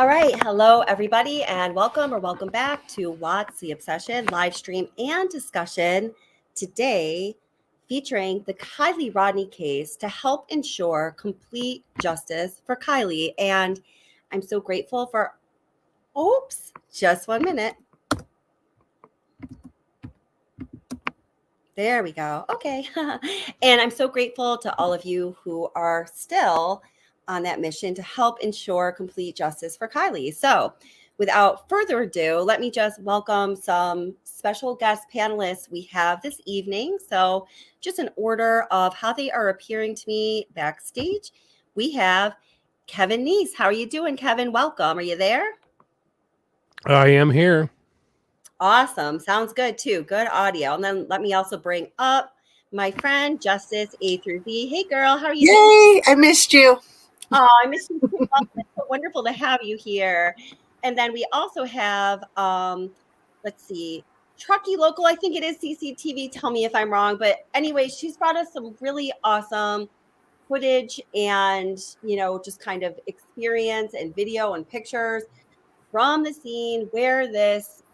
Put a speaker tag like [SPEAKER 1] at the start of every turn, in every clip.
[SPEAKER 1] All right. Hello, everybody, and welcome back to What's the Obsession live stream and discussion today featuring the Kiely Rodni case to help ensure complete justice for Kiely. And I'm so grateful for, oops, just 1 minute. There we go. Okay. And I'm so grateful to all of you who are still on that mission to help ensure complete justice for Kiely. So, without further ado, let me just welcome some special guest panelists we have this evening. So, just in order of how they are appearing to me backstage, we have Kevin Neese. How are you doing, Kevin? Welcome. Are you there?
[SPEAKER 2] I am here.
[SPEAKER 1] Awesome. Sounds good too. Good audio. And then let me also bring up my friend Justice A through V. Hey girl, how are you doing?
[SPEAKER 3] Yay, I missed you.
[SPEAKER 1] Oh, I miss you too. It's so wonderful to have you here. And then we also have let's see, Truckee Local, I think it is CCTV. Tell me if I'm wrong. But anyway, she's brought us some really awesome footage and just kind of experience and video and pictures from the scene where this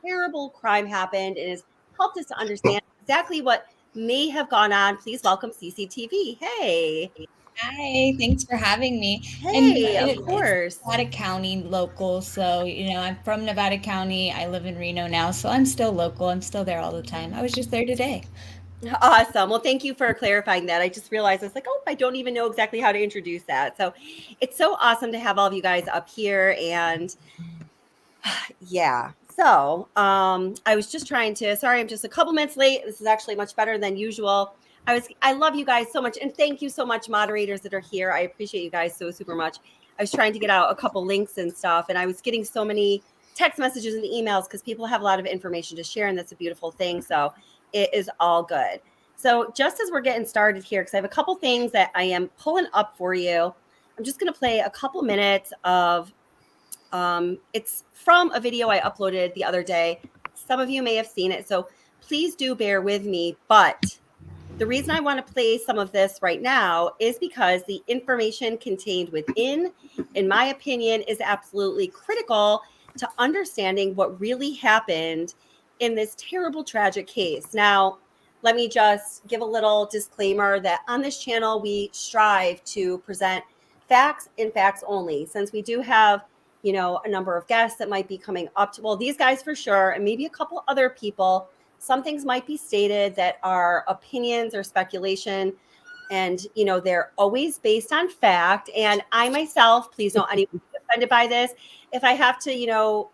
[SPEAKER 1] terrible crime happened and has helped us to understand exactly what may have gone on. Please welcome CCTV. Hey.
[SPEAKER 4] Hi, thanks for having me.
[SPEAKER 1] Hey, of
[SPEAKER 4] It's
[SPEAKER 1] course.
[SPEAKER 4] Nevada County local, so I'm from Nevada County. I live in Reno now, so I'm still local. I'm still there all the time. I was just there today.
[SPEAKER 1] Awesome. Well, thank you for clarifying that. I just realized it's like, oh, I don't even know exactly how to introduce that. So it's so awesome to have all of you guys up here. And yeah. So I was just trying to, sorry, I'm just a couple minutes late. This is actually much better than usual. I love you guys so much. And thank you so much, moderators that are here. I appreciate you guys so super much. I was trying to get out a couple links and stuff, and I was getting so many text messages and emails because people have a lot of information to share, and that's a beautiful thing. So it is all good. So just as we're getting started here, because I have a couple things that I am pulling up for you, I'm just going to play a couple minutes of it's from a video I uploaded the other day. Some of you may have seen it, so please do bear with me. But the reason I want to play some of this right now is because the information contained within, in my opinion, is absolutely critical to understanding what really happened in this terrible, tragic case. Now, let me just give a little disclaimer that on this channel, we strive to present facts and facts only. Since we do have a number of guests that might be coming up to, well, these guys for sure, and maybe a couple other people. Some things might be stated that are opinions or speculation, and they're always based on fact. And I myself, please don't anyone be offended by this. If I have to,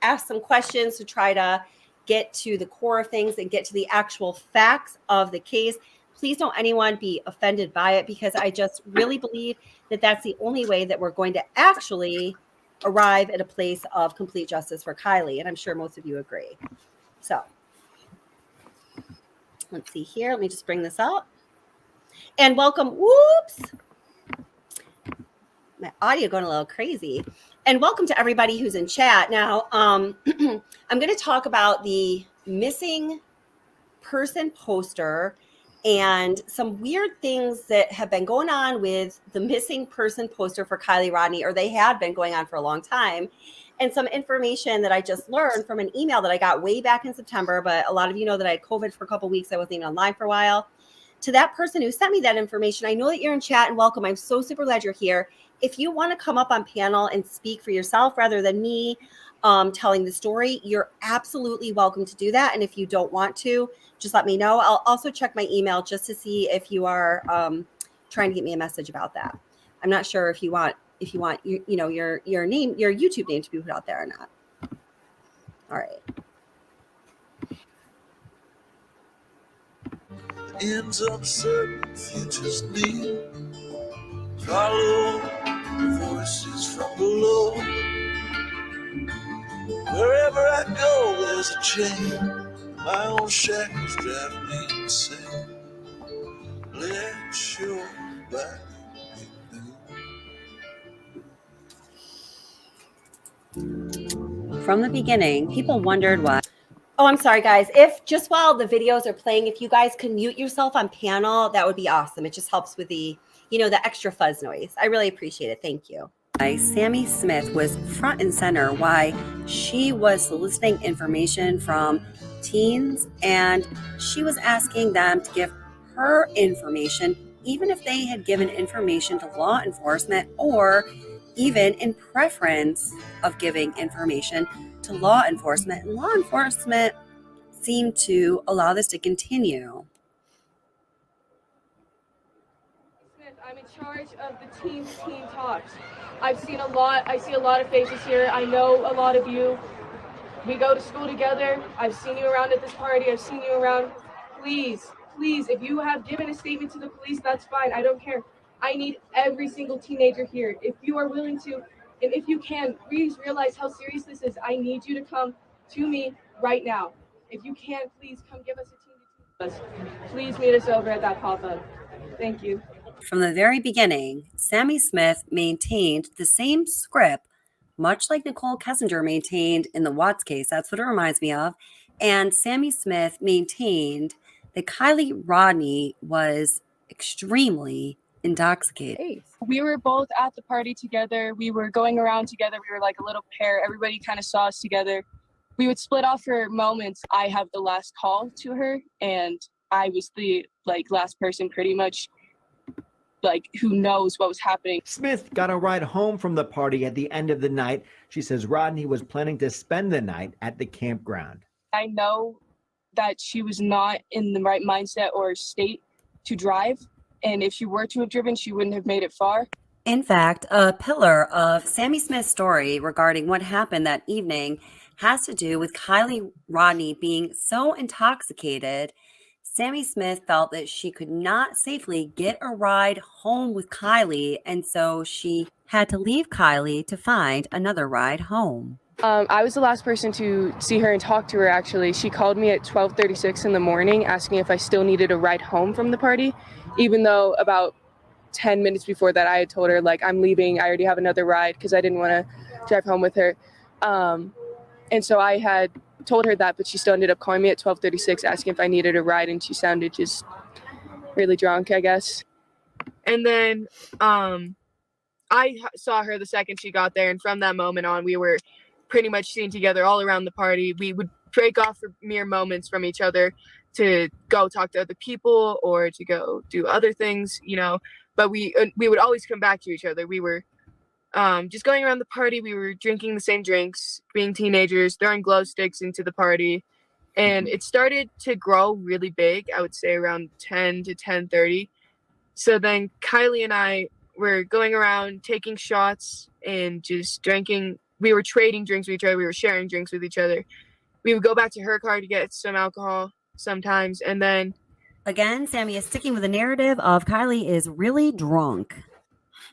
[SPEAKER 1] ask some questions to try to get to the core of things and get to the actual facts of the case, please don't anyone be offended by it, because I just really believe that that's the only way that we're going to actually arrive at a place of complete justice for Kiely. And I'm sure most of you agree. So let's see here. Let me just bring this up. And welcome. Whoops. My audio going a little crazy. And welcome to everybody who's in chat. Now, I'm going to talk about the missing person poster and some weird things that have been going on with the missing person poster for Kiely Rodni, or they had been going on for a long time. And some information that I just learned from an email that I got way back in September, but a lot of you know that I had COVID for a couple of weeks. I wasn't even online for a while. To that person who sent me that information, I know that you're in chat, and welcome. I'm so super glad you're here. If you want to come up on panel and speak for yourself rather than me telling the story, you're absolutely welcome to do that. And if you don't want to, just let me know. I'll also check my email just to see if you are trying to get me a message about that. I'm not sure if you want your name, your YouTube name to be put out there or not. All right.
[SPEAKER 5] Ends uncertain, futures near. Follow the voices from below. Wherever I go, there's a chain. My own shackles drive me insane. Let your back be new.
[SPEAKER 1] From the beginning, people wondered why. Oh, I'm sorry, guys. If just while the videos are playing, if you guys can mute yourself on panel, that would be awesome. It just helps with the, the extra fuzz noise. I really appreciate it. Thank you. Sammy Smith was front and center, why she was soliciting information from teens and she was asking them to give her information, even if they had given information to law enforcement or even in preference of giving information to law enforcement. And law enforcement seemed to allow this to continue.
[SPEAKER 3] I'm in charge of the team's team talks. I see a lot of faces here. I know a lot of you. We go to school together. I've seen you around at this party. I've seen you around. Please, if you have given a statement to the police, that's fine. I don't care. I need every single teenager here. If you are willing to, and if you can, please realize how serious this is. I need you to come to me right now. If you can, please come give us a team. Please meet us over at that pop-up. Thank you.
[SPEAKER 1] From the very beginning, Sammy Smith maintained the same script, much like Nicole Kessinger maintained in the Watts case. That's what it reminds me of. And Sammy Smith maintained that Kiely Rodni was extremely intoxicated.
[SPEAKER 3] We were both at the party together. We were going around together. We were like a little pair. Everybody kind of saw us together. We would split off for moments. I have the last call to her, and I was the last person pretty much who knows what was happening.
[SPEAKER 6] Smith got a ride home from the party at the end of the night. She says Rodney was planning to spend the night at the campground.
[SPEAKER 3] I know that she was not in the right mindset or state to drive. And if she were to have driven, she wouldn't have made it far.
[SPEAKER 1] In fact, a pillar of Sammy Smith's story regarding what happened that evening has to do with Kiely Rodni being so intoxicated. Sammy Smith felt that she could not safely get a ride home with Kiely, and so she had to leave Kiely to find another ride home.
[SPEAKER 3] I was the last person to see her and talk to her, actually. She called me at 12:36 in the morning asking if I still needed a ride home from the party, even though about 10 minutes before that I had told her, I'm leaving. I already have another ride because I didn't want to drive home with her. And so I had told her that, but she still ended up calling me at 12:36 asking if I needed a ride, and she sounded just really drunk, I guess. And then I saw her the second she got there, and from that moment on, we were pretty much seen together all around the party. We would break off for mere moments from each other to go talk to other people or to go do other things, but we would always come back to each other. We were just going around the party. We were drinking the same drinks, being teenagers, throwing glow sticks into the party. And it started to grow really big, I would say around 10 to 10:30. So then Kiely and I were going around taking shots and just drinking. We were trading drinks with each other. We were sharing drinks with each other. We would go back to her car to get some alcohol sometimes. And then
[SPEAKER 1] again, Sammy is sticking with the narrative of Kiely is really drunk.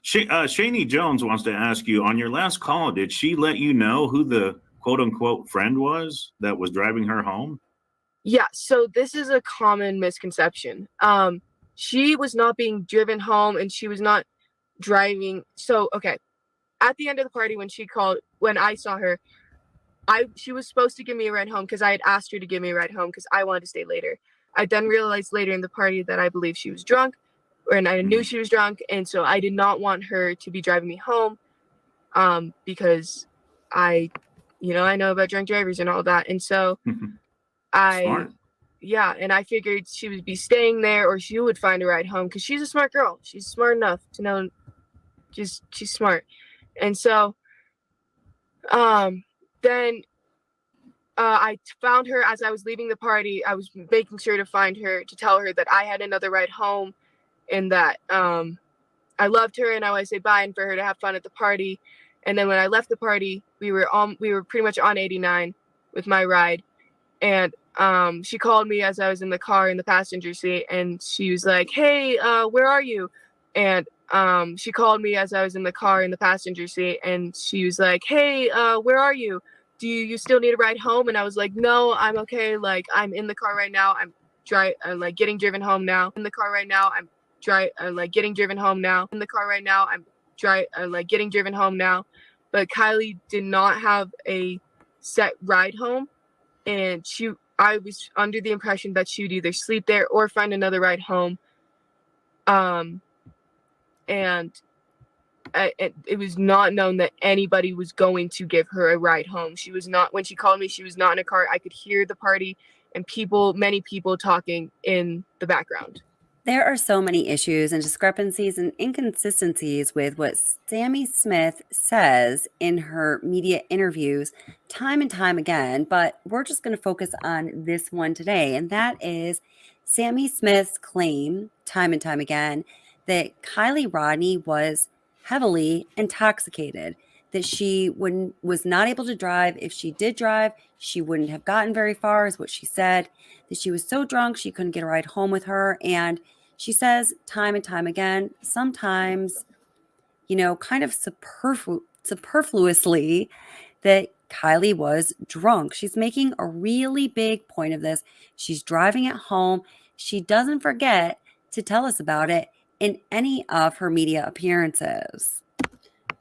[SPEAKER 7] Shani Jones wants to ask you, on your last call, did she let you know who the quote unquote friend was that was driving her home?
[SPEAKER 3] Yeah, so this is a common misconception. She was not being driven home and she was not driving. So, okay. At the end of the party, when I saw her, she was supposed to give me a ride home because I had asked her to give me a ride home because I wanted to stay later. I then realized later in the party that I believe she was drunk, and I knew she was drunk, and so I did not want her to be driving me home because I know about drunk drivers and all that. And so
[SPEAKER 7] Smart.
[SPEAKER 3] and I figured she would be staying there or she would find a ride home because she's a smart girl. She's smart enough to know, she's smart. And so then I found her as I was leaving the party. I was making sure to find her to tell her that I had another ride home and that I loved her and I wanted to say bye and for her to have fun at the party. And then when I left the party, we were pretty much on 89 with my ride. And she called me as I was in the car in the passenger seat and she was like, "Hey, where are you?" And she called me as I was in the car in the passenger seat and she was like, "Hey, where are you? Do you still need a ride home?" And I was like, "No, I'm okay. I'm in the car right now. I'm getting driven home now. In the car right now. I'm getting driven home now. In the car right now. I'm getting driven home now." But Kiely did not have a set ride home, and I was under the impression that she would either sleep there or find another ride home. And it was not known that anybody was going to give her a ride home. She was not, when she called me, she was not in a car. I could hear the party and many people talking in the background.
[SPEAKER 1] There are so many issues and discrepancies and inconsistencies with what Sammy Smith says in her media interviews time and time again, but we're just going to focus on this one today, and that is Sammy Smith's claim time and time again that Kiely Rodni was heavily intoxicated, that she was not able to drive. If she did drive, she wouldn't have gotten very far, is what she said, that she was so drunk she couldn't get a ride home with her. And she says time and time again, sometimes, kind of superfluously, that Kiely was drunk. She's making a really big point of this. She's driving it home. She doesn't forget to tell us about it in any of her media appearances.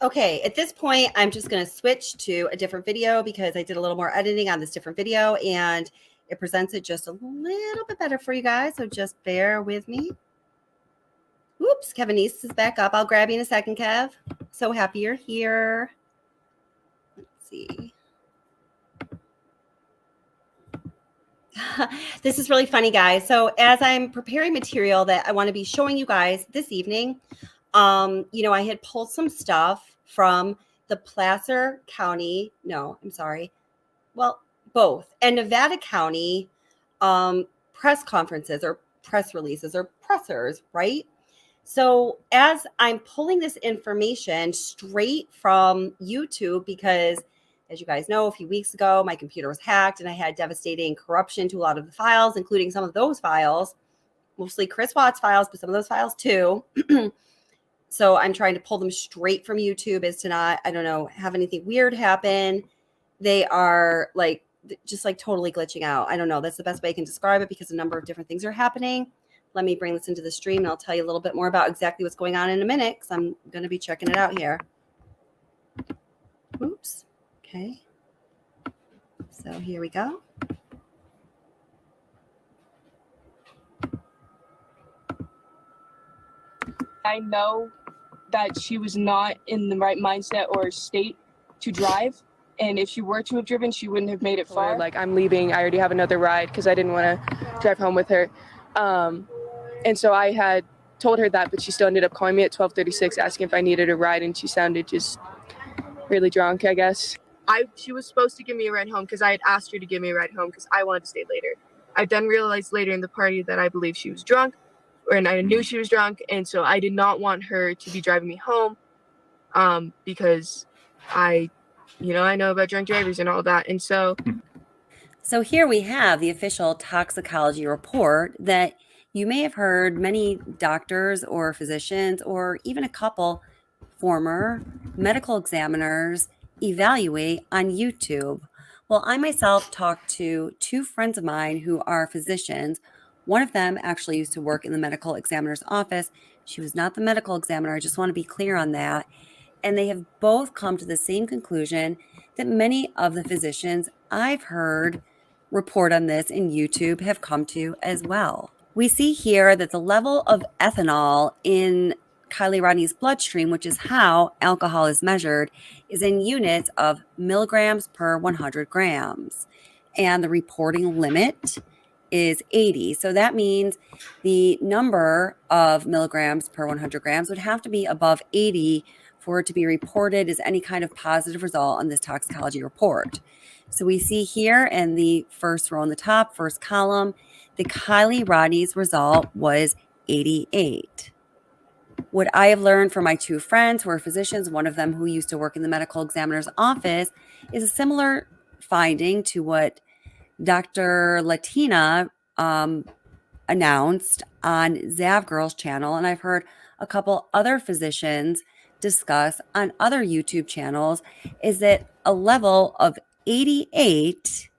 [SPEAKER 1] Okay, at this point, I'm just going to switch to a different video because I did a little more editing on this different video and it presents it just a little bit better for you guys. So just bear with me. Oops, Kevin East is back up. I'll grab you in a second, Kev. So happy you're here. Let's see. This is really funny, guys. So as I'm preparing material that I want to be showing you guys this evening, I had pulled some stuff from the Placer County. No, I'm sorry. Well, both. And Nevada County press conferences or press releases or pressers, right? So as I'm pulling this information straight from YouTube, because as you guys know, a few weeks ago, my computer was hacked and I had devastating corruption to a lot of the files, including some of those files, mostly Chris Watts files, but some of those files too. So I'm trying to pull them straight from YouTube as to not, have anything weird happen. They are just totally glitching out. I don't know. That's the best way I can describe it because a number of different things are happening. Let me bring this into the stream and I'll tell you a little bit more about exactly what's going on in a minute because I'm going to be checking it out here. Oops. Okay. So here we go.
[SPEAKER 3] I know that she was not in the right mindset or state to drive. And if she were to have driven, she wouldn't have made it far. I'm leaving. I already have another ride because I didn't want to drive home with her. And so I had told her that, but she still ended up calling me at 12:36 asking if I needed a ride. And she sounded just really drunk, I guess. She was supposed to give me a ride home because I had asked her to give me a ride home because I wanted to stay later. I then realized later in the party that I believed she was drunk, and I knew she was drunk. And so I did not want her to be driving me home because I know about drunk drivers and all that. And so
[SPEAKER 1] here we have the official toxicology report that you may have heard many doctors or physicians or even a couple former medical examiners evaluate on YouTube. Well, I myself talked to two friends of mine who are physicians. One of them actually used to work in the medical examiner's office. She was not the medical examiner. I just want to be clear on that. And they have both come to the same conclusion that many of the physicians I've heard report on this in YouTube have come to as well. We see here that the level of ethanol in Kiely Rodni's bloodstream, which is how alcohol is measured, is in units of milligrams per 100 grams. And the reporting limit is 80. So that means the number of milligrams per 100 grams would have to be above 80 for it to be reported as any kind of positive result on this toxicology report. So we see here in the first row on the top, first column, the Kiely Rodni's result was 88. What I have learned from my two friends who are physicians, one of them who used to work in the medical examiner's office, is a similar finding to what Dr. Latina announced on Zav Girl's channel. And I've heard a couple other physicians discuss on other YouTube channels, is that a level of 88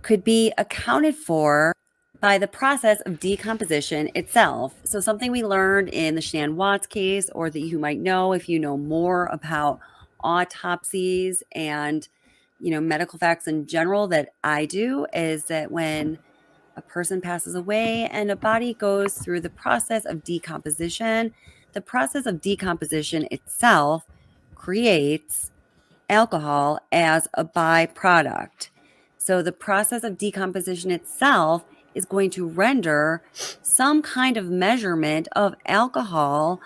[SPEAKER 1] could be accounted for by the process of decomposition itself. So something we learned in the Shan Watts case, or that you might know if you know more about autopsies and medical facts in general that I do, is that when a person passes away and a body goes through the process of decomposition, the process of decomposition itself creates alcohol as a byproduct. So the process of decomposition itself is going to render some kind of measurement of alcohol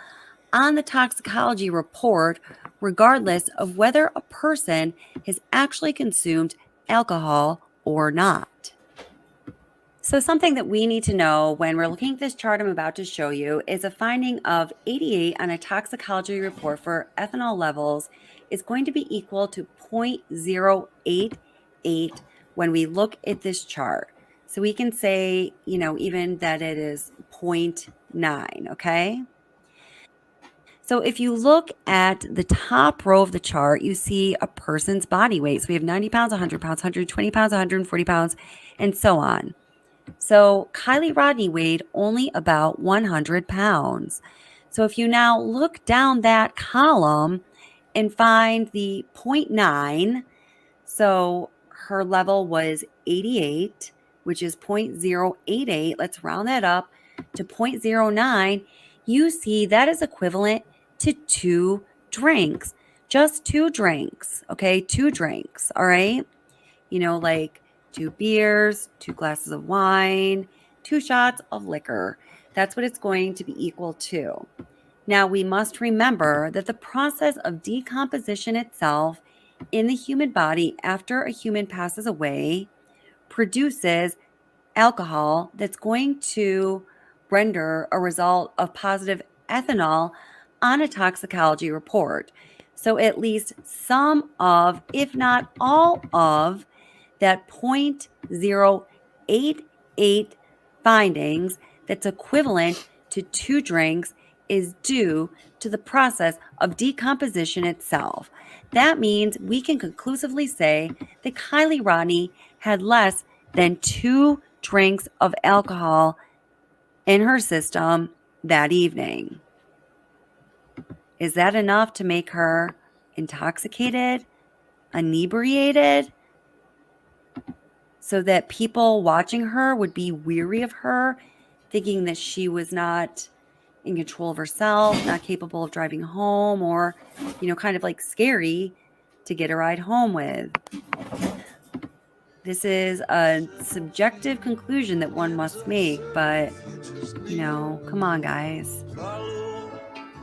[SPEAKER 1] on the toxicology report, regardless of whether a person has actually consumed alcohol or not. So something that we need to know when we're looking at this chart I'm about to show you is a finding of 88 on a toxicology report for ethanol levels is going to be equal to 0.088 when we look at this chart. So we can say, even that it is 0.9, okay? So if you look at the top row of the chart, you see a person's body weight. So we have 90 pounds, 100 pounds, 120 pounds, 140 pounds, and so on. So Kiely Rodni weighed only about 100 pounds. So if you now look down that column and find the 0.9, so her level was 88, which is 0.088. Let's round that up to 0.09. You see that is equivalent to 2 drinks, just 2 drinks. Okay, 2 drinks. All right. Like 2 beers, 2 glasses of wine, 2 shots of liquor. That's what it's going to be equal to. Now, we must remember that the process of decomposition itself in the human body after a human passes away produces alcohol that's going to render a result of positive ethanol on a toxicology report. So at least some of, if not all of, that 0.088 findings that's equivalent to 2 drinks is due to the process of decomposition itself. That means we can conclusively say that Kiely Rodni had less than 2 drinks of alcohol in her system that evening. Is that enough to make her intoxicated, inebriated, so that people watching her would be weary of her, thinking that she was not in control of herself, not capable of driving home, or, kind of like scary to get a ride home with? This is a subjective conclusion that one must make, but, come on, guys.
[SPEAKER 5] Follow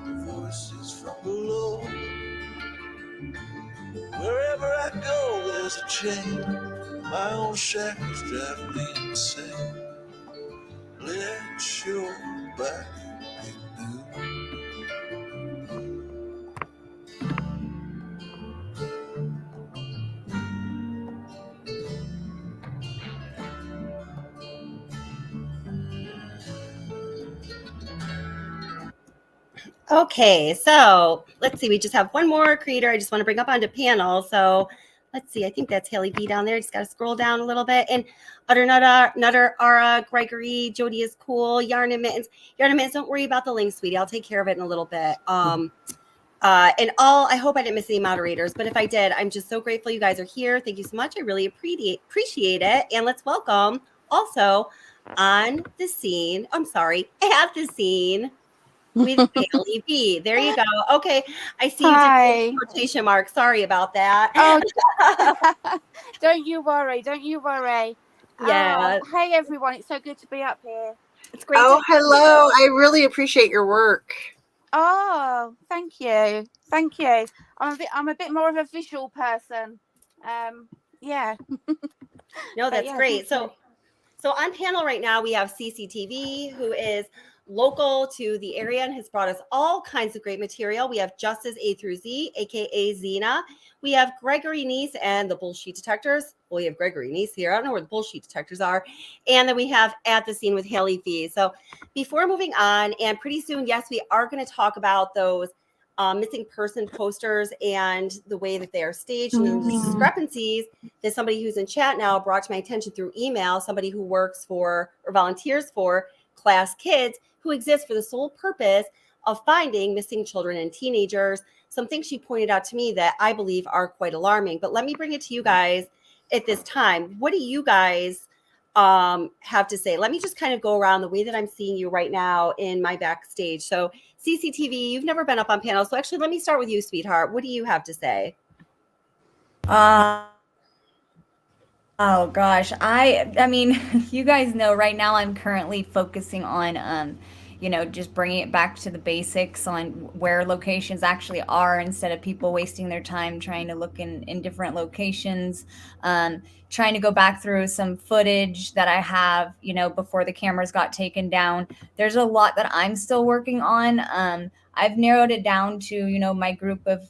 [SPEAKER 5] the voices from below. Wherever I go, there's a change. My own shackles drive me insane. Let your back be new.
[SPEAKER 1] Okay, so let's see. We just have one more creator I just want to bring up onto panel. So let's see. I think that's Haley B down there. Just got to scroll down a little bit. And Utter Nutter, Ara, Gregory, Jody is cool. Yarn and Mittens. Don't worry about the link, sweetie. I'll take care of it in a little bit. And I hope I didn't miss any moderators, but if I did, I'm just so grateful you guys are here. Thank you so much. I really appreciate it. And let's welcome also at the scene with Haley B. There you go. Okay. I see you did quotation marks. Sorry about that.
[SPEAKER 8] Oh, don't you worry.
[SPEAKER 1] Yeah.
[SPEAKER 8] Hey, everyone. It's so good to be up here.
[SPEAKER 1] It's great.
[SPEAKER 9] Oh, hello. I really appreciate your work.
[SPEAKER 8] Oh, thank you. I'm a bit more of a visual person. Yeah.
[SPEAKER 1] No, that's great. So on panel right now, we have CCTV, who is local to the area and has brought us all kinds of great material. We have Justice A through Z, aka Xena. We have Gregory Neese and the bullshit detectors. Well, we have Gregory Neese here. I don't know where the bullshit detectors are. And then we have At the Scene with Haley B. So before moving on, and pretty soon, yes, we are going to talk about those missing person posters and the way that they are staged and the discrepancies that somebody who's in chat now brought to my attention through email, somebody who works for or volunteers for Class Kids, who exists for the sole purpose of finding missing children and teenagers. Some things she pointed out to me that I believe are quite alarming. But let me bring it to you guys at this time. What do you guys have to say? Let me just kind of go around the way that I'm seeing you right now in my backstage. So CCTV, you've never been up on panels. So actually, let me start with you, sweetheart. What do you have to say?
[SPEAKER 4] Oh gosh, I mean, you guys know right now I'm currently focusing on just bringing it back to the basics on where locations actually are instead of people wasting their time trying to look in different locations. Trying to go back through some footage that I have, before the cameras got taken down. There's a lot that I'm still working on. I've narrowed it down to, my group of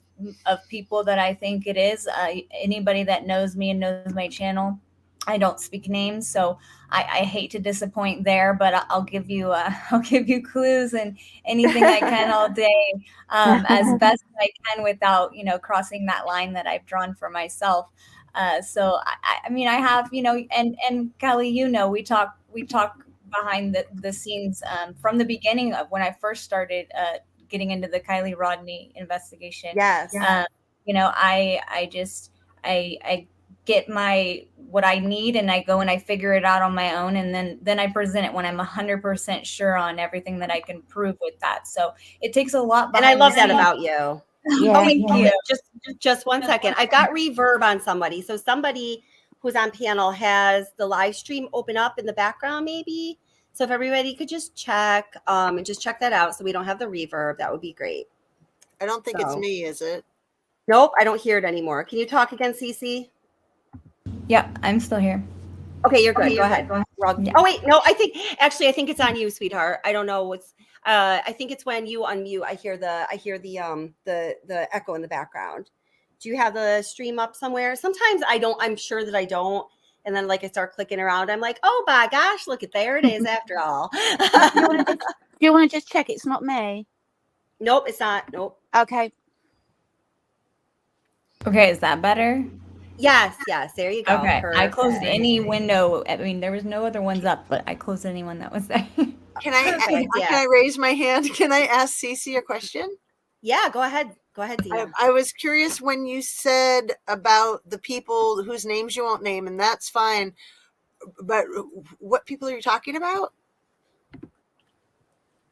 [SPEAKER 4] people that I think it is. Anybody that knows me and knows my channel, I don't speak names, so I hate to disappoint there, but I'll give you clues and anything I can all day, as best I can without crossing that line that I've drawn for myself. So I mean I have and Kelly, we talk behind the scenes from the beginning of when I first started getting into the Kiely Rodni investigation.
[SPEAKER 1] Yes.
[SPEAKER 4] I get what I need and I go and I figure it out on my own, and then I present it when I'm 100% sure on everything that I can prove with that. So it takes a lot.
[SPEAKER 1] And I love that about you.
[SPEAKER 8] Yeah.
[SPEAKER 1] Thank you. Just 1 second. I've got reverb on somebody. So somebody who's on panel has the live stream open up in the background, maybe. So if everybody could just check and just check that out so we don't have the reverb, that would be great.
[SPEAKER 9] I don't think it's me, is it?
[SPEAKER 1] Nope, I don't hear it anymore. Can you talk again, Cece?
[SPEAKER 4] Yep, I'm still here.
[SPEAKER 1] Okay, you're good. Go ahead.
[SPEAKER 4] Yeah.
[SPEAKER 1] Oh wait, no, I think it's on you, sweetheart. I don't know what's. I think it's when you unmute. I hear the echo in the background. Do you have the stream up somewhere? Sometimes I don't. I'm sure that I don't. And then I start clicking around. I'm like, oh my gosh, look at there it is after all.
[SPEAKER 8] Do you want to just check it's not me?
[SPEAKER 1] Nope, it's not. Nope.
[SPEAKER 8] Okay.
[SPEAKER 4] Okay, is that better?
[SPEAKER 1] Yes. There you go.
[SPEAKER 4] Okay.
[SPEAKER 1] Perfect.
[SPEAKER 4] I closed any window. I mean, there was no other ones up, but I closed any one that was there.
[SPEAKER 9] Can I raise my hand? Can I ask Cece a question?
[SPEAKER 1] Yeah, go ahead. Go ahead, Dina.
[SPEAKER 9] I was curious when you said about the people whose names you won't name, and that's fine. But what people are you talking about?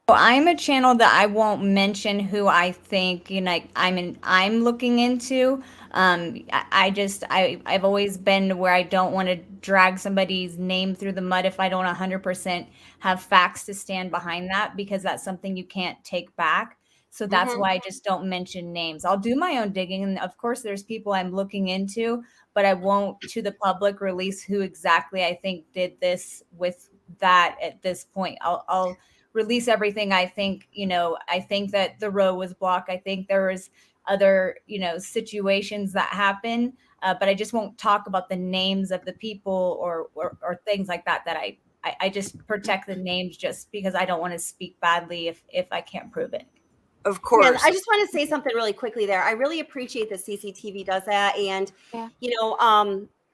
[SPEAKER 4] I'm a channel that I won't mention who I think I'm looking into. I've always been where I don't want to drag somebody's name through the mud if I don't 100% have facts to stand behind that, because that's something you can't take back. So that's why I just don't mention names. I'll do my own digging, and of course there's people I'm looking into, but I won't to the public release who exactly I think did this with that at this point. I'll release everything. I think that the road was blocked. I think there was other, situations that happen, but I just won't talk about the names of the people or things like that I just protect the names just because I don't want to speak badly if I can't prove it.
[SPEAKER 9] Of course.
[SPEAKER 1] Yeah, I just want to say something really quickly there. I really appreciate that CCTV does that. And,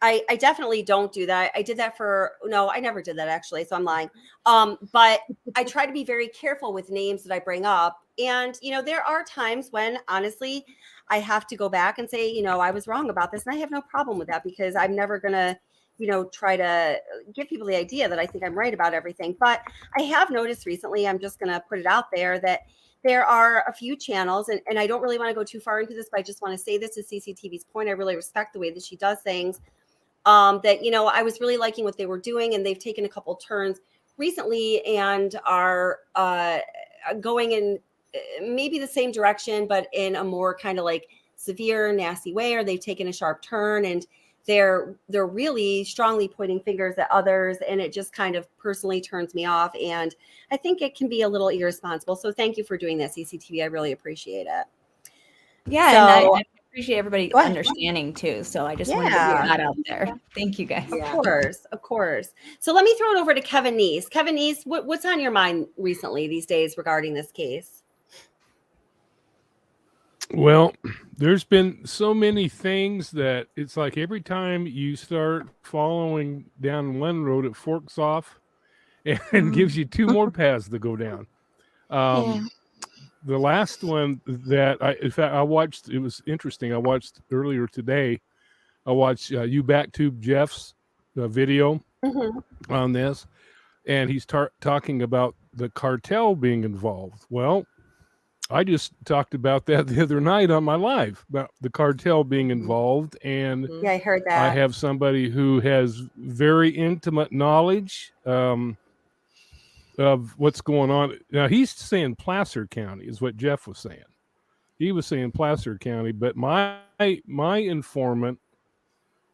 [SPEAKER 1] I definitely don't do that. I did that I never did that actually. So I'm lying. But I try to be very careful with names that I bring up. And, there are times when honestly, I have to go back and say, I was wrong about this. And I have no problem with that because I'm never going to, try to give people the idea that I think I'm right about everything. But I have noticed recently, I'm just going to put it out there that there are a few channels, and I don't really want to go too far into this, but I just want to say this is CCTV's point. I really respect the way that she does things. That, I was really liking what they were doing, and they've taken a couple turns recently and are going in maybe the same direction, but in a more kind of severe, nasty way, or they've taken a sharp turn and they're really strongly pointing fingers at others, and it just kind of personally turns me off, and I think it can be a little irresponsible. So thank you for doing that, CCTV. I really appreciate it.
[SPEAKER 4] Yeah,
[SPEAKER 1] so,
[SPEAKER 4] and I appreciate everybody understanding too. So I just wanted to get that out there. Thank you, guys.
[SPEAKER 1] Of course. So let me throw it over to Kevin Neese. Kevin Neese, what's on your mind recently these days regarding this case?
[SPEAKER 2] Well, there's been so many things that it's like every time you start following down one road, it forks off and gives you two more paths to go down. The last one that I watched, it was interesting. I watched earlier today. I watched YouBackTube Jeff's video on this, and he's talking about the cartel being involved. Well, I just talked about that the other night on my live about the cartel being involved, and
[SPEAKER 1] Yeah, I heard
[SPEAKER 2] I
[SPEAKER 1] that.
[SPEAKER 2] have somebody who has very intimate knowledge of what's going on. Now he's saying Placer County is what Jeff was saying. He was saying Placer County, but my informant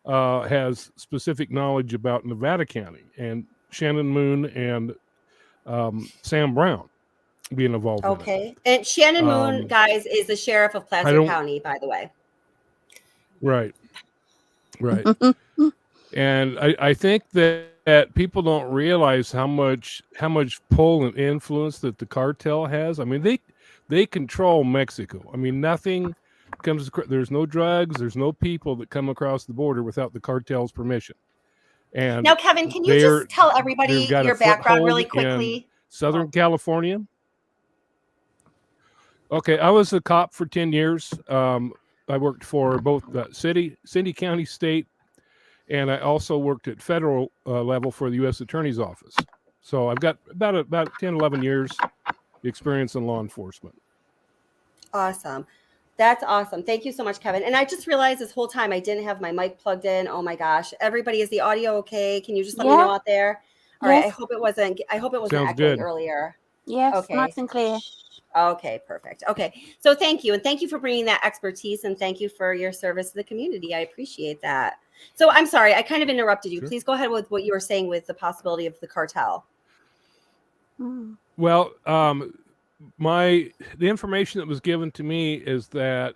[SPEAKER 2] has specific knowledge about Nevada County and Shannon Moon and Sam Brown being involved in it.
[SPEAKER 1] Okay. And Shannon Moon, guys, is the sheriff of Placer County, by the way.
[SPEAKER 2] Right. And I think that people don't realize how much pull and influence that the cartel has. I mean, they control Mexico. I mean, nothing comes. There's no drugs. There's no people that come across the border without the cartel's permission. And
[SPEAKER 1] now, Kevin, can you just tell everybody your background really quickly?
[SPEAKER 2] In Southern California. Okay, I was a cop for 10 years. I worked for both the city, county, state, and I also worked at federal level for the U.S. Attorney's Office. So I've got about 10, 11 years experience in law enforcement.
[SPEAKER 1] Awesome. That's awesome. Thank you so much, Kevin. And I just realized this whole time I didn't have my mic plugged in. Oh my gosh. Everybody, is the audio okay? Can you just let me know out there? All right. I hope it wasn't echoing earlier.
[SPEAKER 8] Yes,
[SPEAKER 1] okay.
[SPEAKER 8] Nice and clear.
[SPEAKER 1] Okay, perfect. Okay. So thank you. And thank you for bringing that expertise, and thank you for your service to the community. I appreciate that. So I'm sorry, I kind of interrupted you. Sure. Please go ahead with what you were saying with the possibility of the cartel.
[SPEAKER 2] Well, the information that was given to me is that,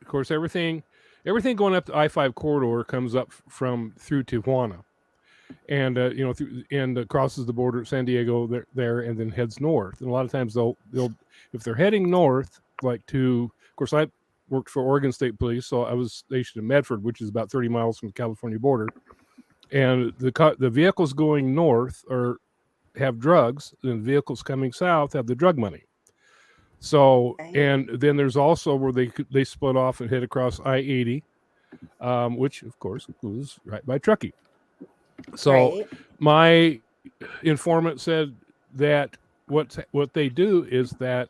[SPEAKER 2] of course, everything going up the I-5 corridor comes up through Tijuana, and and crosses the border at San Diego there, and then heads north. And a lot of times they'll if they're heading north, like to, of course, I worked for Oregon State Police, so I was stationed in Medford, which is about 30 miles from the California border, and the vehicles going north have drugs, and vehicles coming south have the drug money. So, and then there's also where they split off and head across I-80, which of course goes right by Truckee. So my informant said that what they do is that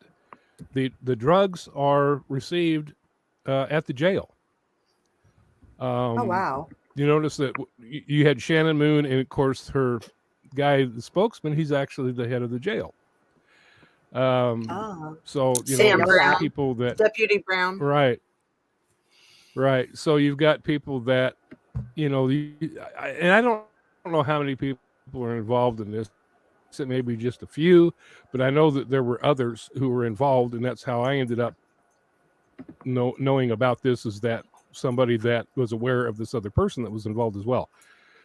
[SPEAKER 2] the drugs are received at the jail.
[SPEAKER 1] Oh wow!
[SPEAKER 2] You notice that you had Shannon Moon, and of course her guy, the spokesman, he's actually the head of the jail. So
[SPEAKER 9] Sam Brown,
[SPEAKER 2] people that
[SPEAKER 9] Deputy Brown,
[SPEAKER 2] right. So you've got people that and I don't know how many people are involved in this. It may be just a few, but I know that there were others who were involved, and that's how I ended up knowing about this, is that somebody that was aware of this other person that was involved as well.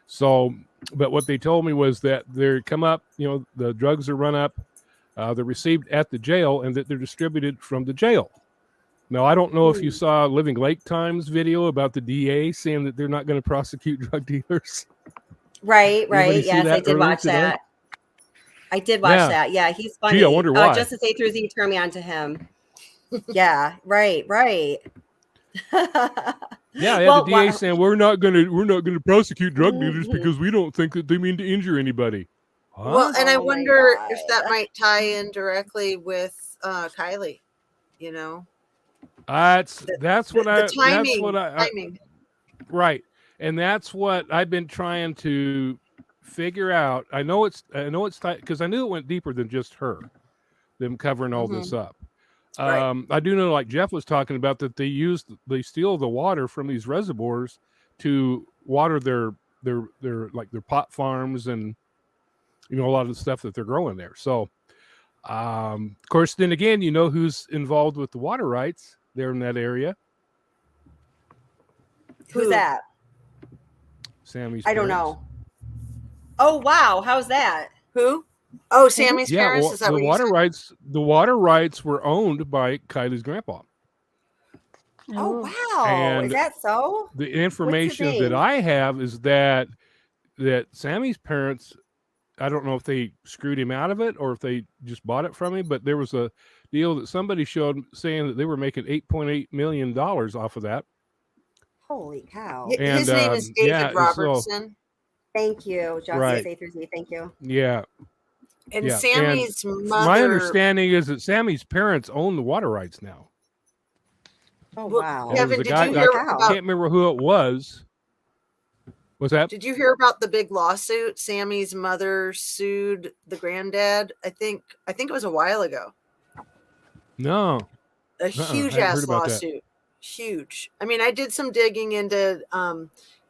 [SPEAKER 2] So, but what they told me was that they come up, the drugs are run up, they're received at the jail, and that they're distributed from the jail. Now, I don't know if you saw Living Lake Times video about the DA saying that they're not going to prosecute drug dealers.
[SPEAKER 1] Right. Yes, I did watch that. I did watch that. Yeah, he's funny.
[SPEAKER 2] Gee, I wonder why.
[SPEAKER 1] Justice A through Z turned me on to him. Yeah, right.
[SPEAKER 2] The DA saying we're not going to prosecute drug dealers because we don't think that they mean to injure anybody. Huh?
[SPEAKER 9] Well, and I wonder if that might tie in directly with Kiely.
[SPEAKER 2] That's what I
[SPEAKER 9] timing.
[SPEAKER 2] Right, and that's what I've been trying to figure out. I know it's tight, because I knew it went deeper than just them covering all this up.
[SPEAKER 9] Right.
[SPEAKER 2] I do know, like Jeff was talking about, that they steal the water from these reservoirs to water their pot farms and a lot of the stuff that they're growing there. So of course, then again, who's involved with the water rights there in that area?
[SPEAKER 1] Who's that?
[SPEAKER 2] Sammy's
[SPEAKER 1] I don't
[SPEAKER 2] parents.
[SPEAKER 1] know. Oh wow, how's that?
[SPEAKER 9] Who? Oh, Sammy's parents.
[SPEAKER 2] Well,
[SPEAKER 9] is that
[SPEAKER 2] the
[SPEAKER 9] what
[SPEAKER 2] water
[SPEAKER 9] you
[SPEAKER 2] rights? The water rights were owned by Kylie's grandpa.
[SPEAKER 1] Oh wow,
[SPEAKER 2] And
[SPEAKER 1] is that so?
[SPEAKER 2] The information that I have is that Sammy's parents, I don't know if they screwed him out of it or if they just bought it from him, but there was a deal that somebody showed saying that they were making $8.8 million off of that.
[SPEAKER 1] Holy cow!
[SPEAKER 9] His name is David Robertson.
[SPEAKER 1] Thank you, Justice A through Z. Thank you.
[SPEAKER 2] Yeah.
[SPEAKER 9] And
[SPEAKER 2] Yeah,
[SPEAKER 9] Sammy's
[SPEAKER 2] and
[SPEAKER 9] mother.
[SPEAKER 2] my understanding is that Sammy's parents own the water rights now.
[SPEAKER 1] Oh
[SPEAKER 9] Well,
[SPEAKER 1] wow.
[SPEAKER 2] And there was
[SPEAKER 9] Kevin,
[SPEAKER 2] a
[SPEAKER 9] did
[SPEAKER 2] guy,
[SPEAKER 9] you
[SPEAKER 2] I
[SPEAKER 9] hear
[SPEAKER 1] Wow.
[SPEAKER 9] about?
[SPEAKER 2] can't remember who it was. Was that?
[SPEAKER 9] Did you hear about the big lawsuit? Sammy's mother sued the granddad. I think it was a while ago.
[SPEAKER 2] No.
[SPEAKER 9] A
[SPEAKER 2] I
[SPEAKER 9] huge
[SPEAKER 2] hadn't heard
[SPEAKER 9] ass
[SPEAKER 2] about that.
[SPEAKER 9] lawsuit. Huge. I mean, I did some digging into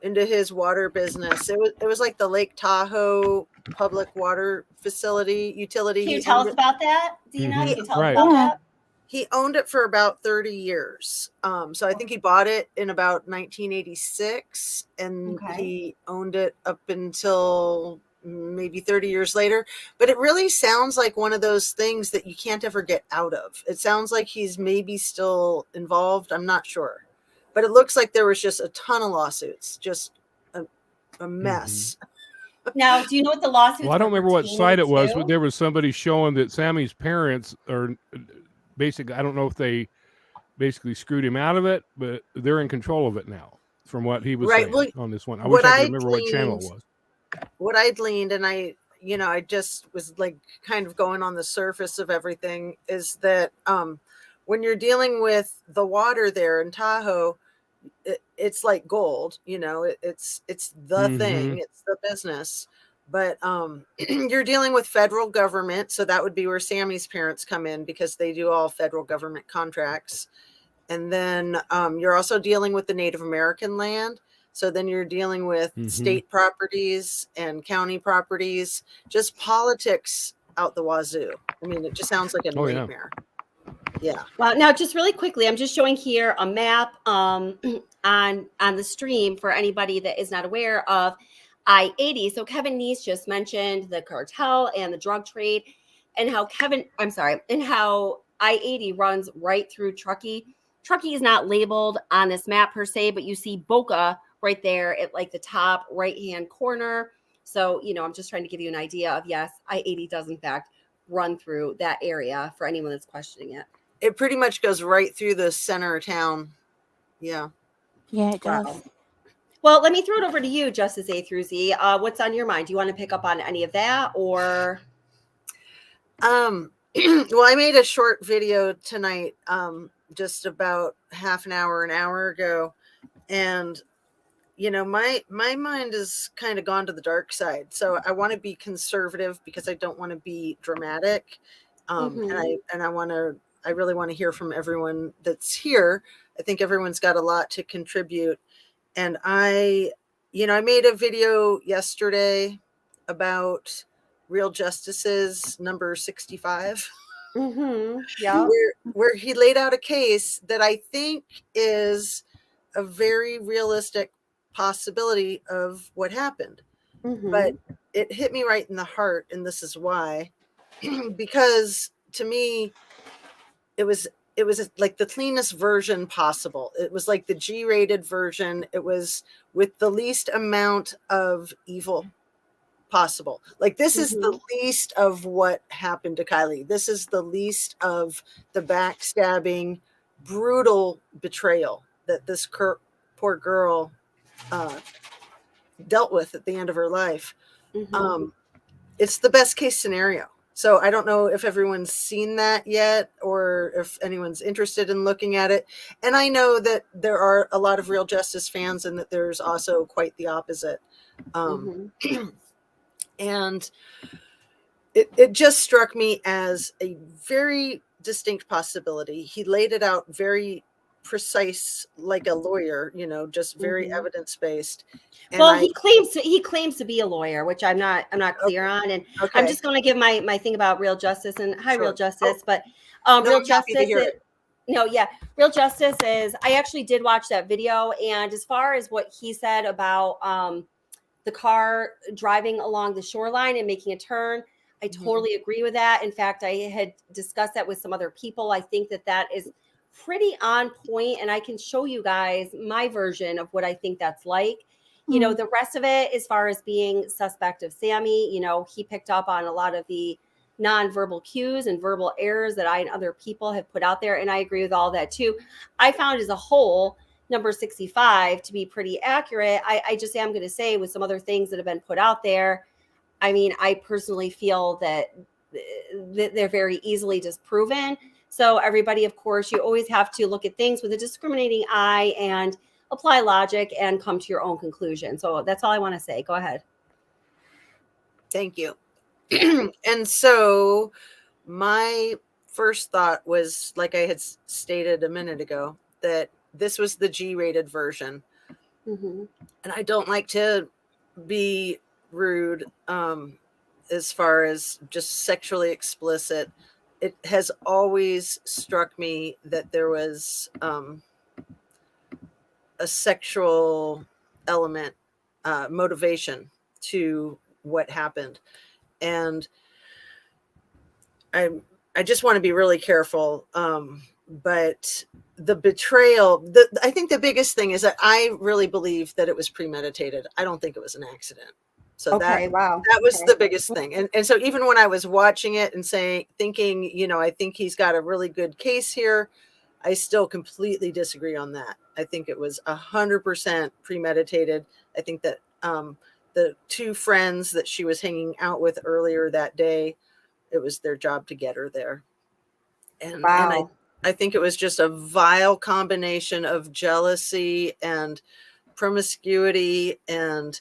[SPEAKER 9] his water business. It was like the Lake Tahoe public water facility utility.
[SPEAKER 1] Can you
[SPEAKER 9] He
[SPEAKER 1] tell
[SPEAKER 9] owned
[SPEAKER 1] us
[SPEAKER 9] it.
[SPEAKER 1] about that? Dina,
[SPEAKER 2] Mhm.
[SPEAKER 1] can you tell us
[SPEAKER 2] Right.
[SPEAKER 1] about
[SPEAKER 8] Yeah.
[SPEAKER 1] that?
[SPEAKER 9] He owned it for about 30 years. So I think he bought it in about 1986, and
[SPEAKER 1] Okay.
[SPEAKER 9] he owned it up until maybe 30 years later. But it really sounds like one of those things that you can't ever get out of. It sounds like he's maybe still involved. I'm not sure. But it looks like there was just a ton of lawsuits, just a mess.
[SPEAKER 1] Now, do you know what the lawsuits
[SPEAKER 2] Well, I don't
[SPEAKER 1] were
[SPEAKER 2] remember what site it was, but
[SPEAKER 1] pertaining
[SPEAKER 2] there was somebody showing that Sammy's parents are basically, I don't know if they basically screwed him out of it, but they're in control of it now, from what he was
[SPEAKER 9] Right.
[SPEAKER 2] saying
[SPEAKER 9] Well,
[SPEAKER 2] on this one. I
[SPEAKER 9] what
[SPEAKER 2] wish I could
[SPEAKER 9] I
[SPEAKER 2] remember what channel it
[SPEAKER 9] gleaned-
[SPEAKER 2] was.
[SPEAKER 9] what I'd gleaned, and I just was like kind of going on the surface of everything, is that when you're dealing with the water there in Tahoe, it's like gold, it's the thing, it's the business. But you're dealing with federal government, so that would be where Sammy's parents come in, because they do all federal government contracts. And then you're also dealing with the Native American land. So then you're dealing with state properties and county properties, just politics out the wazoo. I mean, it just sounds like a nightmare. Yeah.
[SPEAKER 1] Well, now just really quickly, I'm just showing here a map on the stream for anybody that is not aware of I-80. So Kevin Neese just mentioned the cartel and the drug trade, and how how I-80 runs right through Truckee. Truckee is not labeled on this map per se, but you see Boca right there at like the top right-hand corner. So, I'm just trying to give you an idea of, yes, I-80 does in fact run through that area for anyone that's questioning it.
[SPEAKER 9] It pretty much goes right through the center of town. Yeah.
[SPEAKER 8] Yeah, it does.
[SPEAKER 1] Wow. Well, let me throw it over to you, Justice A through Z. What's on your mind? Do you want to pick up on any of that, or?
[SPEAKER 9] Well, I made a short video tonight, just about half an hour ago, and my mind has kind of gone to the dark side. So I want to be conservative because I don't want to be dramatic, and I really want to hear from everyone that's here. I think everyone's got a lot to contribute. And I made a video yesterday about Real Justices number 65.
[SPEAKER 1] Yeah.
[SPEAKER 9] Where he laid out a case that I think is a very realistic possibility of what happened. But it hit me right in the heart, and this is why. Because to me, it was like the cleanest version possible. It was like the G-rated version. It was with the least amount of evil possible. Like, this is the least of what happened to Kiely. This is the least of the backstabbing, brutal betrayal that this poor girl dealt with at the end of her life. It's the best case scenario. So I don't know if everyone's seen that yet, or if anyone's interested in looking at it. And I know that there are a lot of Real Justice fans, and that there's also quite the opposite. And it just struck me as a very distinct possibility. He laid it out very precise, like a lawyer, just very evidence-based.
[SPEAKER 1] Well, he claims to be a lawyer, which I'm not clear on, and I'm just going to give my thing about Real Justice. And hi, Real Justice, but Real Justice. Real Justice is. I actually did watch that video, and as far as what he said about the car driving along the shoreline and making a turn, I totally agree with that. In fact, I had discussed that with some other people. I think that is pretty on point, and I can show you guys my version of what I think that's like. The rest of it, as far as being suspect of Sammy, he picked up on a lot of the nonverbal cues and verbal errors that I and other people have put out there. And I agree with all that too. I found as a whole, number 65 to be pretty accurate. I just am going to say, with some other things that have been put out there, I mean, I personally feel that they're very easily disproven. So everybody, of course, you always have to look at things with a discriminating eye and apply logic and come to your own conclusion. So that's all I want to say. Go ahead.
[SPEAKER 9] Thank you. And so my first thought was, like I had stated a minute ago, that this was the G-rated version.
[SPEAKER 1] Mm-hmm.
[SPEAKER 9] And I don't like to be rude as far as just sexually explicit. It has always struck me that there was a sexual element, motivation to what happened. And I just want to be really careful. But the betrayal, I think the biggest thing is that I really believe that it was premeditated. I don't think it was an accident. So
[SPEAKER 1] Okay, wow.
[SPEAKER 9] that was
[SPEAKER 1] Okay.
[SPEAKER 9] the biggest thing. And so even when I was watching it and thinking, you know, I think he's got a really good case here, I still completely disagree on that. I think it was 100% premeditated. I think that the two friends that she was hanging out with earlier that day, it was their job to get her there. And I think it was just a vile combination of jealousy and promiscuity and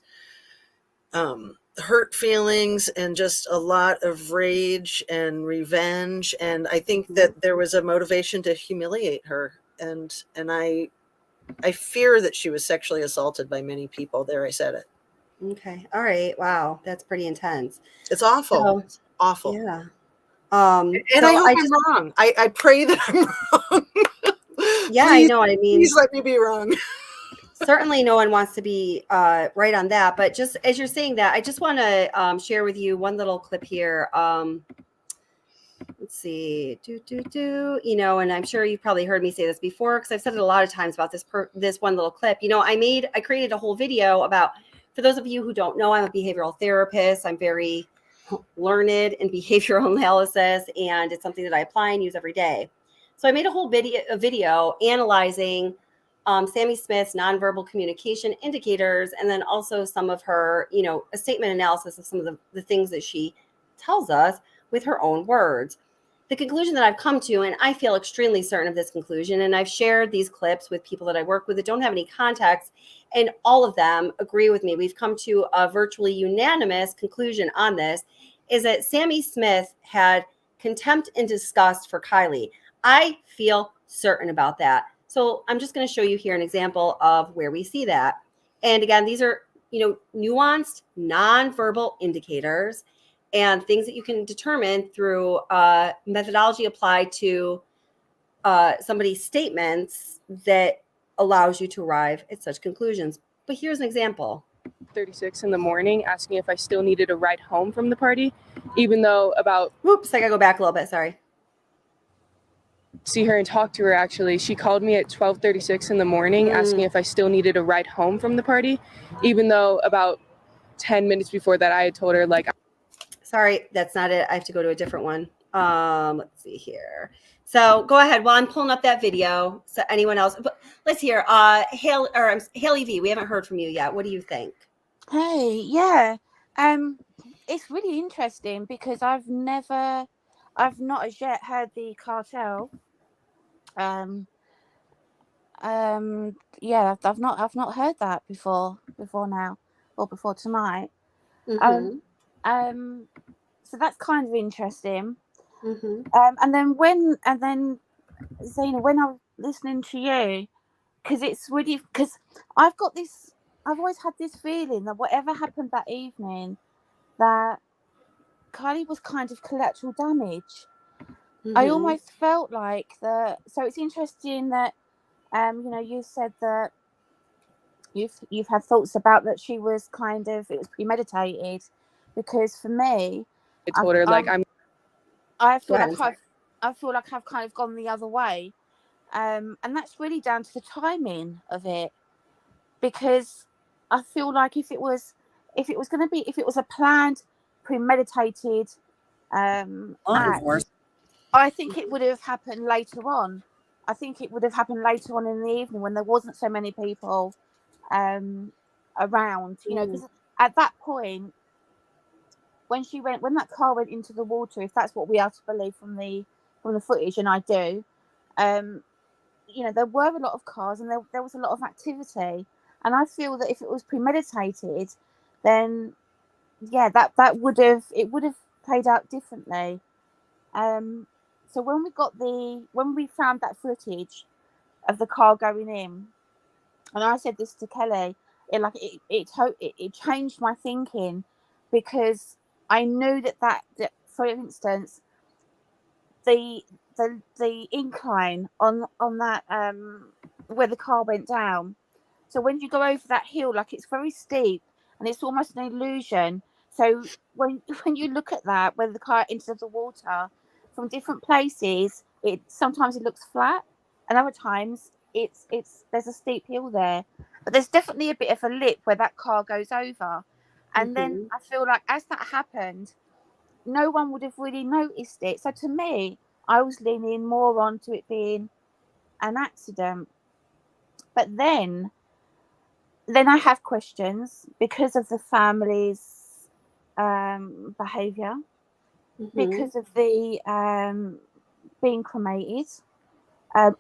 [SPEAKER 9] hurt feelings and just a lot of rage and revenge. And I think that there was a motivation to humiliate her. And I fear that she was sexually assaulted by many people. There, I said it.
[SPEAKER 1] Okay. All right. Wow. That's pretty intense.
[SPEAKER 9] It's awful.
[SPEAKER 1] So,
[SPEAKER 9] It's awful.
[SPEAKER 1] yeah.
[SPEAKER 9] And
[SPEAKER 1] so
[SPEAKER 9] I hope I'm wrong. I pray that I'm wrong.
[SPEAKER 1] Yeah,
[SPEAKER 9] Please,
[SPEAKER 1] I know. I mean,
[SPEAKER 9] please let me be wrong.
[SPEAKER 1] certainly no one wants to be right on that. But just as you're saying that, I just want to share with you one little clip here. Let's see. You know, and I'm sure you've probably heard me say this before because I've said it a lot of times about this one little clip. You know, I created a whole video about, for those of you who don't know, I'm a behavioral therapist. I'm very learned in behavioral analysis, and it's something that I apply and use every day. So I made a whole video analyzing Sammy Smith's nonverbal communication indicators, and then also some of her, you know, a statement analysis of some of the things that she tells us with her own words. The conclusion that I've come to, and I feel extremely certain of this conclusion, and I've shared these clips with people that I work with that don't have any context, and all of them agree with me. We've come to a virtually unanimous conclusion on this, is that Sammy Smith had contempt and disgust for Kiely. I feel certain about that. So I'm just going to show you here an example of where we see that. And again, these are, you know, nuanced, nonverbal indicators and things that you can determine through methodology applied to somebody's statements that allows you to arrive at such conclusions. But here's an example.
[SPEAKER 3] 36 in the morning, asking if I still needed a ride home from the party, even though about...
[SPEAKER 1] Whoops, I gotta go back a little bit, sorry.
[SPEAKER 3] See her and talk to her, actually. She called me at 12:36 in the morning, asking if I still needed a ride home from the party, even though about 10 minutes before that, I had told her, like...
[SPEAKER 1] Sorry, that's not it. I have to go to a different one. Let's see here. So go ahead while I'm pulling up that video. So anyone else, let's hear. Haley V, we haven't heard from you yet. What do you think?
[SPEAKER 8] Hey, yeah. It's really interesting because I've not as yet heard the cartel. Yeah, I've not heard that before now or before tonight.
[SPEAKER 1] Mm-hmm.
[SPEAKER 8] So that's kind of interesting.
[SPEAKER 1] Mm-hmm.
[SPEAKER 8] And then Zena, when I'm listening to you, because I've always had this feeling that whatever happened that evening, that Kiely was kind of collateral damage.
[SPEAKER 1] Mm-hmm.
[SPEAKER 8] I almost felt like that. So it's interesting that, you know, you said that you've had thoughts about that she was it was premeditated, because for me,
[SPEAKER 3] I told her, like,
[SPEAKER 8] I feel like I've kind of gone the other way, and that's really down to the timing of it, because I feel like if it was a planned, premeditated act, I think it would have happened later on. I think it would have happened later on in the evening when there wasn't so many people around, you know, because at that point, when that car went into the water, if that's what we are to believe from the footage, and I do, there were a lot of cars and there was a lot of activity, and I feel that if it was premeditated, then that would have played out differently. So when we found that footage of the car going in, and I said this to Kelly, it changed my thinking, because I knew that for instance, the incline on that where the car went down. So when you go over that hill, like, it's very steep and it's almost an illusion. So when you look at that, where the car enters the water, from different places, sometimes it looks flat, and other times there's a steep hill there. But there's definitely a bit of a lip where that car goes over. And then I feel like as that happened, no one would have really noticed it. So to me, I was leaning more onto it being an accident. But then I have questions because of the family's behaviour, because of the being cremated,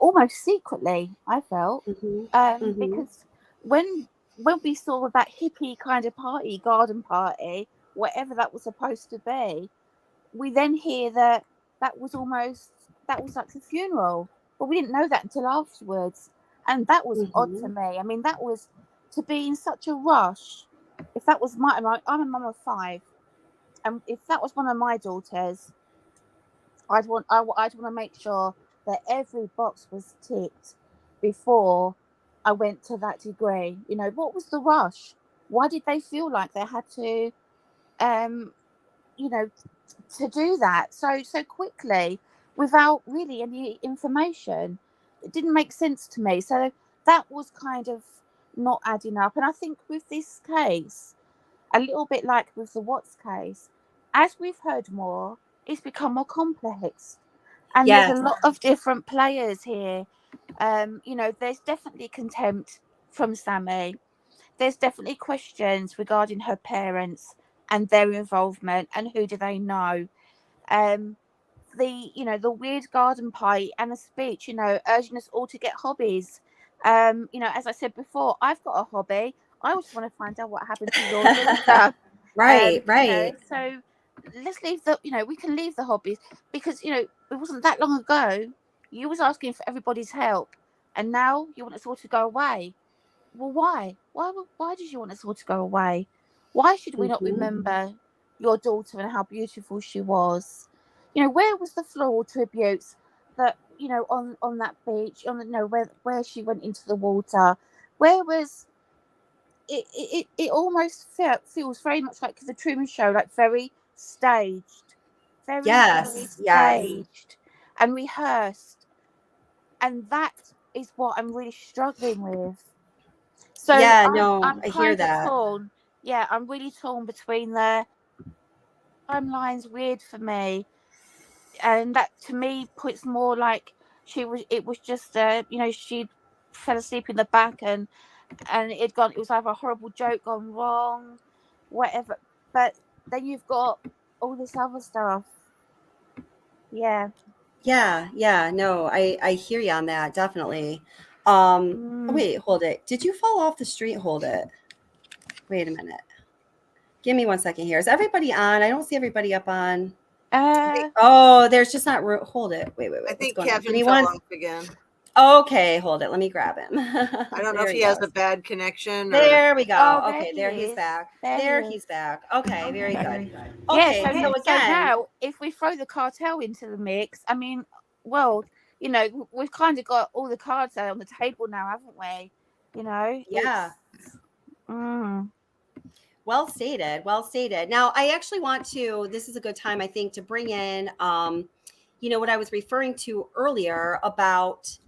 [SPEAKER 8] almost secretly, I felt, because when we saw that hippie kind of party, garden party, whatever that was supposed to be, we then hear that was like a funeral, but we didn't know that until afterwards, and that was odd to me. I mean, that was to be in such a rush. If that was I'm a mum of 5, and if that was one of my daughters, I'd want to make sure that every box was ticked before I went to that degree. What was the rush? Why did they feel like they had to, to do that so quickly without really any information? It didn't make sense to me. So that was kind of not adding up. And I think with this case, a little bit like with the Watts case, as we've heard more, it's become more complex, and there's a lot of different players here. There's definitely contempt from Sammy. There's definitely questions regarding her parents and their involvement and who do they know. The weird garden party and a speech, urging us all to get hobbies. As I said before, I've got a hobby. I also want to find out what happened to your daughter.
[SPEAKER 1] Right.
[SPEAKER 8] So let's leave we can leave the hobbies, because it wasn't that long ago you was asking for everybody's help, and now you want us all to go away. Well, why did you want us all to go away? Why should we not remember your daughter and how beautiful she was? Where was the floral tributes that on that beach, where she went into the water? Where was it? It almost feels very much like the Truman Show, like very staged, very staged and rehearsed, and that is what I'm really struggling with. So I'm
[SPEAKER 1] I hear that.
[SPEAKER 8] torn. Yeah, I'm really torn between the timelines. Weird for me, and that to me puts more like it was just she fell asleep in the back, and it was either a horrible joke gone wrong, whatever. But then you've got all this other stuff. No,
[SPEAKER 1] I hear you on that, definitely. Wait, hold it. Did you fall off the street? Hold it. Wait a minute. Give me 1 second here. Is everybody on? I don't see everybody up on. There's just not room. Hold it. Wait.
[SPEAKER 9] I think Kevin fell off again.
[SPEAKER 1] Okay, hold it. Let me grab him.
[SPEAKER 9] I don't know if he has a bad connection.
[SPEAKER 1] There we go.
[SPEAKER 8] Oh,
[SPEAKER 1] okay, there he's back. He's back. Okay, very good.
[SPEAKER 8] Okay,
[SPEAKER 1] Okay, so again,
[SPEAKER 8] so now if we throw the cartel into the mix, I mean, well, we've kind of got all the cards out on the table now, haven't we?
[SPEAKER 1] Yeah. Well stated. Now, I actually want to, this is a good time, I think, to bring in, what I was referring to earlier about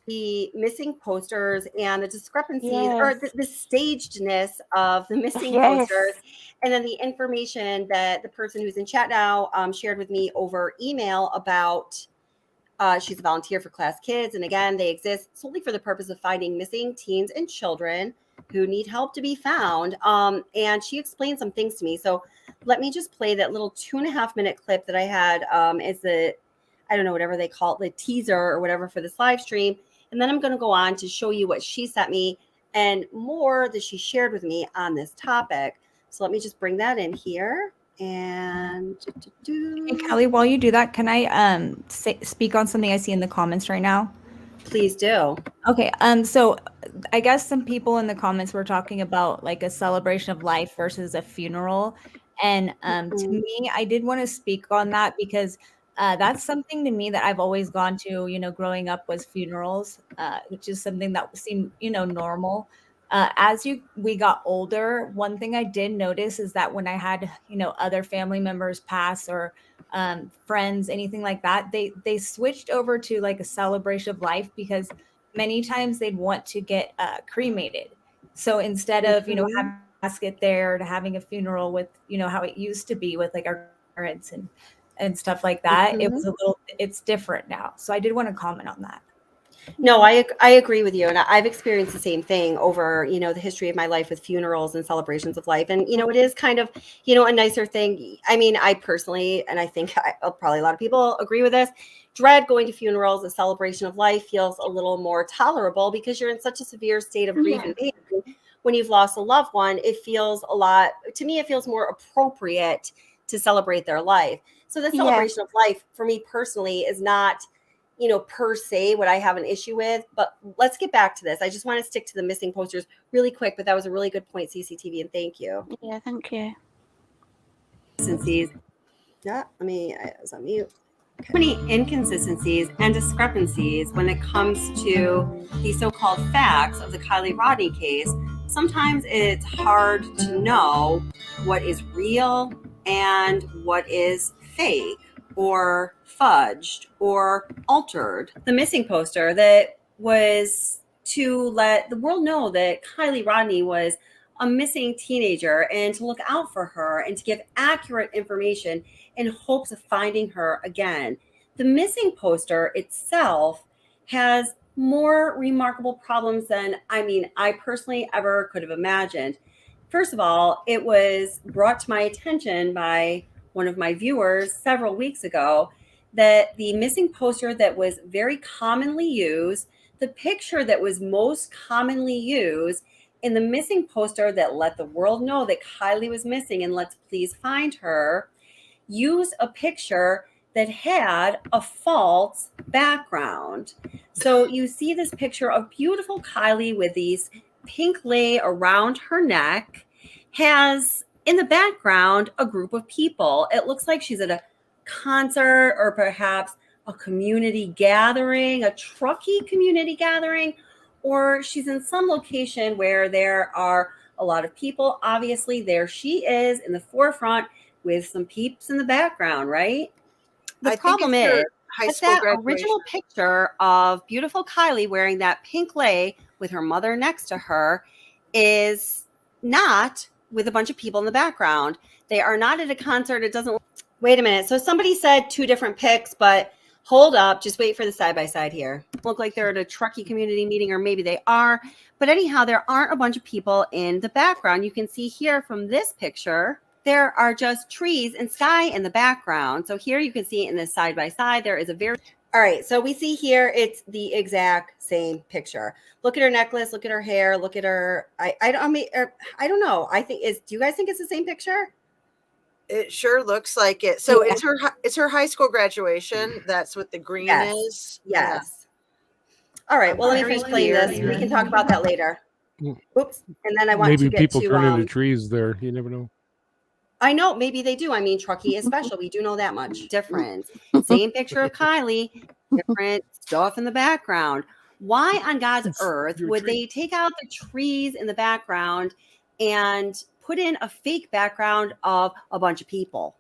[SPEAKER 1] the missing posters and the discrepancies or the stagedness of the missing posters. And then the information that the person who's in chat now shared with me over email about she's a volunteer for Class Kids. And again, they exist solely for the purpose of finding missing teens and children who need help to be found. And she explained some things to me. So let me just play that little 2.5-minute clip that I had as the, I don't know, whatever they call it, the teaser or whatever for this live stream. And then I'm going to go on to show you what she sent me and more that she shared with me on this topic. So let me just bring that in here. And
[SPEAKER 4] Hey, Kelly, while you do that, can I speak on something I see in the comments right now?
[SPEAKER 1] Please do.
[SPEAKER 4] Okay, so I guess some people in the comments were talking about like a celebration of life versus a funeral. And to me, I did want to speak on that because that's something to me that I've always gone to, growing up was funerals, which is something that seemed, normal. As we got older, one thing I did notice is that when I had, other family members pass or friends, anything like that, they switched over to like a celebration of life because many times they'd want to get cremated. So instead of, having a casket there to having a funeral with, how it used to be with like our parents and stuff like that, it's different now. So I did want to comment on that.
[SPEAKER 1] No, I agree with you. And I've experienced the same thing over, the history of my life with funerals and celebrations of life. And, it is kind of, a nicer thing. I mean, I personally, and I think probably a lot of people agree with this, dread going to funerals. A celebration of life feels a little more tolerable because you're in such a severe state of grief and pain. When you've lost a loved one, it feels it feels more appropriate to celebrate their life. So the celebration of life for me personally is not, per se what I have an issue with, but let's get back to this. I just want to stick to the missing posters really quick, but that was a really good point, CCTV, and thank you.
[SPEAKER 8] Yeah, thank you.
[SPEAKER 1] Inconsistencies. Yeah, I was on mute. Okay. Many inconsistencies and discrepancies when it comes to the so-called facts of the Kiely Rodni case. Sometimes it's hard to know what is real and what is fake or fudged or altered. The missing poster that was to let the world know that Kiely Rodni was a missing teenager and to look out for her and to give accurate information in hopes of finding her again. The missing poster itself has more remarkable problems than I personally ever could have imagined. First of all, it was brought to my attention by one of my viewers several weeks ago that the missing poster that was very commonly used, the picture that was most commonly used in the missing poster that let the world know that Kiely was missing and let's please find her, used a picture that had a false background. So you see this picture of beautiful Kiely with these pink lei around her neck, has in the background a group of people. It looks like she's at a concert or perhaps a community gathering, a Truckee community gathering, or she's in some location where there are a lot of people. Obviously, there she is in the forefront with some peeps in the background, right? The problem is that original picture of beautiful Kiely wearing that pink lei with her mother next to her is not with a bunch of people in the background. They are not at a concert. It doesn't. Wait a minute. So somebody said 2 different pics, but hold up. Just wait for the side-by-side here. Look like they're at a Truckee community meeting, or maybe they are. But anyhow, there aren't a bunch of people in the background. You can see here from this picture, there are just trees and sky in the background. So here you can see in this side-by-side, there is a very... All right, so we see here, it's the exact same picture. Look at her necklace, look at her hair, look at her... I don't know. Do you guys think it's the same picture?
[SPEAKER 9] It sure looks like it. So it's her high school graduation. That's what the green is.
[SPEAKER 1] Yes. Yeah. All right. Well, let me finish playing this. We can talk about that later. Oops. And then I want
[SPEAKER 2] maybe
[SPEAKER 1] to get
[SPEAKER 2] people
[SPEAKER 1] to,
[SPEAKER 2] turn into trees there. You never know.
[SPEAKER 1] I know. Maybe they do. Truckee is special. We do know that much. Different. Same picture of Kiely. Different stuff in the background. Why on God's earth would they take out the trees in the background and put in a fake background of a bunch of people?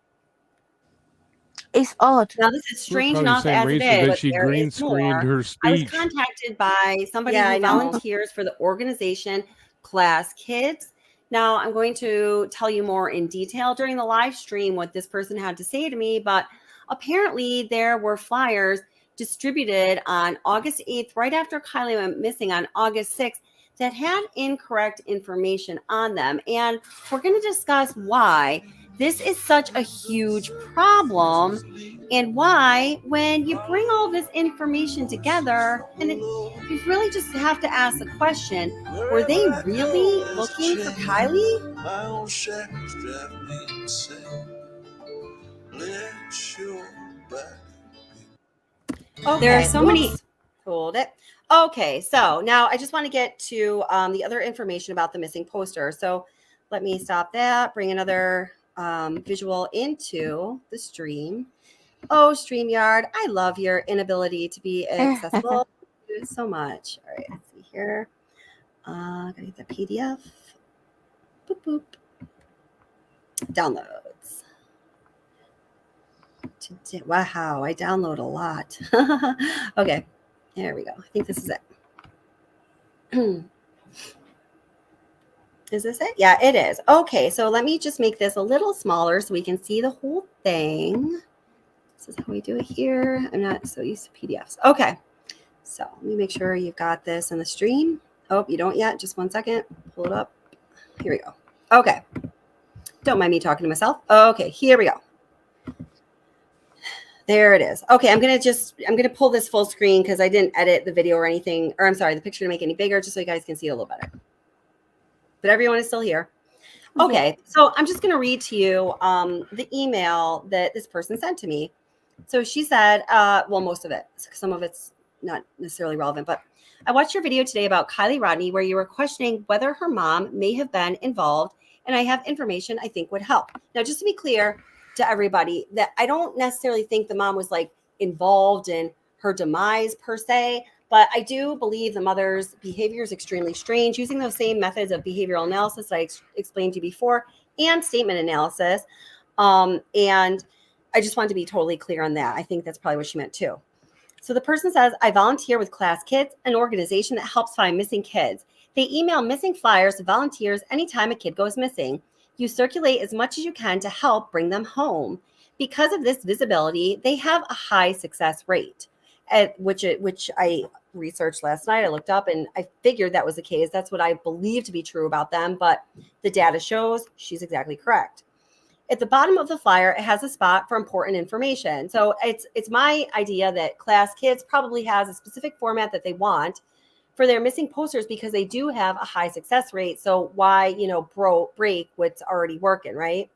[SPEAKER 8] It's odd.
[SPEAKER 1] Now, this is strange enough as it is, but
[SPEAKER 2] she
[SPEAKER 1] there
[SPEAKER 2] green
[SPEAKER 1] is
[SPEAKER 2] screened
[SPEAKER 1] more.
[SPEAKER 2] her speech.
[SPEAKER 1] I was contacted by somebody who volunteers for the organization Class Kids. Now, I'm going to tell you more in detail during the live stream what this person had to say to me, but apparently there were flyers distributed on August 8th, right after Kiely went missing on August 6th, that had incorrect information on them. And we're going to discuss why this is such a huge problem, and why, when you bring all this information together, and you really just have to ask the question, were they really looking for Kiely?
[SPEAKER 5] My own shackles drive me insane. Let your back.
[SPEAKER 1] Okay. There are so many. Hold it. Okay, so now I just want to get to the other information about the missing poster. So let me stop that, bring another visual into the stream. Oh, StreamYard, I love your inability to be accessible. Thank you so much. All right, let's see here. Gotta get the PDF. Boop, boop. Downloads. Today, wow, I download a lot. Okay, there we go. I think this is it. Is this it? Yeah, it is. Okay, so let me just make this a little smaller so we can see the whole thing. This is how we do it here. I'm not so used to PDFs. Okay, so let me make sure you've got this in the stream. Oh, you don't yet? Just 1 second. Pull it up. Here we go. Okay. Don't mind me talking to myself. Okay, here we go. There it is. Okay, I'm gonna pull this full screen because I didn't edit the video or anything, or I'm sorry, the picture to make it any bigger, just so you guys can see it a little better. But everyone is still here. Okay, so I'm just gonna read to you the email that this person sent to me. So she said, well, most of it, some of it's not necessarily relevant, but I watched your video today about Kiely Rodni where you were questioning whether her mom may have been involved, and I have information I think would help. Now, just to be clear to everybody, that I don't necessarily think the mom was like involved in her demise per se, but I do believe the mother's behavior is extremely strange, using those same methods of behavioral analysis that I explained to you before and statement analysis. And I just wanted to be totally clear on that. I think that's probably what she meant too. So the person says, I volunteer with Class Kids, an organization that helps find missing kids. They email missing flyers to volunteers anytime a kid goes missing. You circulate as much as you can to help bring them home. Because of this visibility, they have a high success rate, which I researched last night. I looked up and I figured that was the case. That's what I believe to be true about them, but the data shows she's exactly correct. At the bottom of the flyer, it has a spot for important information. So it's my idea that Class Kids probably has a specific format that they want for their missing posters because they do have a high success rate. So why, break what's already working, right?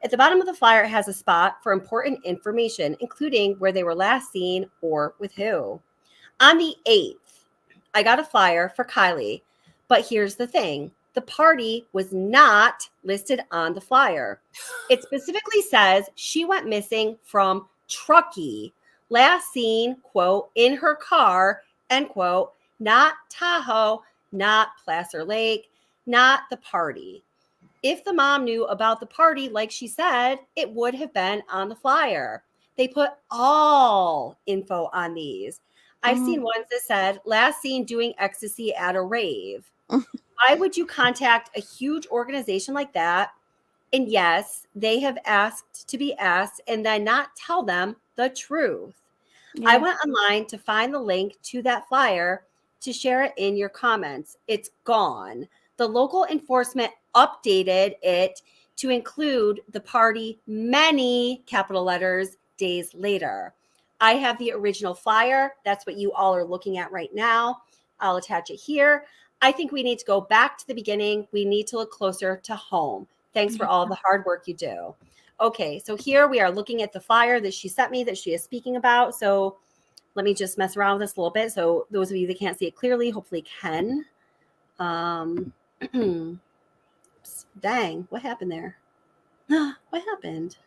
[SPEAKER 1] At the bottom of the flyer, it has a spot for important information, including where they were last seen or with who. On the 8th, I got a flyer for Kiely, but here's the thing. The party was not listed on the flyer. It specifically says she went missing from Truckee, last seen, quote, in her car, end quote, not Tahoe, not Placer Lake, not the party. If the mom knew about the party, like she said, it would have been on the flyer. They put all info on these. I've seen ones that said, last seen doing ecstasy at a rave. Why would you contact a huge organization like that? And yes, they have asked to be asked and then not tell them the truth. Yeah. I went online to find the link to that flyer to share it in your comments. It's gone. The local enforcement updated it to include the party many capital letters days later. I have the original flyer. That's what you all are looking at right now. I'll attach it here. I think we need to go back to the beginning. We need to look closer to home. Thanks for all the hard work you do. Okay, so here we are looking at the flyer that she sent me that she is speaking about. So let me just mess around with this a little bit. So those of you that can't see it clearly, hopefully can. Oops, dang, what happened there? What happened?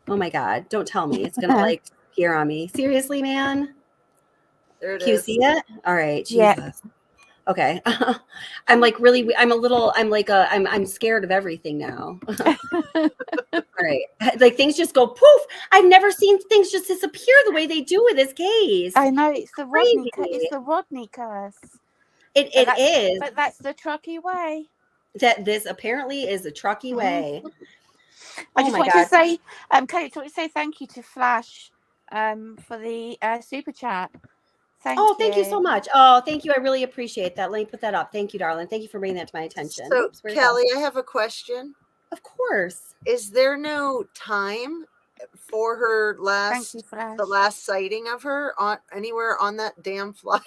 [SPEAKER 1] Oh my God, don't tell me. It's going to appear on me. Seriously, man?
[SPEAKER 9] There it
[SPEAKER 1] Can you
[SPEAKER 9] is.
[SPEAKER 1] see it? All right, Jesus. Yeah. Okay. I'm scared of everything now. All right. Like things just go poof. I've never seen things just disappear the way they do in this case.
[SPEAKER 8] I know it's the Rodni. It's the Rodni curse.
[SPEAKER 1] It is.
[SPEAKER 8] But that's the Truckee way.
[SPEAKER 1] That this apparently is the Truckee way.
[SPEAKER 8] I just want to say, Kelly, I just want to say thank you to Flash, for the super chat.
[SPEAKER 1] Thank you so much. Oh, thank you. I really appreciate that. Let me put that up. Thank you, darling. Thank you for bringing that to my attention.
[SPEAKER 9] So, Kelly, I have a question.
[SPEAKER 1] Of course.
[SPEAKER 9] Is there no time for her
[SPEAKER 8] Thank you, Flash.
[SPEAKER 9] the last sighting of her on anywhere on that damn flyer?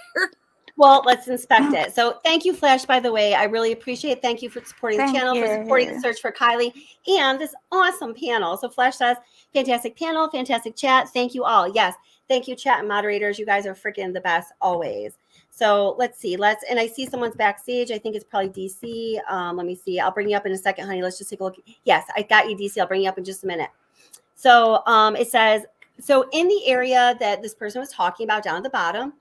[SPEAKER 1] Well, let's inspect it. So thank you, Flash, by the way. I really appreciate it. Thank you for supporting the
[SPEAKER 8] Thank
[SPEAKER 1] channel, for supporting the
[SPEAKER 8] you.
[SPEAKER 1] search for Kiely and this awesome panel. So Flash says, fantastic panel, fantastic chat. Thank you all. Yes. Thank you, chat and moderators. You guys are freaking the best always. So let's see. And I see someone's backstage. I think it's probably DC. Let me see. I'll bring you up in a second, honey. Let's just take a look. Yes, I got you, DC. I'll bring you up in just a minute. So it says, so in the area that this person was talking about down at the bottom,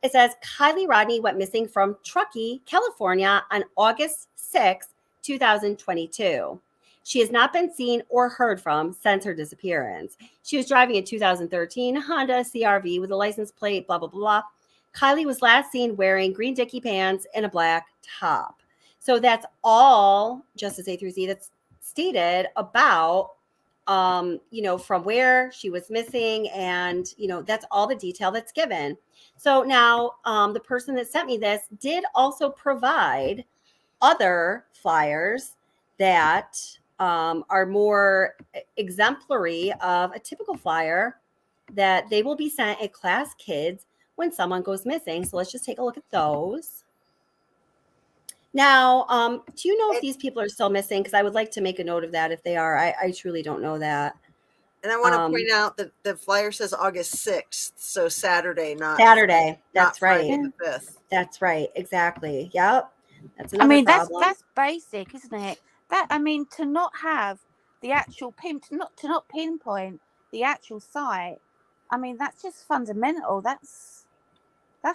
[SPEAKER 1] it says Kiely Rodni went missing from Truckee, California on August 6, 2022. She has not been seen or heard from since her disappearance. She was driving a 2013 Honda CRV with a license plate, blah, blah, blah. Kiely was last seen wearing green dicky pants and a black top. So that's all Justice A through Z that's stated about, from where she was missing. And, that's all the detail that's given. So now the person that sent me this did also provide other flyers that are more exemplary of a typical flyer that they will be sent at class kids when someone goes missing. So let's just take a look at those. Now, do you know if these people are still missing? Because I would like to make a note of that if they are. I truly don't know that.
[SPEAKER 9] And I want to point out that the flyer says August 6th, so Saturday, not
[SPEAKER 1] Saturday. That's
[SPEAKER 9] not Friday
[SPEAKER 1] right.
[SPEAKER 9] the 5th.
[SPEAKER 1] That's right. Exactly. Yep. That's another problem.
[SPEAKER 8] that's basic, isn't it? To not have the actual to not pinpoint the actual site. That's just fundamental. That's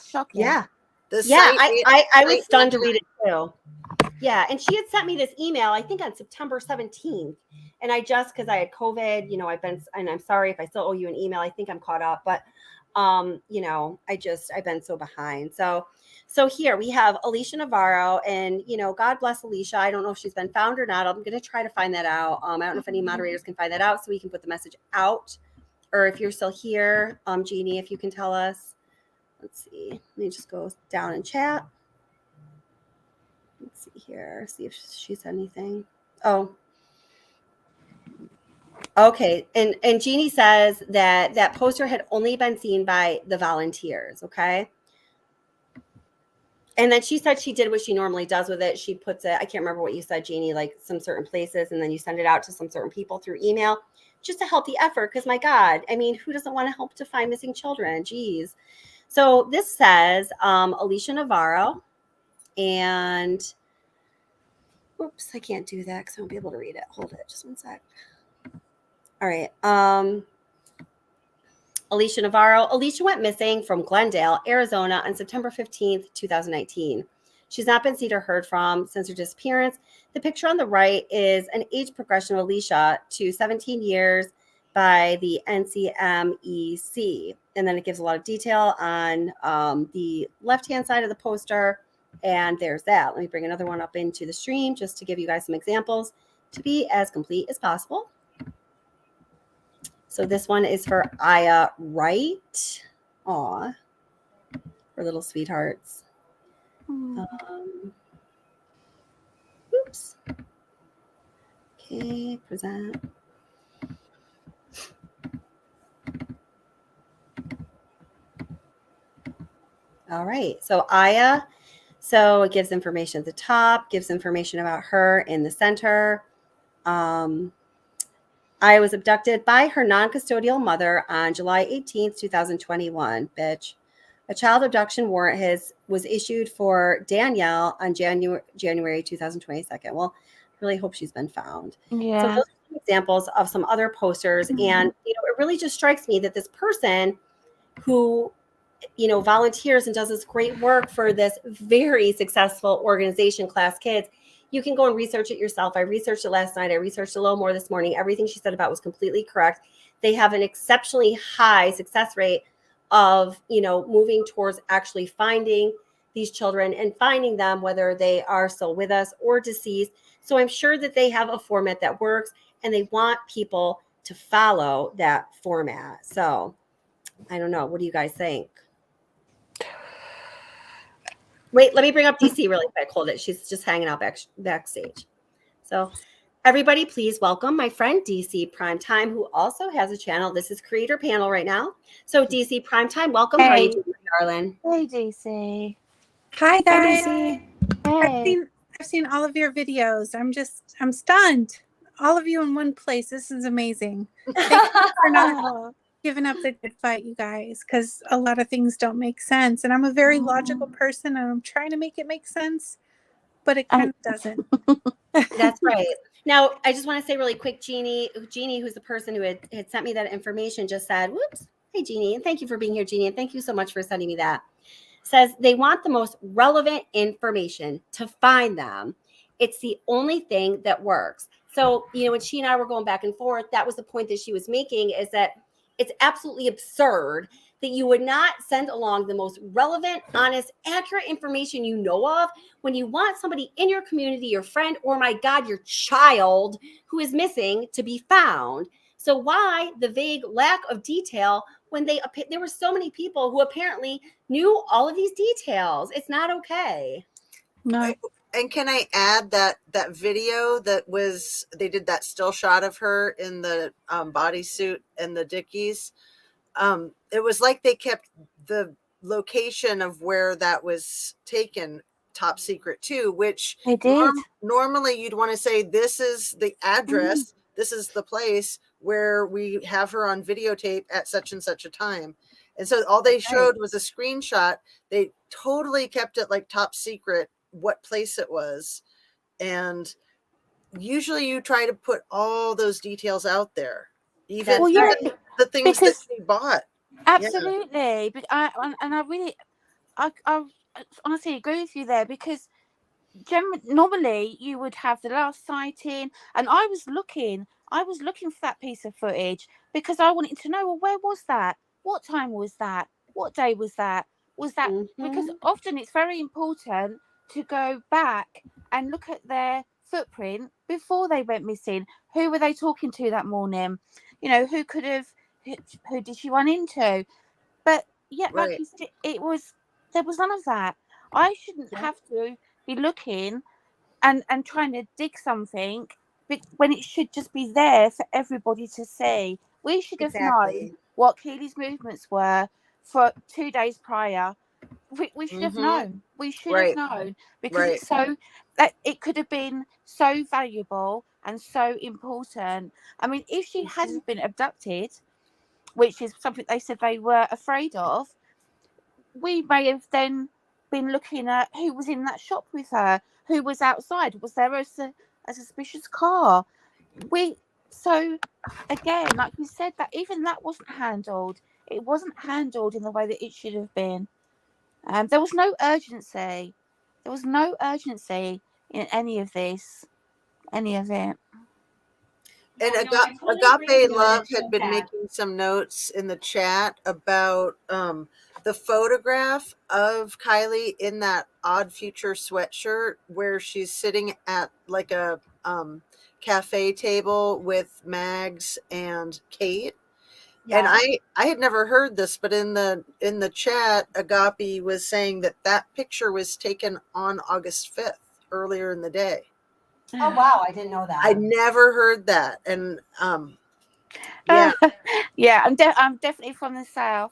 [SPEAKER 8] shocking.
[SPEAKER 1] Yeah.
[SPEAKER 9] The
[SPEAKER 1] Yeah,
[SPEAKER 9] site
[SPEAKER 1] I was stunned to read it too. Yeah, and she had sent me this email, I think on September 17th. And because I had COVID, and I'm sorry if I still owe you an email. I think I'm caught up, but I've been so behind. So here we have Alicia Navarro, and God bless Alicia. I don't know if she's been found or not. I'm going to try to find that out. I don't know if any moderators can find that out so we can put the message out, or if you're still here, Jeannie, if you can tell us. Let's see. Let me just go down and chat. Let's see here. See if she said anything. Oh. Okay. And Jeannie says that poster had only been seen by the volunteers. Okay. And then she said she did what she normally does with it. She puts it, I can't remember what you said, Jeannie, like some certain places, and then you send it out to some certain people through email just to help the effort. Because my God, who doesn't want to help to find missing children? Jeez. So this says Alicia Navarro, and oops, I can't do that because I won't be able to read it. Hold it, just one sec. All right. Alicia Navarro. Alicia went missing from Glendale, Arizona on September 15th, 2019. She's not been seen or heard from since her disappearance. The picture on the right is an age progression of Alicia to 17 years by the NCMEC. And then it gives a lot of detail on the left-hand side of the poster. And there's that. Let me bring another one up into the stream just to give you guys some examples to be as complete as possible. So this one is for Aya Wright. Aw, for little sweethearts. Oops. Okay, present. All right, so Aya. So it gives information at the top, gives information about her in the center. I was abducted by her non-custodial mother on July 18th, 2021, bitch. A child abduction warrant was issued for Danielle on January 2022. Well, I really hope she's been found.
[SPEAKER 8] Yeah.
[SPEAKER 1] So those are some examples of some other posters. Mm-hmm. And, it really just strikes me that this person who, volunteers and does this great work for this very successful organization, Class Kids, you can go and research it yourself. I researched it last night. I researched a little more this morning. Everything she said about was completely correct. They have an exceptionally high success rate of, moving towards actually finding these children and finding them, whether they are still with us or deceased. So I'm sure that they have a format that works, and they want people to follow that format. So I don't know. What do you guys think? Wait, let me bring up DC really quick. Hold it. She's just hanging out backstage. So Everybody, please welcome my friend DC Primetime, who also has a channel. This is Creator Panel right now. So DC Primetime, welcome. How are you doing, darling?
[SPEAKER 8] Hey, DC.
[SPEAKER 10] Hi guys.
[SPEAKER 8] Hey.
[SPEAKER 10] I've seen all of your videos. I'm stunned. All of you in one place. This is amazing. Thank you for not giving up the good fight, you guys, because a lot of things don't make sense. And I'm a very logical person, and I'm trying to make it make sense, but it kind of doesn't.
[SPEAKER 1] That's right. Now, I just want to say really quick, Jeannie, who's the person who had sent me that information, just said, whoops, hey, Jeannie, and thank you for being here, Jeannie, and thank you so much for sending me that. Says they want the most relevant information to find them. It's the only thing that works. So, when she and I were going back and forth, that was the point that she was making, is that it's absolutely absurd that you would not send along the most relevant, honest, accurate information you know of when you want somebody in your community, your friend, or my God, your child who is missing to be found. So why the vague lack of detail when there were so many people who apparently knew all of these details? It's not okay.
[SPEAKER 10] No.
[SPEAKER 9] And can I add that video that they did that still shot of her in the bodysuit and the Dickies? It was like they kept the location of where that was taken top secret too, which
[SPEAKER 8] They did.
[SPEAKER 9] Normally you'd want to say, this is the address, this is the place where we have her on videotape at such and such a time. And so all they showed was a screenshot. They totally kept it like top secret what place it was. And usually you try to put all those details out there, even the things that she bought.
[SPEAKER 8] Absolutely. But I honestly agree with you there, because normally you would have the last sighting, and I was looking for that piece of footage because I wanted to know, well, where was that? What time was that? What day was that? Because often it's very important to go back and look at their footprint before they went missing. Who were they talking to that morning? Who did she run into? But like you said, there was none of that. I shouldn't have to be looking and trying to dig something when it should just be there for everybody to see. We should have known what Kiely's movements were for 2 days prior. We should have known. We should have known, because it's so that it could have been so valuable and so important. I mean, if she hadn't been abducted, which is something they said they were afraid of, we may have then been looking at who was in that shop with her, who was outside, was there a suspicious car. So again, like you said, that even that wasn't handled. It wasn't handled in the way that it should have been. There was no urgency. There was no urgency in any of this, any of it.
[SPEAKER 9] And Agape Love had been making some notes in the chat about the photograph of Kiely in that Odd Future sweatshirt where she's sitting at like a cafe table with Mags and Kate. Yeah. And I had never heard this, but in the chat, Agape was saying that picture was taken on August 5th, earlier in the day.
[SPEAKER 1] Oh wow, I didn't know that.
[SPEAKER 9] I never heard that. And I'm
[SPEAKER 8] definitely from the south.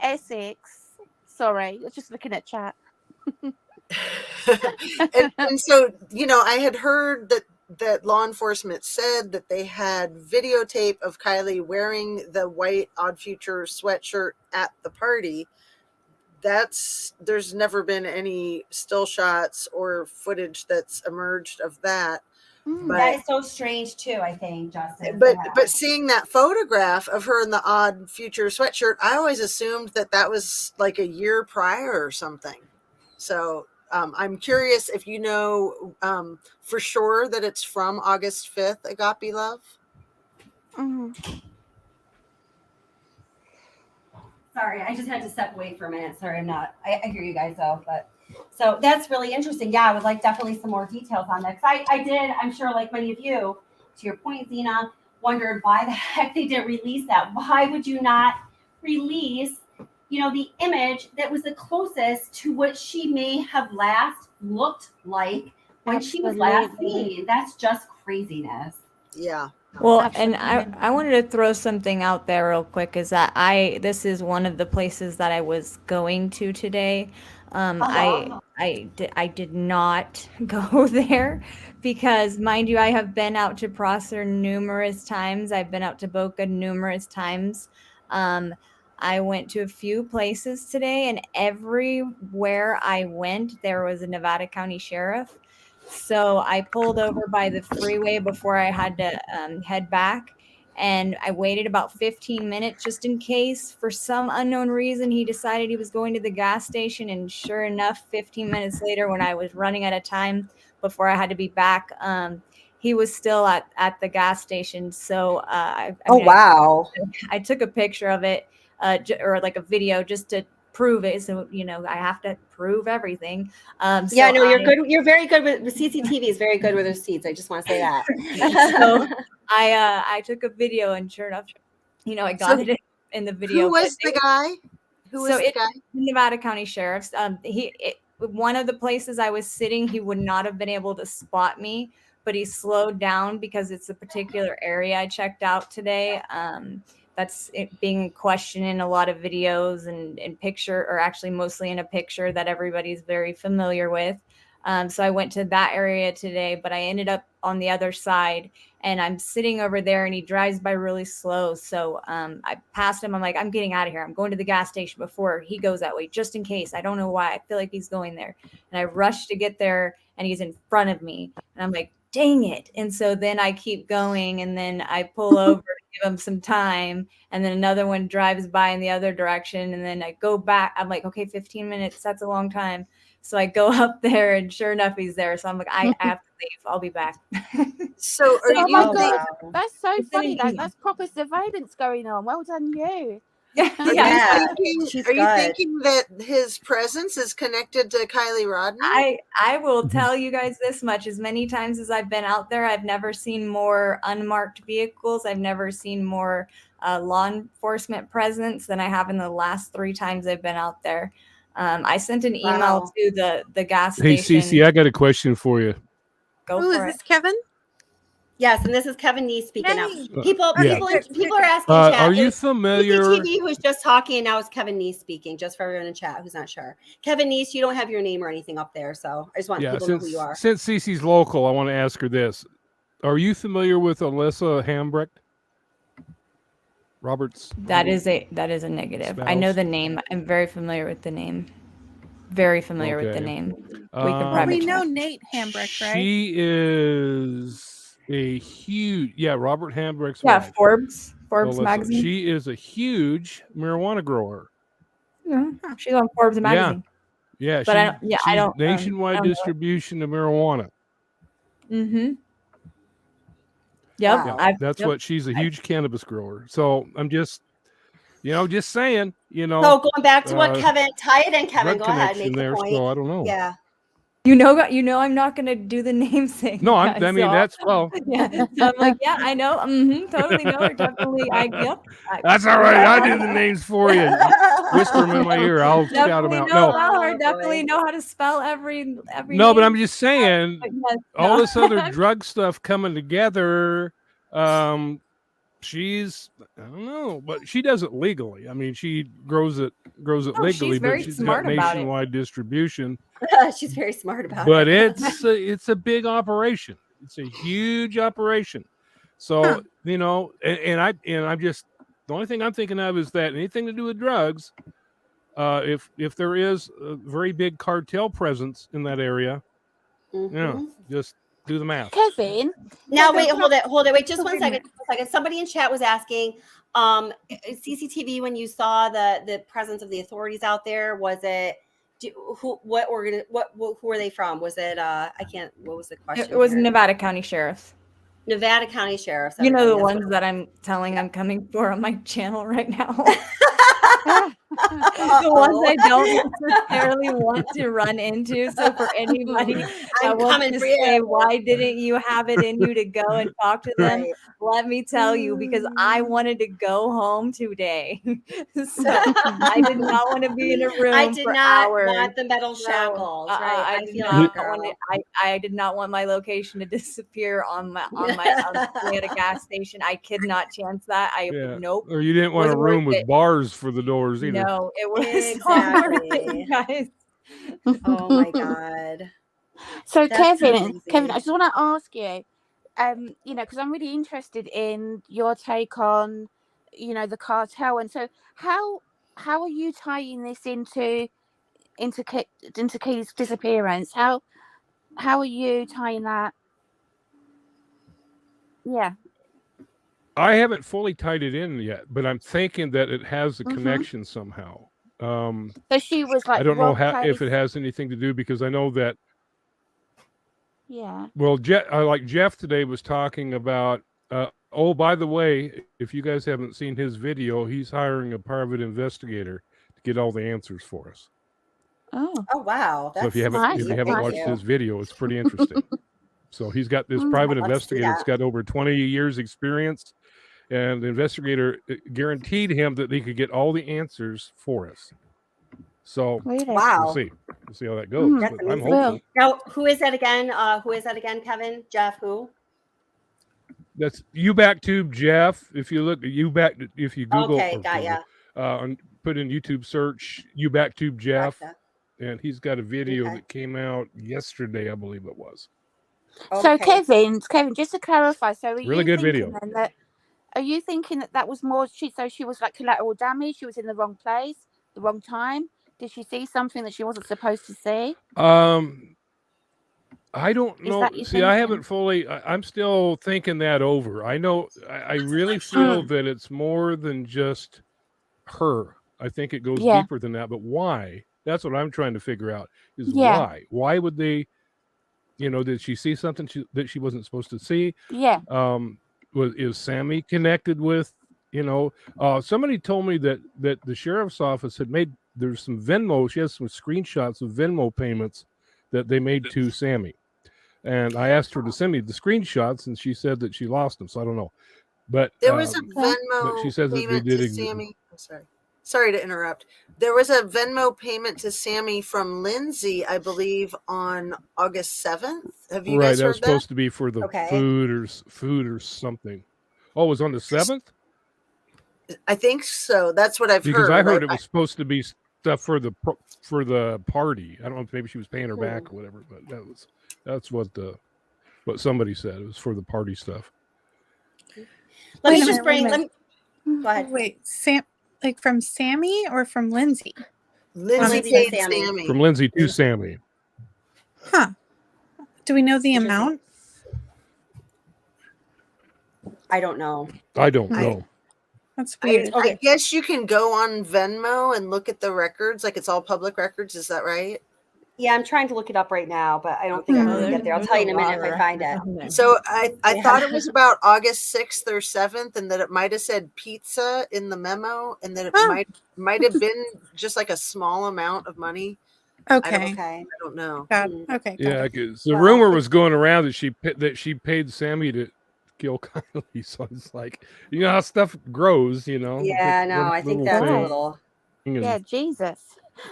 [SPEAKER 8] Essex. Sorry, I was just looking at chat.
[SPEAKER 9] and so, I had heard that law enforcement said that they had videotape of Kiely wearing the white Odd Future sweatshirt at the party. There's never been any still shots or footage that's emerged of that. But
[SPEAKER 1] that is so strange too, I think, Justin.
[SPEAKER 9] But seeing that photograph of her in the Odd Future sweatshirt, I always assumed that was like a year prior or something. So I'm curious if you know for sure that it's from August 5th, Agape Love.
[SPEAKER 1] Sorry, I just had to step away for a minute. Sorry, I hear you guys though, but so that's really interesting. Yeah, I would like definitely some more details on that. Because I did, I'm sure like many of you, to your point, Zena, wondered why the heck they didn't release that. Why would you not release, the image that was the closest to what she may have last looked like when she was last
[SPEAKER 8] Absolutely.
[SPEAKER 1] seen. That's just craziness.
[SPEAKER 9] Yeah.
[SPEAKER 4] Well,
[SPEAKER 8] Absolutely.
[SPEAKER 4] and I wanted to throw something out there real quick is that this is one of the places that I was going to today. I did not go there because, mind you, I have been out to Prosser numerous times. I've been out to Boca numerous times. I went to a few places today, and everywhere I went, there was a Nevada County Sheriff. So I pulled over by the freeway before I had to head back. And I waited about 15 minutes just in case for some unknown reason he decided he was going to the gas station. And sure enough, 15 minutes later, when I was running out of time before I had to be back, he was still at the gas station. So
[SPEAKER 1] Wow.
[SPEAKER 4] I took a picture of it or like a video just to prove it. So, I have to prove everything.
[SPEAKER 1] Yeah, no, you're good. You're very good with CCTV is very good with receipts. I just want to say that.
[SPEAKER 4] So I took a video, and sure enough, I got it in the video.
[SPEAKER 9] Who was the guy?
[SPEAKER 4] Nevada County Sheriff's. One of the places I was sitting, he would not have been able to spot me, but he slowed down because it's a particular area I checked out today. That's it being questioned in a lot of videos and picture, or actually mostly in a picture that everybody's very familiar with. So I went to that area today, but I ended up on the other side, and I'm sitting over there, and he drives by really slow. So I passed him. I'm like, I'm getting out of here. I'm going to the gas station before he goes that way, just in case. I don't know why. I feel like he's going there. And I rushed to get there, and he's in front of me. And I'm like, dang it. And so then I keep going, and then I pull over to give him some time. And then another one drives by in the other direction. And then I go back. I'm like, okay, 15 minutes. That's a long time. So I go up there, and sure enough, he's there. So I'm like, I have to leave. I'll be back.
[SPEAKER 9] So
[SPEAKER 8] oh my God, that's so funny. That's proper surveillance going on. Well done, you.
[SPEAKER 9] Are you thinking that his presence is connected to Kiely Rodni?
[SPEAKER 4] I will tell you guys this much. As many times as I've been out there, I've never seen more unmarked vehicles. I've never seen more law enforcement presence than I have in the last 3 times I've been out there. I sent an email to the gas station.
[SPEAKER 2] Hey, Cece, I got a question for you.
[SPEAKER 10] Is this Kevin?
[SPEAKER 1] Yes, and this is Kevin Nee speaking out. People are asking.
[SPEAKER 2] Are you familiar?
[SPEAKER 1] CCTV was just talking, and now it's Kevin Nee speaking. Just for everyone in chat who's not sure, Kevin Nee, you don't have your name or anything up there, so I just want people to know who you are.
[SPEAKER 2] Since Cece's local, I want to ask her this: are you familiar with Alyssa Hambrecht? Roberts.
[SPEAKER 4] That is a negative. Spouse. I know the name. I'm very familiar with the name. Very familiar with the name.
[SPEAKER 10] We know Nate Hambrecht, right?
[SPEAKER 2] She is a huge, Robert Hambrecht's
[SPEAKER 4] wife.
[SPEAKER 2] Forbes
[SPEAKER 4] Alyssa. Magazine.
[SPEAKER 2] She is a huge marijuana grower.
[SPEAKER 4] Yeah, she's on Forbes magazine.
[SPEAKER 2] Yeah,
[SPEAKER 4] but I don't
[SPEAKER 2] nationwide distribution of marijuana.
[SPEAKER 4] Mm-hmm. Yep.
[SPEAKER 2] Yeah, that's what she's a huge cannabis grower. So I'm just saying, So
[SPEAKER 1] going back to what Kevin, tie it in, Kevin. Go ahead, make the point.
[SPEAKER 2] So I don't know.
[SPEAKER 1] Yeah.
[SPEAKER 4] I'm not going to do the name thing.
[SPEAKER 2] No, that's well.
[SPEAKER 4] Yeah. So I'm like, yeah, I know. Totally know. Definitely. Yep.
[SPEAKER 2] That's all right. I do the names for you. Whisper them in my ear. I'll shout them out.
[SPEAKER 4] No, definitely know how to spell every.
[SPEAKER 2] No,
[SPEAKER 4] name.
[SPEAKER 2] but I'm just saying, all this other drug stuff coming together. She's, I don't know, but she does it legally. I mean, she grows it legally, but she's got nationwide distribution.
[SPEAKER 1] She's very smart about
[SPEAKER 2] but it. But it's a big operation. It's a huge operation. So, and I'm just, the only thing I'm thinking of is that anything to do with drugs, if there is a very big cartel presence in that area, just do the math.
[SPEAKER 8] Kevin.
[SPEAKER 1] Now wait, hold it. Wait, just one second. Somebody in chat was asking, CCTV, when you saw the presence of the authorities out there, was it who were they from? Was it what was the question?
[SPEAKER 4] It was Nevada County Sheriffs.
[SPEAKER 1] Nevada County Sheriffs.
[SPEAKER 4] You know the ones that I'm telling I'm coming for on my channel right now. The ones I don't necessarily want to run into. So for anybody that wants to say, why didn't you have it in you to go and talk to them? Let me tell you, because I wanted to go home today. So I did not want to be in a room
[SPEAKER 1] I did
[SPEAKER 4] for
[SPEAKER 1] not
[SPEAKER 4] hours.
[SPEAKER 1] want the metal
[SPEAKER 4] No,
[SPEAKER 1] shackles, right?
[SPEAKER 4] I
[SPEAKER 1] I
[SPEAKER 4] did
[SPEAKER 1] feel
[SPEAKER 4] not
[SPEAKER 1] like a
[SPEAKER 4] want
[SPEAKER 1] girl.
[SPEAKER 4] it. I did not want my location to disappear on my at a gas station. I could not chance that.
[SPEAKER 2] Yeah.
[SPEAKER 4] Nope.
[SPEAKER 2] Or you didn't want a
[SPEAKER 4] Wasn't worth
[SPEAKER 2] room with
[SPEAKER 4] it.
[SPEAKER 2] bars for the doors either.
[SPEAKER 4] No, it was not worth it,
[SPEAKER 1] Exactly.
[SPEAKER 4] you guys.
[SPEAKER 1] Oh my God.
[SPEAKER 8] So
[SPEAKER 1] That's
[SPEAKER 8] Kevin, I
[SPEAKER 1] crazy.
[SPEAKER 8] just want to ask you, you know, because I'm really interested in your take on, you know, the cartel, and so how are you tying this into Keely's disappearance? How are you tying that? Yeah.
[SPEAKER 2] I haven't fully tied it in yet, but I'm thinking that it has a
[SPEAKER 8] Mhm.
[SPEAKER 2] connection somehow.
[SPEAKER 8] So she was like
[SPEAKER 2] I don't know
[SPEAKER 8] wrong
[SPEAKER 2] how if
[SPEAKER 8] place.
[SPEAKER 2] it has anything to do, because I know that.
[SPEAKER 8] Yeah.
[SPEAKER 2] Well, like Jeff today was talking about. Oh, by the way, if you guys haven't seen his video, he's hiring a private investigator to get all the answers for us.
[SPEAKER 8] Oh.
[SPEAKER 1] Oh wow.
[SPEAKER 2] So if you haven't
[SPEAKER 8] nice.
[SPEAKER 2] if you haven't
[SPEAKER 1] Thank
[SPEAKER 2] watched
[SPEAKER 1] you.
[SPEAKER 2] his video, it's pretty interesting. So he's got this
[SPEAKER 8] Mm.
[SPEAKER 2] private
[SPEAKER 1] I'd love to see
[SPEAKER 2] investigator that's
[SPEAKER 1] that.
[SPEAKER 2] got over 20 years experience, and the investigator guaranteed him that they could get all the answers for us. So
[SPEAKER 8] Really?
[SPEAKER 1] Wow.
[SPEAKER 2] we'll see. We'll see how that goes.
[SPEAKER 8] Mm.
[SPEAKER 1] That's
[SPEAKER 2] But I'm
[SPEAKER 1] amazing.
[SPEAKER 2] hopeful.
[SPEAKER 1] Now, who is that again? Who is that again, Kevin? Jeff, who?
[SPEAKER 2] That's YouBackTube Jeff. If you look at if you Google
[SPEAKER 1] Okay,
[SPEAKER 2] or
[SPEAKER 1] got
[SPEAKER 2] Google,
[SPEAKER 1] ya.
[SPEAKER 2] put in YouTube search YouBackTube Jeff,
[SPEAKER 1] Gotcha.
[SPEAKER 2] and he's got a video
[SPEAKER 1] Okay.
[SPEAKER 2] that came out yesterday, I believe it was.
[SPEAKER 8] So
[SPEAKER 1] Okay.
[SPEAKER 8] Kevin, just to clarify, so are
[SPEAKER 2] Really
[SPEAKER 8] you
[SPEAKER 2] good
[SPEAKER 8] thinking
[SPEAKER 2] video.
[SPEAKER 8] then that that was more she was like collateral damage? She was in the wrong place, the wrong time. Did she see something that she wasn't supposed to see?
[SPEAKER 2] I don't
[SPEAKER 8] Is
[SPEAKER 2] know.
[SPEAKER 8] that your
[SPEAKER 2] See, I
[SPEAKER 8] thinking?
[SPEAKER 2] haven't fully. I'm still thinking that over. I know. I really feel that it's more than just her. I think it goes
[SPEAKER 8] Yeah.
[SPEAKER 2] deeper than that. But why? That's what I'm trying to figure out. Is
[SPEAKER 8] Yeah.
[SPEAKER 2] why? Why would they? You know, did she see something that she wasn't supposed to see?
[SPEAKER 8] Yeah.
[SPEAKER 2] Is Sammy connected with? You know, somebody told me that the sheriff's office had made. There's some Venmo. She has some screenshots of Venmo payments that they made to Sammy. And I asked her to send me the screenshots, and she said that she lost them. So I don't know, but
[SPEAKER 9] There was a
[SPEAKER 2] but
[SPEAKER 9] Venmo
[SPEAKER 2] she says that they
[SPEAKER 9] payment
[SPEAKER 2] did
[SPEAKER 9] to
[SPEAKER 2] exist.
[SPEAKER 9] Sammy. I'm sorry to interrupt. There was a Venmo payment to Sammy from Lindsay, I believe, on August 7th. Have you
[SPEAKER 2] Right,
[SPEAKER 9] guys
[SPEAKER 2] that was
[SPEAKER 9] heard that?
[SPEAKER 2] supposed to be for the
[SPEAKER 1] Okay.
[SPEAKER 2] food or something. Oh, it was on the 7th?
[SPEAKER 9] I think so. That's what I've
[SPEAKER 2] Because
[SPEAKER 9] heard.
[SPEAKER 2] I heard it was supposed to be stuff for the party. I don't know if maybe she was paying her back or whatever, but that's what somebody said. It was for the party stuff.
[SPEAKER 1] Let me
[SPEAKER 10] Wait a
[SPEAKER 1] just bring.
[SPEAKER 10] minute.
[SPEAKER 1] Go ahead.
[SPEAKER 10] Wait, like from Sammy or from Lindsay?
[SPEAKER 9] Lindsay
[SPEAKER 1] to
[SPEAKER 9] paid
[SPEAKER 1] Sammy.
[SPEAKER 9] Sammy.
[SPEAKER 2] From Lindsay to Sammy.
[SPEAKER 10] Huh. Do we know the
[SPEAKER 1] Interesting.
[SPEAKER 10] amount?
[SPEAKER 1] I don't know.
[SPEAKER 2] I don't know.
[SPEAKER 10] That's weird.
[SPEAKER 9] I guess you can go on Venmo and look at the records. Like it's all public records. Is that right?
[SPEAKER 1] Yeah, I'm trying to look it up right now, but I don't think I'm going to get there. I'll tell you in a minute if I find it.
[SPEAKER 9] So I thought it was about August 6th or 7th, and that it might have said pizza in the memo, and that it might have been just like a small amount of money.
[SPEAKER 10] Okay.
[SPEAKER 9] I don't know.
[SPEAKER 10] Okay.
[SPEAKER 2] Yeah, because the rumor was going around that she paid Sammy to kill Kiely. So it's like, you know how stuff grows, you know.
[SPEAKER 1] Yeah, no, I think that's a little.
[SPEAKER 8] Yeah, Jesus.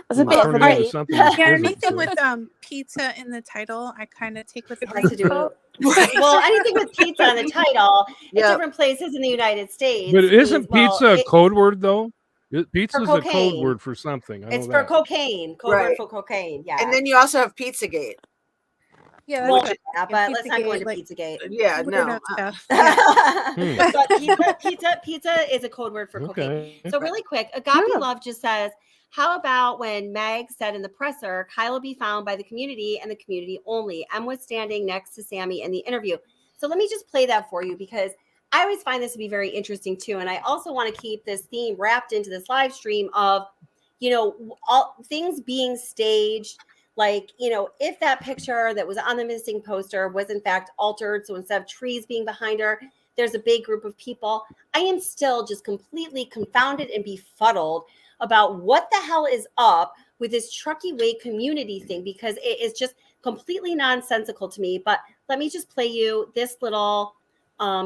[SPEAKER 8] That's a bit of a
[SPEAKER 2] leap.
[SPEAKER 10] Yeah, anything with pizza in the title, I kind of take with a
[SPEAKER 1] has to do. Well, anything with pizza in the title in different places in the United States.
[SPEAKER 2] But isn't
[SPEAKER 1] means,
[SPEAKER 2] pizza a code word though? Pizza is a code
[SPEAKER 1] cocaine.
[SPEAKER 2] word for something.
[SPEAKER 1] It's for cocaine. Code word for cocaine. Yeah.
[SPEAKER 9] And then you also have Pizzagate.
[SPEAKER 10] Yeah,
[SPEAKER 1] well, but let's not go into Pizzagate.
[SPEAKER 9] Yeah, no.
[SPEAKER 1] But pizza is a code word for cocaine. So really quick, Agape Love just says, how about when Meg said in the presser, Kyle will be found by the community and the community only. M was standing next to Sammy in the interview. So let me just play that for you because I always find this to be very interesting too. And I also want to keep this theme wrapped into this live stream of, you know, all things being staged. Like, you know, if that picture that was on the missing poster was in fact altered, so instead of trees being behind her, there's a big group of people. I am still just completely confounded and befuddled about what the hell is up with this Truckee Way community thing, because it is just completely nonsensical to me. But let me just play you this little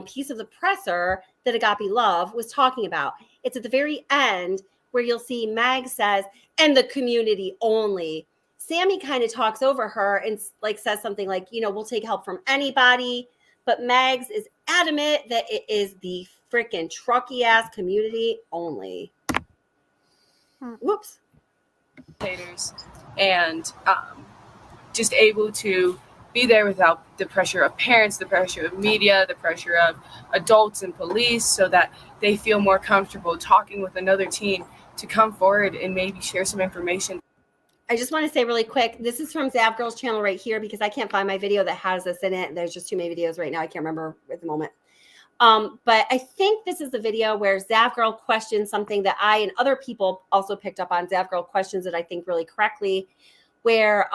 [SPEAKER 1] piece of the presser that Agape Love was talking about. It's at the very end where you'll see Mag says, and the community only. Sammy kind of talks over her and like says something like, you know, we'll take help from anybody. But Mags is adamant that it is the freaking trucky ass community only. Whoops.
[SPEAKER 3] And just able to be there without the pressure of parents, the pressure of media, the pressure of adults and police, so that they feel more comfortable talking with another teen to come forward and maybe share some information.
[SPEAKER 1] I just want to say really quick, this is from Zav Girl's channel right here because I can't find my video that has this in it. There's just too many videos right now. I can't remember at the moment. But I think this is the video where Zav Girl questions something that I and other people also picked up on. Zav Girl questions it, I think, really correctly, where,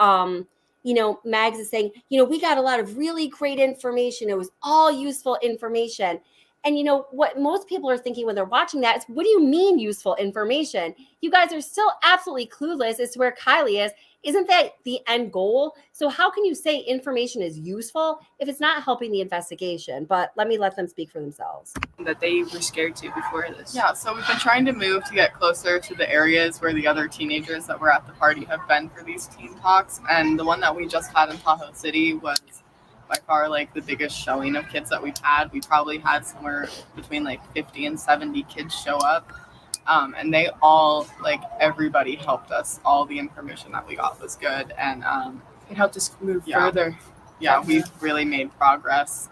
[SPEAKER 1] you know, Mags is saying, you know, we got a lot of really great information. It was all useful information. And, you know, what most people are thinking when they're watching that is, what do you mean useful information? You guys are still absolutely clueless as to where Kiely is. Isn't that the end goal? So how can you say information is useful if it's not helping the investigation? But let them speak for themselves.
[SPEAKER 3] That they were scared to before this.
[SPEAKER 11] Yeah, so we've been trying to move to get closer to the areas where the other teenagers that were at the party have been for these teen talks. And the one that we just had in Tahoe City was by far like the biggest showing of kids that we've had. We probably had somewhere between like 50 and 70 kids show up. And they all, like, everybody helped us. All the information that we got was good. And
[SPEAKER 3] it helped us move further.
[SPEAKER 11] Yeah, we've really made progress.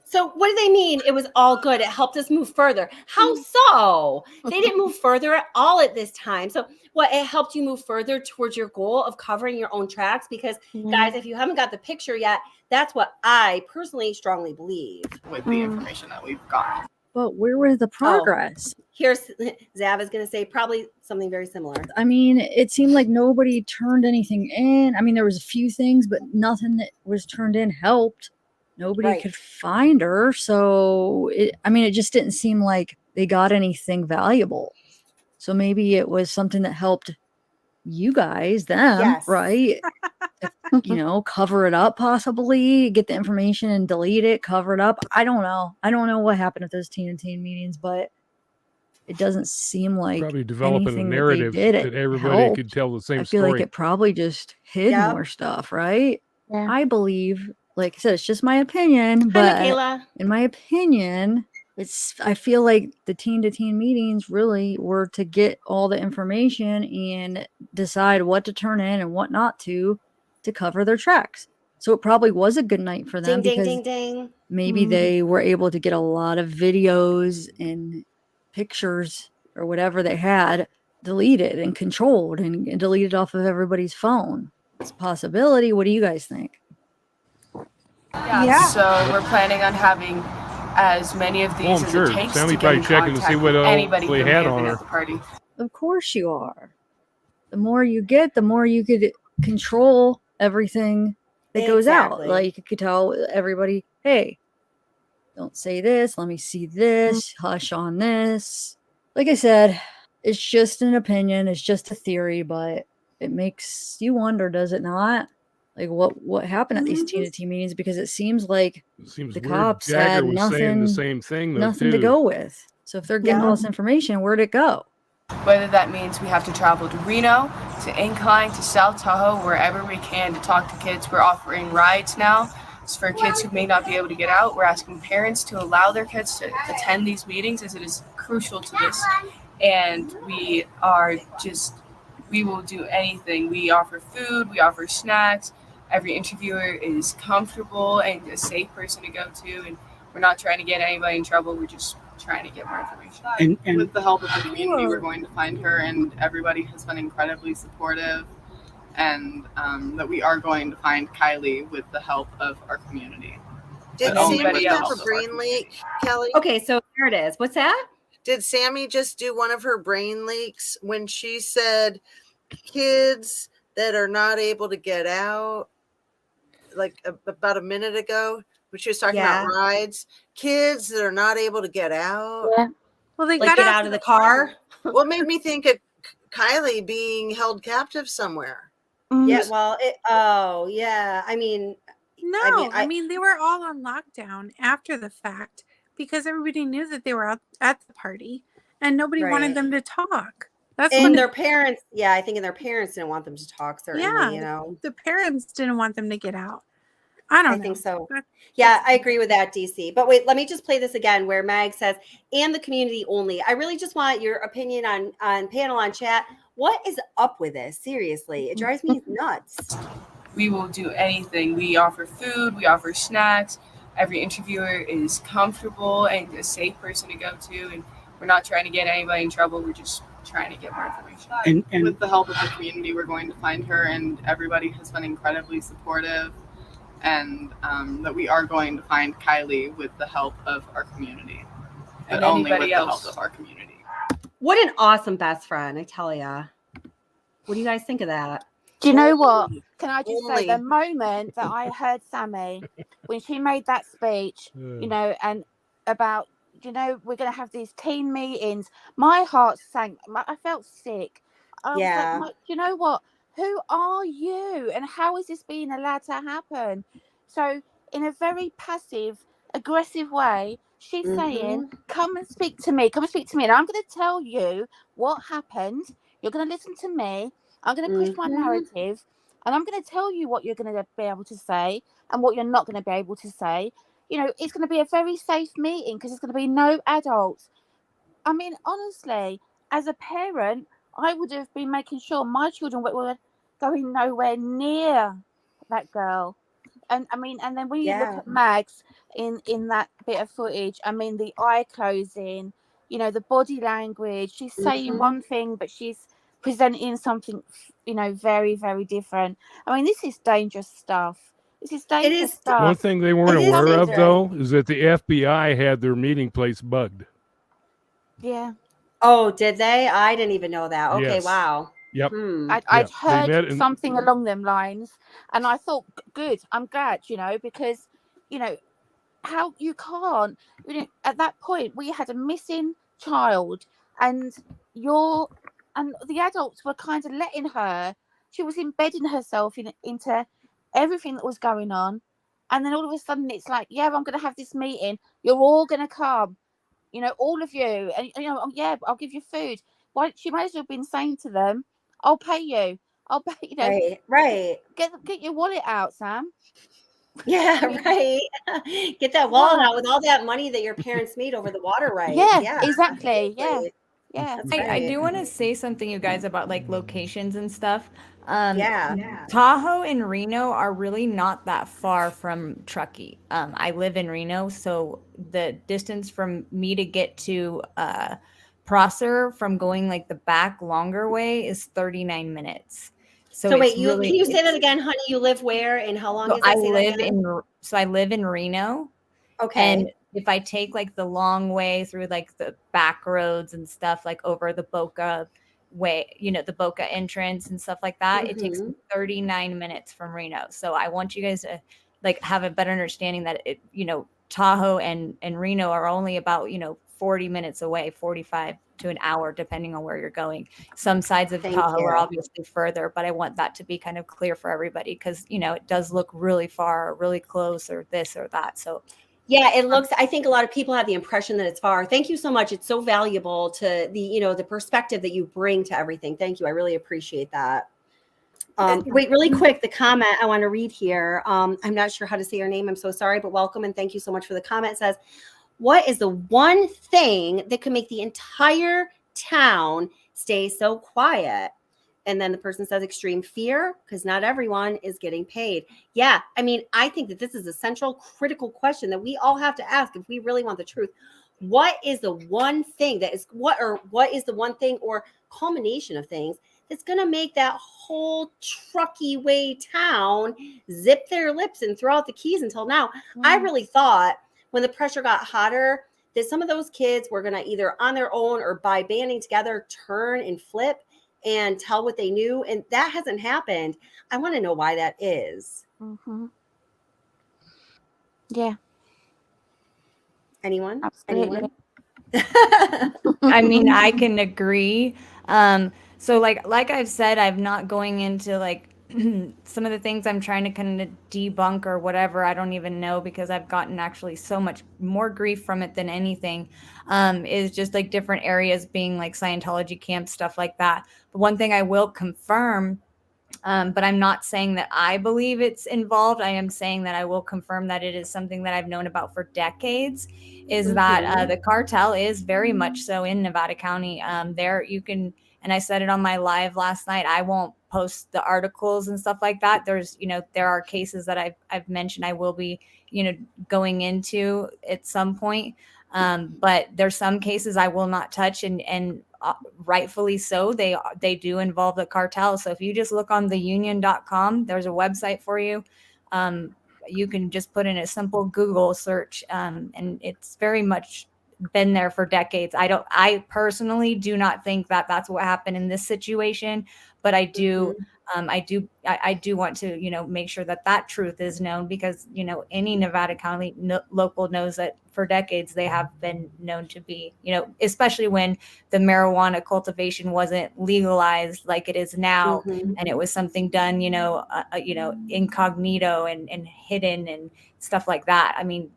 [SPEAKER 1] So what do they mean it was all good? It helped us move further. How so? They didn't move further at all at this time. So what, it helped you move further towards your goal of covering your own tracks? Because guys, if you haven't got the picture yet, that's what I personally strongly believe.
[SPEAKER 11] With the information that we've gotten.
[SPEAKER 12] But where was the progress?
[SPEAKER 1] Here's Zav is going to say probably something very similar.
[SPEAKER 12] I mean, it seemed like nobody turned anything in. I mean, there was a few things, but nothing that was turned in helped. Nobody could find her. So, it just didn't seem like they got anything valuable. So maybe it was something that helped you guys, them, right? You know, cover it up, possibly get the information and delete it, cover it up. I don't know. I don't know what happened at those teen meetings, but it doesn't seem like
[SPEAKER 2] probably developing a narrative that everybody could tell the same story.
[SPEAKER 12] I feel like it probably just hid more stuff, right? Yeah. I believe, like I said, it's just my opinion, but in my opinion, I feel like the teen-to-teen meetings really were to get all the information and decide what to turn in and what not to cover their tracks. So it probably was a good night for them because maybe they were able to get a lot of videos and pictures or whatever they had deleted and controlled and deleted off of everybody's phone. It's a possibility. What do you guys think?
[SPEAKER 3] Yeah. So we're planning on having as many of these as it takes
[SPEAKER 2] Sammy
[SPEAKER 3] to get in
[SPEAKER 2] checking to see what
[SPEAKER 3] anybody
[SPEAKER 2] they had on her.
[SPEAKER 3] at the party.
[SPEAKER 12] Of course you are. The more you get, the more you could control everything that goes out. Like you could tell everybody, hey, don't say this. Let me see this. Hush on this. Like I said, it's just an opinion. It's just a theory, but it makes you wonder, does it not? Like what happened at these teen meetings? Because it seems like the cops had nothing,
[SPEAKER 2] the same thing, though,
[SPEAKER 12] nothing to go with. So if they're getting all this information, where'd it go?
[SPEAKER 3] Whether that means we have to travel to Reno, to Incline, to South Tahoe, wherever we can to talk to kids. We're offering rides now. It's for kids who may not be able to get out. We're asking parents to allow their kids to attend these meetings as it is crucial to this. And we will do anything. We offer food, we offer snacks. Every interviewer is comfortable and a safe person to go to. And we're not trying to get anybody in trouble. We're just trying to get more information.
[SPEAKER 11] And with the help of the community, we're going to find her, and everybody has been incredibly supportive. And that we are going to find Kiely with the help of our community.
[SPEAKER 9] Did Sammy have a brain leak, Kelly?
[SPEAKER 1] Okay, so here it is. What's that?
[SPEAKER 9] Did Sammy just do one of her brain leaks when she said kids that are not able to get out, like about a minute ago, when she was talking about rides? Kids that are not able to get out.
[SPEAKER 10] Yeah. Well, they
[SPEAKER 1] got
[SPEAKER 10] get
[SPEAKER 1] out of the car.
[SPEAKER 9] What made me think of Kiely being held captive somewhere?
[SPEAKER 1] Yeah, well, I mean,
[SPEAKER 10] No, I mean they were all on lockdown after the fact because everybody knew that they were out at the party and nobody wanted them to talk. That's
[SPEAKER 1] and
[SPEAKER 10] what
[SPEAKER 1] their parents, I think, and their parents didn't want them to talk, certainly, you know.
[SPEAKER 10] the parents didn't want them to get out. I don't know.
[SPEAKER 1] I think so. Yeah, I agree with that, DC. But wait, let me just play this again where Mag says, and the community only. I really just want your opinion on panel, on chat. What is up with this? Seriously, it drives me nuts.
[SPEAKER 13] We will do anything. We offer food, we offer snacks. Every interviewer is comfortable and a safe person to go to. And we're not trying to get anybody in trouble. We're just trying to get more information.
[SPEAKER 11] And with the help of the community, we're going to find her, and everybody has been incredibly supportive. And that we are going to find Kiely with the help of our community, and only with the help of our community.
[SPEAKER 1] What an awesome best friend, I tell ya. What do you guys think of that?
[SPEAKER 8] Do you know what? Can I just say the moment that I heard Sammy when she made that speech, you know, and about, you know, we're going to have these teen meetings, my heart sank. I felt sick. I was like, you know what? Who are you? And how is this being allowed to happen? So in a very passive, aggressive way, she's saying, come and speak to me. Come and speak to me. And I'm going to tell you what happened. You're going to listen to me. I'm going to push my narrative. And I'm going to tell you what you're going to be able to say and what you're not going to be able to say. You know, it's going to be a very safe meeting because there's going to be no adults. I mean, honestly, as a parent, I would have been making sure my children were going nowhere near that girl. And I mean, and then when you look at Mags in that bit of footage, I mean, the eye closing, you know, the body language, she's saying one thing, but she's presenting something, you know, very, very different. I mean, this is dangerous stuff. This is dangerous stuff.
[SPEAKER 2] One thing they weren't aware of, though, is that the FBI had their meeting place bugged.
[SPEAKER 8] Yeah.
[SPEAKER 1] Oh, did they? I didn't even know that. Okay,
[SPEAKER 2] Yes.
[SPEAKER 1] wow.
[SPEAKER 2] Yep.
[SPEAKER 8] I'd heard something along them lines, and I thought, good, I'm glad, you know, because, you know, how you can't, you know, at that point we had a missing child, and the adults were kind of letting her, she was embedding herself into everything that was going on, and then all of a sudden it's like, yeah, I'm going to have this meeting, you're all going to come, you know, all of you, and you know, yeah, I'll give you food. Why, she might as well have been saying to them, I'll pay you. I'll pay, you know.
[SPEAKER 1] Right.
[SPEAKER 8] Get your wallet out, Sam.
[SPEAKER 1] Yeah, right. Get that wallet out with all that money that your parents made over the water rights.
[SPEAKER 8] Yeah, exactly. Yeah.
[SPEAKER 4] I do want to say something, you guys, about like locations and stuff. Tahoe and Reno are really not that far from Truckee. I live in Reno, so the distance from me to get to Prosser from going like the back longer way is 39 minutes.
[SPEAKER 1] So wait, can you say that again, honey? You live where and how long is that?
[SPEAKER 4] I live in Reno.
[SPEAKER 1] Okay.
[SPEAKER 4] And if I take like the long way through like the back roads and stuff, like over the Boca way, you know, the Boca entrance and stuff like that, it takes 39 minutes from Reno. So I want you guys to like have a better understanding that it, you know, Tahoe and Reno are only about, you know, 40 minutes away, 45 to an hour, depending on where you're going. Some sides of Tahoe are obviously further, but I want that to be kind of clear for everybody because, you know, it does look really far, or really close, or this or that. So
[SPEAKER 1] yeah, it looks, I think a lot of people have the impression that it's far. Thank you so much. It's so valuable to the, you know, the perspective that you bring to everything. Thank you. I really appreciate that. Wait, really quick, the comment I want to read here. I'm not sure how to say your name. I'm so sorry, but welcome and thank you so much for the comment. It says, what is the one thing that could make the entire town stay so quiet? And then the person says extreme fear, because not everyone is getting paid. Yeah, I mean, I think that this is a central critical question that we all have to ask if we really want the truth. What is the one thing that is what is the one thing or culmination of things that's going to make that whole Truckee way town zip their lips and throw out the keys until now? I really thought when the pressure got hotter that some of those kids were going to either on their own or by banding together turn and flip and tell what they knew, and that hasn't happened. I want to know why that is.
[SPEAKER 8] Yeah.
[SPEAKER 1] Anyone?
[SPEAKER 8] Absolutely.
[SPEAKER 4] I mean, I can agree. So like I've said, I'm not going into like some of the things I'm trying to kind of debunk or whatever, I don't even know, because I've gotten actually so much more grief from it than anything, is just like different areas being like Scientology camps, stuff like that. But one thing I will confirm, but I'm not saying that I believe it's involved. I am saying that I will confirm that it is something that I've known about for decades, is that the cartel is very much so in Nevada County. There you can, and I said it on my live last night, I won't post the articles and stuff like that. There's, there are cases that I've mentioned I will be, going into at some point. But there's some cases I will not touch, and rightfully so. They do involve the cartel. So if you just look on theunion.com, there's a website for you. You can just put in a simple Google search, and it's very much been there for decades. I personally do not think that that's what happened in this situation, but I do I do want to, make sure that truth is known, because, any Nevada County local knows that for decades they have been known to be, especially when the marijuana cultivation wasn't legalized like it is now, and it was something done, incognito and hidden and stuff like that. I mean,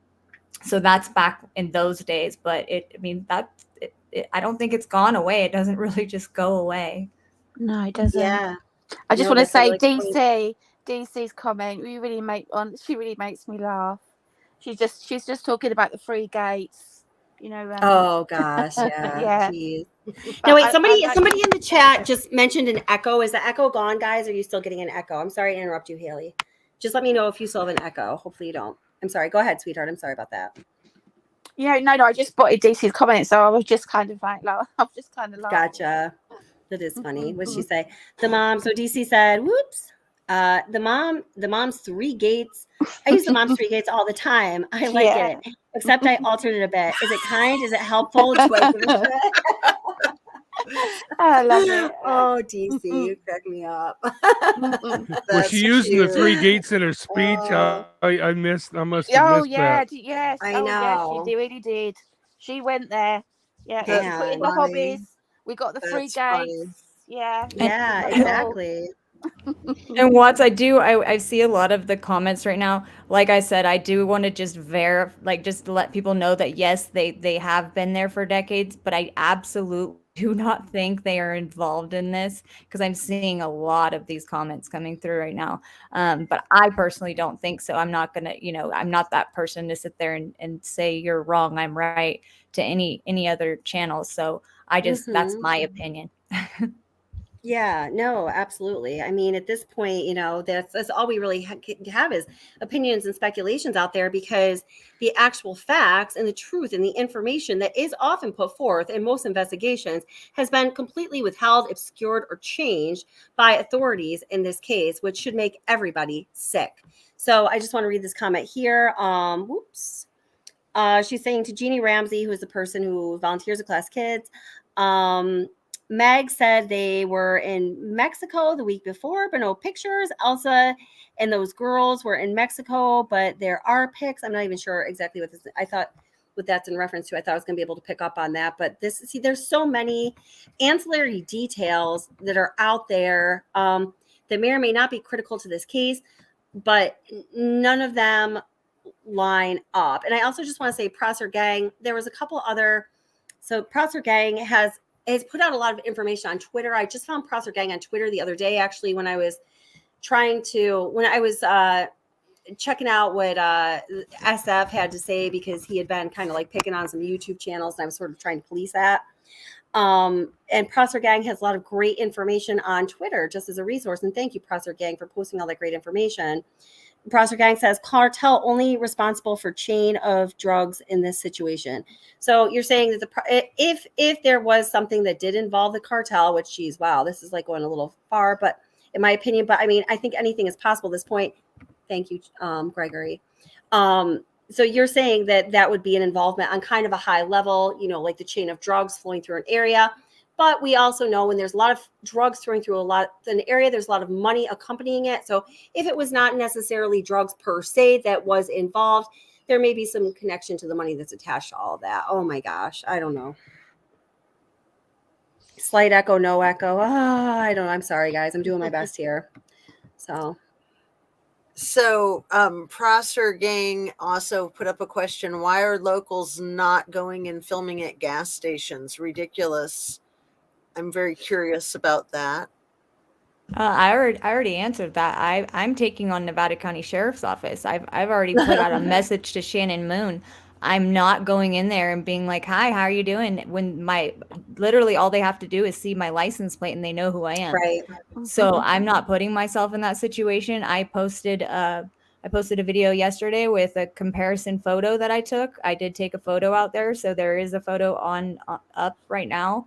[SPEAKER 4] so that's back in those days, but I don't think it's gone away. It doesn't really just go away.
[SPEAKER 8] No, it doesn't.
[SPEAKER 1] Yeah.
[SPEAKER 8] I just want to say, DC's comment, she really makes me laugh. She's just talking about the free gates,
[SPEAKER 1] Oh gosh, yeah.
[SPEAKER 8] Yeah.
[SPEAKER 1] Jeez.
[SPEAKER 8] But
[SPEAKER 1] No, wait,
[SPEAKER 8] I
[SPEAKER 1] somebody
[SPEAKER 8] like-
[SPEAKER 1] in the chat just mentioned an echo. Is the echo gone, guys? Or are you still getting an echo? I'm sorry to interrupt you, Haley. Just let me know if you still have an echo. Hopefully you don't. I'm sorry. Go ahead, sweetheart. I'm sorry about that.
[SPEAKER 8] Yeah, no, I just spotted DC's comment, so I was just kind of like,
[SPEAKER 1] Gotcha. That is funny. What'd she say? The mom. So DC said, "Whoops." The mom's three gates. I use the mom's three gates all the time. I like it, except I altered it a bit. Is it kind? Is it helpful? Do I give a shit?
[SPEAKER 8] I love it.
[SPEAKER 1] Oh, DC, you crack me up.
[SPEAKER 2] Was she using the three gates in her speech? I must have missed that.
[SPEAKER 8] Yes.
[SPEAKER 1] I know.
[SPEAKER 8] Yes, she really did. She went there. Yeah,
[SPEAKER 1] Damn,
[SPEAKER 8] put in the hobbies. We got the free gates.
[SPEAKER 9] Funny.
[SPEAKER 8] Yeah.
[SPEAKER 1] Yeah, exactly.
[SPEAKER 4] And Watts, I see a lot of the comments right now. Like I said, I do want to just just let people know that yes, they have been there for decades, but I absolutely do not think they are involved in this, because I'm seeing a lot of these comments coming through right now. But I personally don't think so. I'm not gonna, I'm not that person to sit there and say you're wrong, I'm right to any other channel. So I just that's my opinion.
[SPEAKER 1] Yeah, no, absolutely. I mean, at this point, that's all we really have is opinions and speculations out there, because the actual facts and the truth and the information that is often put forth in most investigations has been completely withheld, obscured, or changed by authorities in this case, which should make everybody sick. So I just want to read this comment here. Whoops. She's saying to Jeannie Ramsey, who is the person who volunteers at Class Kids, Meg said they were in Mexico the week before, but no pictures. Elsa and those girls were in Mexico, but there are pics. I'm not even sure exactly what this is. I thought what that's in reference to. I thought I was going to be able to pick up on that. But there's so many ancillary details that are out there that may or may not be critical to this case, but none of them line up. And I also just want to say Prosser Gang, there was a couple other. So Prosser Gang has put out a lot of information on Twitter. I just found Prosser Gang on Twitter the other day, actually, when I was checking out what SF had to say, because he had been kind of like picking on some YouTube channels, and I was sort of trying to police that. And Prosser Gang has a lot of great information on Twitter just as a resource. And thank you, Prosser Gang, for posting all that great information. Prosser Gang says cartel only responsible for chain of drugs in this situation. So you're saying that if there was something that did involve the cartel, which, geez, wow, this is like going a little far, but in my opinion, but I mean, I think anything is possible at this point. Thank you, Gregory. So you're saying that would be an involvement on kind of a high level, like the chain of drugs flowing through an area. But we also know when there's a lot of drugs flowing through an area, there's a lot of money accompanying it. So if it was not necessarily drugs per se that was involved, there may be some connection to the money that's attached to all of that. Oh my gosh, I don't know. Slight echo, no echo. I don't know. I'm sorry, guys. I'm doing my best here.
[SPEAKER 9] So, Prosser Gang also put up a question. Why are locals not going and filming at gas stations? Ridiculous. I'm very curious about that.
[SPEAKER 4] I already answered that. I'm taking on Nevada County Sheriff's Office. I've already put out a message to Shannon Moon. I'm not going in there and being like, "Hi, how are you doing?" When literally all they have to do is see my license plate and they know who I am.
[SPEAKER 1] Right.
[SPEAKER 4] So I'm not putting myself in that situation. I posted a video yesterday with a comparison photo that I took. I did take a photo out there, so there is a photo up right now.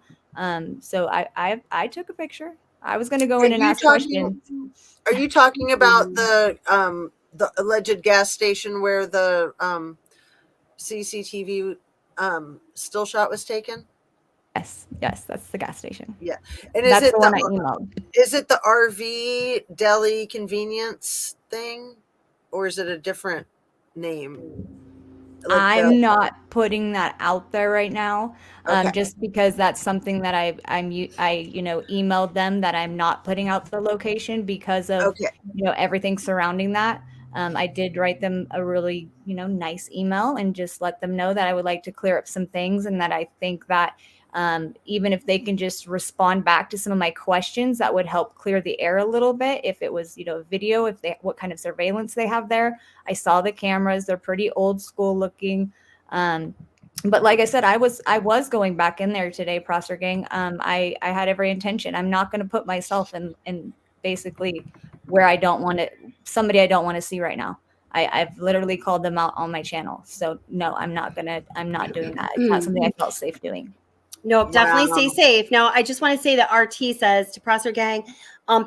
[SPEAKER 4] So I took a picture. I was going to go in and ask questions.
[SPEAKER 9] Are you talking about the alleged gas station where the CCTV still shot was taken?
[SPEAKER 4] Yes, that's the gas station.
[SPEAKER 9] Yeah, and
[SPEAKER 4] that's the one I emailed.
[SPEAKER 9] Is it the RV deli convenience thing, or is it a different name?
[SPEAKER 4] I'm not putting that out there right now, just because that's something that I emailed them that I'm not putting out the location because of everything surrounding that. I did write them a really nice email and just let them know that I would like to clear up some things and that I think that even if they can just respond back to some of my questions, that would help clear the air a little bit. If it was, video, what kind of surveillance they have there. I saw the cameras; they're pretty old school looking. But like I said, I was going back in there today, Prosser Gang. I had every intention. I'm not going to put myself in basically where I don't want it. Somebody I don't want to see right now. I've literally called them out on my channel. So no, I'm not doing that. It's not something I felt safe doing.
[SPEAKER 1] Nope, definitely stay safe. Now, I just want to say that RT says to Prosser Gang,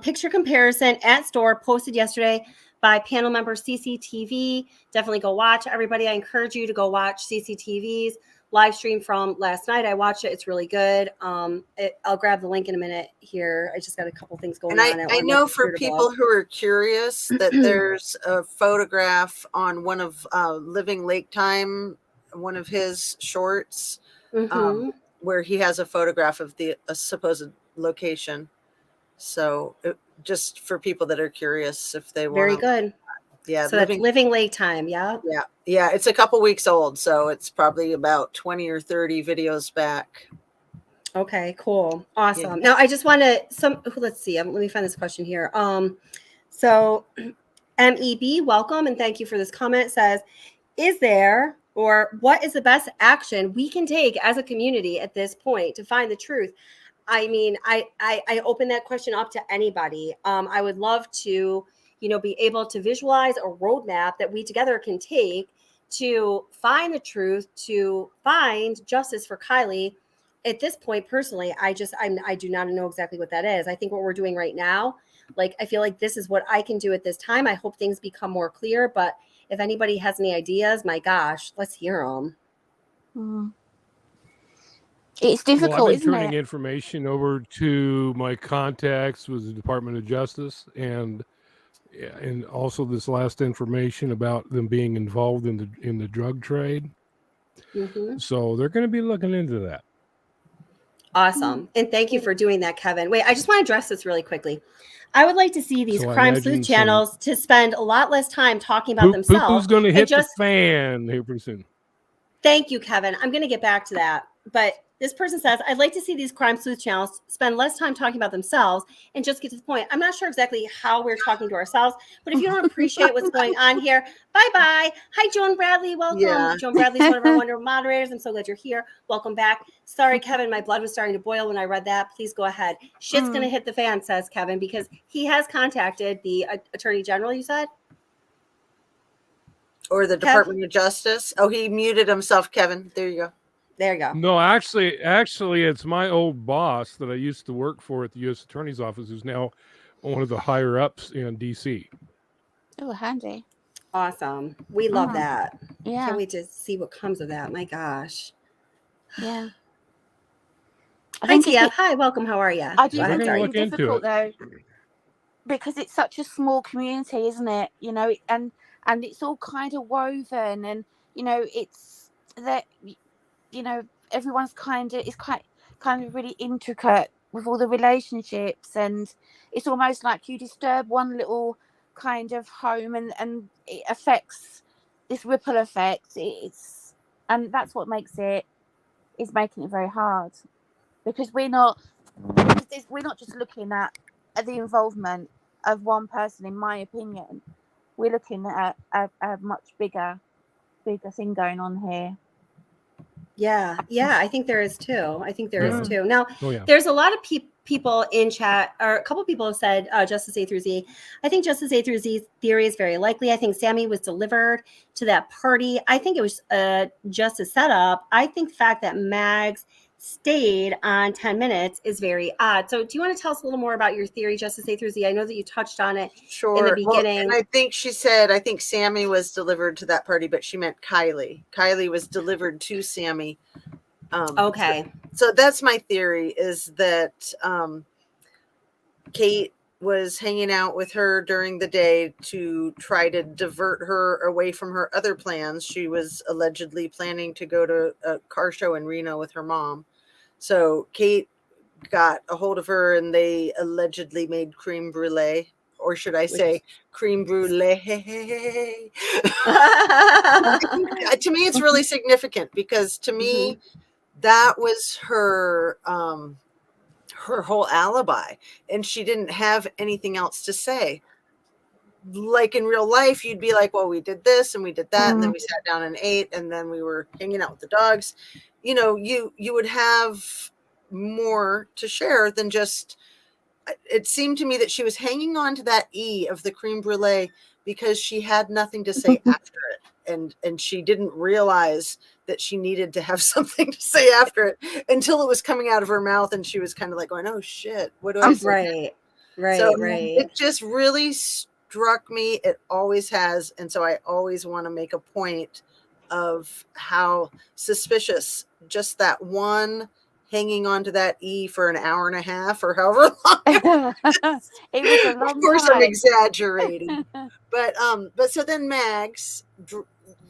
[SPEAKER 1] picture comparison at store posted yesterday by panel member CCTV. Definitely go watch. Everybody, I encourage you to go watch CCTV's live stream from last night. I watched it. It's really good. I'll grab the link in a minute here. I just got a couple things going on.
[SPEAKER 9] I know for people who are curious that there's a photograph on one of Living Lake Time, one of his shorts. Where he has a photograph of a supposed location. So just for people that are curious if they want.
[SPEAKER 1] Very good.
[SPEAKER 9] Yeah.
[SPEAKER 1] So that's Living Lake Time. Yeah.
[SPEAKER 9] Yeah. Yeah. It's a couple weeks old. So it's probably about 20 or 30 videos back.
[SPEAKER 1] Okay, cool. Awesome. Yeah. Now I just want to, let's see. Let me find this question here. So MEB, welcome. And thank you for this comment. It says, is there, or what is the best action we can take as a community at this point to find the truth? I mean, I open that question up to anybody. I would love to, be able to visualize a roadmap that we together can take to find the truth, to find justice for Kiely. At this point, personally, I do not know exactly what that is. I think what we're doing right now, I feel like this is what I can do at this time. I hope things become more clear, but if anybody has any ideas, my gosh, let's hear them.
[SPEAKER 8] It's difficult,
[SPEAKER 2] I've been
[SPEAKER 8] isn't
[SPEAKER 2] turning
[SPEAKER 8] it?
[SPEAKER 2] information over to my contacts with the Department of Justice and also this last information about them being involved in the drug trade. So they're going to be looking into that.
[SPEAKER 1] Awesome. And thank you for doing that, Kevin. Wait, I just want to address this really quickly. I would like to see these crime sleuth channels to spend a lot less time talking about themselves.
[SPEAKER 2] Who's going to hit the fan here pretty soon?
[SPEAKER 1] Thank you, Kevin. I'm going to get back to that. But this person says, I'd like to see these crime sleuth channels spend less time talking about themselves and just get to the point. I'm not sure exactly how we're talking to ourselves, but if you don't appreciate what's going on here, bye-bye. Hi, Joan Bradley. Welcome. Yeah. Joan Bradley's one of our wonderful moderators. I'm so glad you're here. Welcome back. Sorry, Kevin, my blood was starting to boil when I read that. Please go ahead. Shit's going to hit the fan, says Kevin, because he has contacted the Attorney General, you said?
[SPEAKER 9] Or the Department of Justice. Oh, he muted himself, Kevin. There you go.
[SPEAKER 1] There you go.
[SPEAKER 2] No, actually, it's my old boss that I used to work for at the U.S. Attorney's Office, who's now one of the higher ups in D.C.
[SPEAKER 8] Oh, handy.
[SPEAKER 1] Awesome. We love that.
[SPEAKER 8] Yeah.
[SPEAKER 1] Can't wait to see what comes of that. My gosh.
[SPEAKER 8] Yeah.
[SPEAKER 1] Hi, TF. Hi, welcome. How are you?
[SPEAKER 8] I do think it's really difficult, though, because it's such a small community, isn't it? And it's all kind of woven, and it's that everyone's it's kind of really intricate with all the relationships, and it's almost like you disturb one little kind of home and it affects this ripple effect. And that's what makes it making it very hard, because we're not just looking at the involvement of one person. In my opinion, we're looking at a much bigger thing going on here.
[SPEAKER 1] Yeah, I think there is too. Now,
[SPEAKER 2] Oh, yeah.
[SPEAKER 1] there's a lot of people in chat, or a couple people have said Justice A through Z. I think Justice A through Z theory is very likely. I think Sammy was delivered to that party. I think it was just a setup. I think the fact that Mags stayed on 10 minutes is very odd. So do you want to tell us a little more about your theory, Justice A through Z? I know that you touched on it in the beginning.
[SPEAKER 9] Well, and I think she said, I think Sammy was delivered to that party, but she meant Kiely. Kiely was delivered to Sammy.
[SPEAKER 1] Okay.
[SPEAKER 9] So that's my theory, is that Kate was hanging out with her during the day to try to divert her away from her other plans. She was allegedly planning to go to a car show in Reno with her mom. So Kate got a hold of her and they allegedly made creme brulee, or should I say creme brulee. To me, it's really significant, because to me, that was her her whole alibi, and she didn't have anything else to say. Like in real life, you'd be like, well, we did this and we did that, and then we sat down and ate, and then we were hanging out with the dogs. You know, you would have more to share than just, it seemed to me that she was hanging on to that E of the creme brulee because she had nothing to say after it. And she didn't realize that she needed to have something to say after it until it was coming out of her mouth, and she was kind of like going, oh shit, what do I say?
[SPEAKER 1] Right.
[SPEAKER 9] It just really struck me. It always has. And so I always want to make a point of how suspicious just that one hanging on to that E for an hour and a half or however long
[SPEAKER 8] it was a long
[SPEAKER 9] of course
[SPEAKER 8] time.
[SPEAKER 9] I'm exaggerating. But so then Mags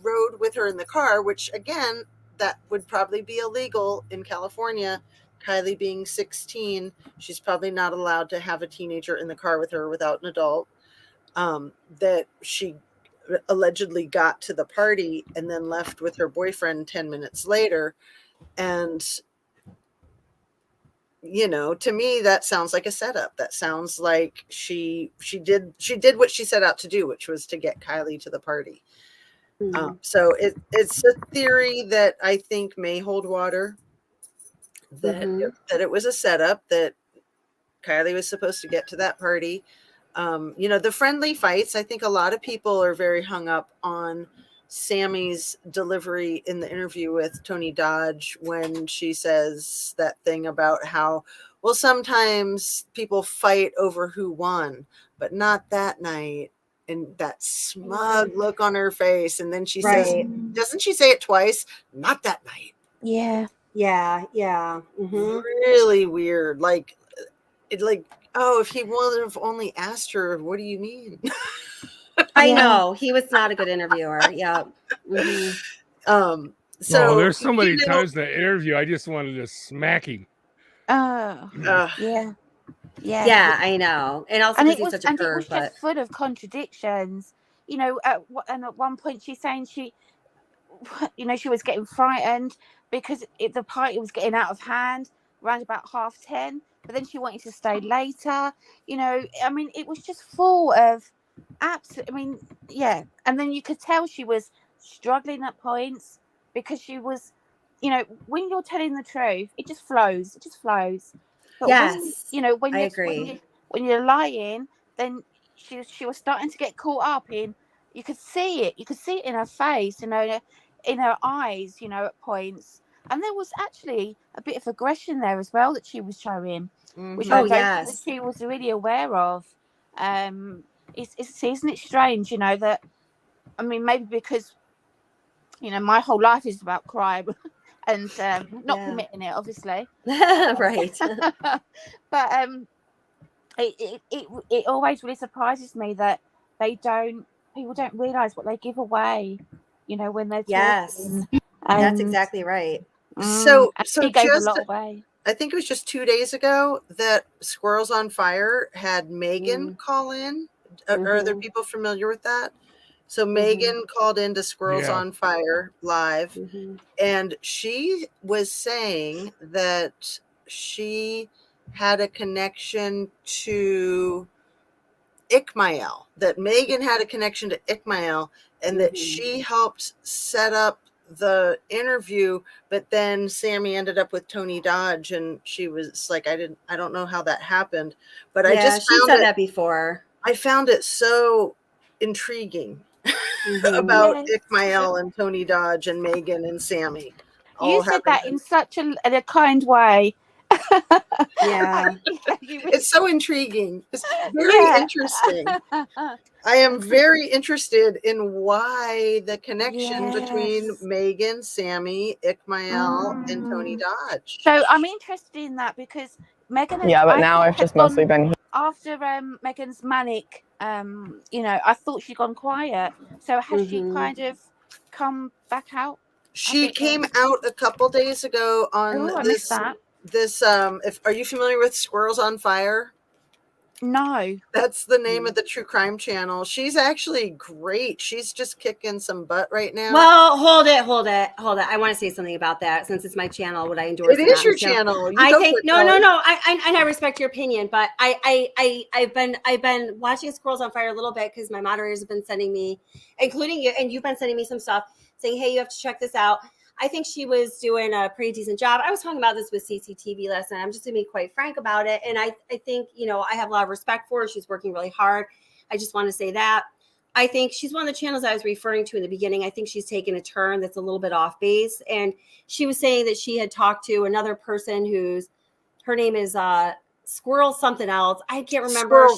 [SPEAKER 9] rode with her in the car, which again, that would probably be illegal in California. Kiely being 16, she's probably not allowed to have a teenager in the car with her without an adult. That she allegedly got to the party and then left with her boyfriend 10 minutes later. And, you know, to me, that sounds like a setup. That sounds like she did what she set out to do, which was to get Kiely to the party. So it's a theory that I think may hold water. That it was a setup, that Kiely was supposed to get to that party. You know, the friendly fights, I think a lot of people are very hung up on Sammy's delivery in the interview with Tony Dodge when she says that thing about how, well, sometimes people fight over who won, but not that night. And that smug look on her face. And then she says, doesn't she say it twice? Not that night.
[SPEAKER 8] Yeah.
[SPEAKER 9] Really weird. Like, oh, if he would have only asked her, what do you mean?
[SPEAKER 1] I know, he was not a good interviewer. Yeah.
[SPEAKER 9] So
[SPEAKER 2] there's so many times in the interview I just wanted to smack him.
[SPEAKER 1] Yeah, I know. And also because he's such a perv,
[SPEAKER 8] it was just full of contradictions. You know, and at one point she's saying she was getting frightened because the party was getting out of hand around about 10:30, but then she wanted to stay later. You know, I mean, it was just full of absolute. I mean, yeah, and then you could tell she was struggling at points because she was, you know, when you're telling the truth, it just flows. But when you're lying, then she was starting to get caught up in. You could see it. You could see it in her face, you know, in her eyes, you know, at points. And there was actually a bit of aggression there as well that she was showing, which I don't think that she was really aware of. Isn't it strange, you know, that, I mean, maybe because, you know, my whole life is about crime and not committing it, obviously.
[SPEAKER 1] Right.
[SPEAKER 8] But it always really surprises me that people don't realize what they give away, you know, when they're talking.
[SPEAKER 1] That's exactly right.
[SPEAKER 9] So
[SPEAKER 8] she gave a lot away.
[SPEAKER 9] I think it was just 2 days ago that Squirrels on Fire had Megan call in. Are other people familiar with that? So Megan called into Squirrels on Fire live, and she was saying that she had a connection to Ickmael, that Megan had a connection to Ickmael, and that she helped set up the interview, but then Sammy ended up with Tony Dodge, and she was like, I don't know how that happened, but I just
[SPEAKER 1] she said that before.
[SPEAKER 9] I found it so intriguing about Ickmael and Tony Dodge and Megan and Sammy.
[SPEAKER 8] You said that in such a kind way.
[SPEAKER 1] Yeah.
[SPEAKER 9] It's so intriguing. It's very interesting. I am very interested in why the connection between Megan, Sammy, Ickmael, and Tony Dodge.
[SPEAKER 8] So I'm interested in that because Megan.
[SPEAKER 13] But now I've just mostly been
[SPEAKER 8] after Megan's manic. I thought she'd gone quiet. So has she kind of come back out?
[SPEAKER 9] She came out a couple days ago on this. Are you familiar with Squirrels on Fire?
[SPEAKER 8] No.
[SPEAKER 9] That's the name of the true crime channel. She's actually great. She's just kicking some butt right now.
[SPEAKER 1] Well, hold it. I want to say something about that since it's my channel. Would I endorse it?
[SPEAKER 9] It is your channel.
[SPEAKER 1] I think no. I respect your opinion, but I've been watching Squirrels on Fire a little bit because my moderators have been sending me, including you, and you've been sending me some stuff saying, hey, you have to check this out. I think she was doing a pretty decent job. I was talking about this with CCTV last night. I'm just going to be quite frank about it. And I think, I have a lot of respect for her. She's working really hard. I just want to say that. I think she's one of the channels I was referring to in the beginning. I think she's taken a turn that's a little bit off base. And she was saying that she had talked to another person her name is Squirrel something else. I can't remember.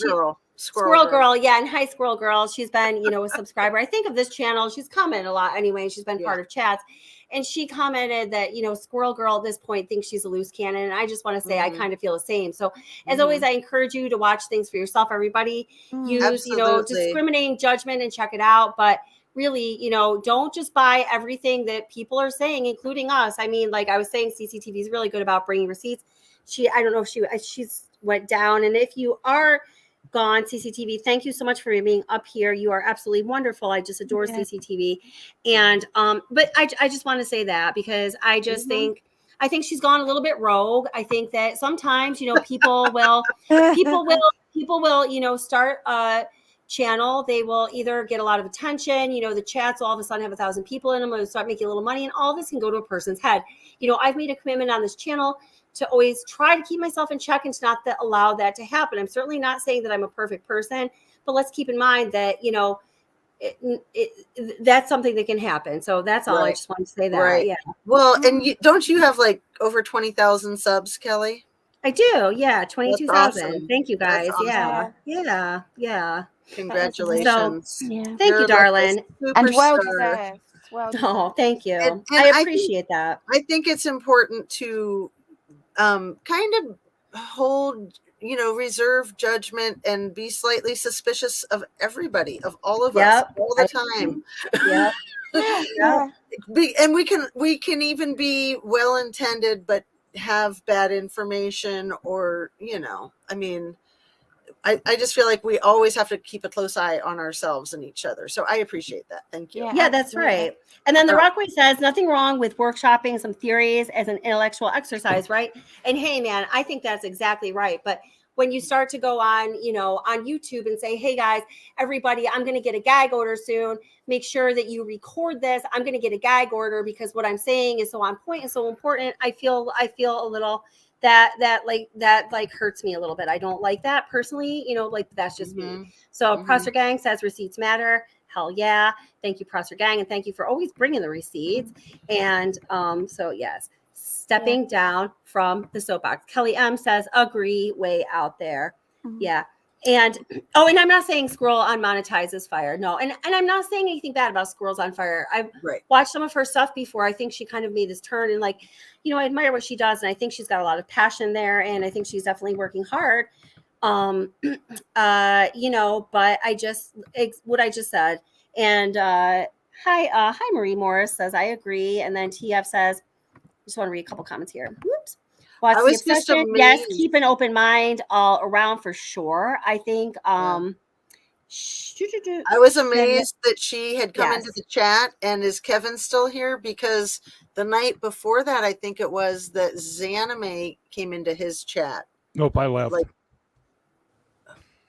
[SPEAKER 1] Squirrel Girl. Yeah. And hi, Squirrel Girl. She's been, a subscriber. I think of this channel. She's commented a lot anyway. She's been part of chats. And she commented that, Squirrel Girl at this point thinks she's a loose cannon. And I just want to say I kind of feel the same. So as always, I encourage you to watch things for yourself. Everybody use, discriminating judgment and check it out. But really, don't just buy everything that people are saying, including us. I mean, like I was saying, CCTV is really good about bringing receipts. I don't know if she's went down. And if you are gone, CCTV, thank you so much for being up here. You are absolutely wonderful. I just adore CCTV. And but I just want to say that because I just think she's gone a little bit rogue. I think that sometimes people will start a channel. They will either get a lot of attention, the chats will all of a sudden have 1,000 people in them, or start making a little money, and all this can go to a person's head. I've made a commitment on this channel to always try to keep myself in check and to not allow that to happen. I'm certainly not saying that I'm a perfect person, but let's keep in mind that, that's something that can happen. So that's all. I just want to say that.
[SPEAKER 9] Right.
[SPEAKER 1] Yeah.
[SPEAKER 9] Well, and don't you have like over 20,000 subs, Kelly?
[SPEAKER 1] I do. Yeah. 22,000.
[SPEAKER 9] Awesome.
[SPEAKER 1] Thank you guys.
[SPEAKER 9] Awesome.
[SPEAKER 1] Yeah.
[SPEAKER 9] Congratulations.
[SPEAKER 1] So, thank you, darling.
[SPEAKER 8] And well deserved.
[SPEAKER 1] Oh, thank you.
[SPEAKER 9] And
[SPEAKER 1] I appreciate that.
[SPEAKER 9] I think it's important to kind of hold, reserve judgment and be slightly suspicious of everybody, of all of us, all the time. And we can even be well-intended, but have bad information or, I just feel like we always have to keep a close eye on ourselves and each other. So I appreciate that. Thank you.
[SPEAKER 1] Yeah, that's right. And then the Rockway says nothing wrong with workshopping some theories as an intellectual exercise, right? And hey, man, I think that's exactly right. But when you start to go on, on YouTube and say, hey guys, everybody, I'm going to get a gag order soon. Make sure that you record this. I'm going to get a gag order because what I'm saying is so on point and so important. I feel a little that hurts me a little bit. I don't like that personally, that's just me. So Prosser Gang says receipts matter. Hell yeah. Thank you, Prosser Gang. And thank you for always bringing the receipts. And so yes, stepping down from the soapbox. Kelly M says, agree, way out there. Yeah. And and I'm not saying Squirrel unmonetizes Fire. No. And I'm not saying anything bad about Squirrels on Fire. I've watched some of her stuff before. I think she kind of made this turn and I admire what she does. And I think she's got a lot of passion there. And I think she's definitely working hard. But what I just said. And hi, Marie Morris says, I agree. And then TF says, I just want to read a couple comments here. Whoops. Watch
[SPEAKER 9] I
[SPEAKER 1] the
[SPEAKER 9] was just
[SPEAKER 1] obsession. Yes,
[SPEAKER 9] amazed.
[SPEAKER 1] keep an open mind all around for sure. I think
[SPEAKER 9] I was amazed that she had come into
[SPEAKER 1] Yes.
[SPEAKER 9] the chat. And is Kevin still here? Because the night before that, I think it was that Zanime came into his chat.
[SPEAKER 2] Nope, I left.
[SPEAKER 9] Like,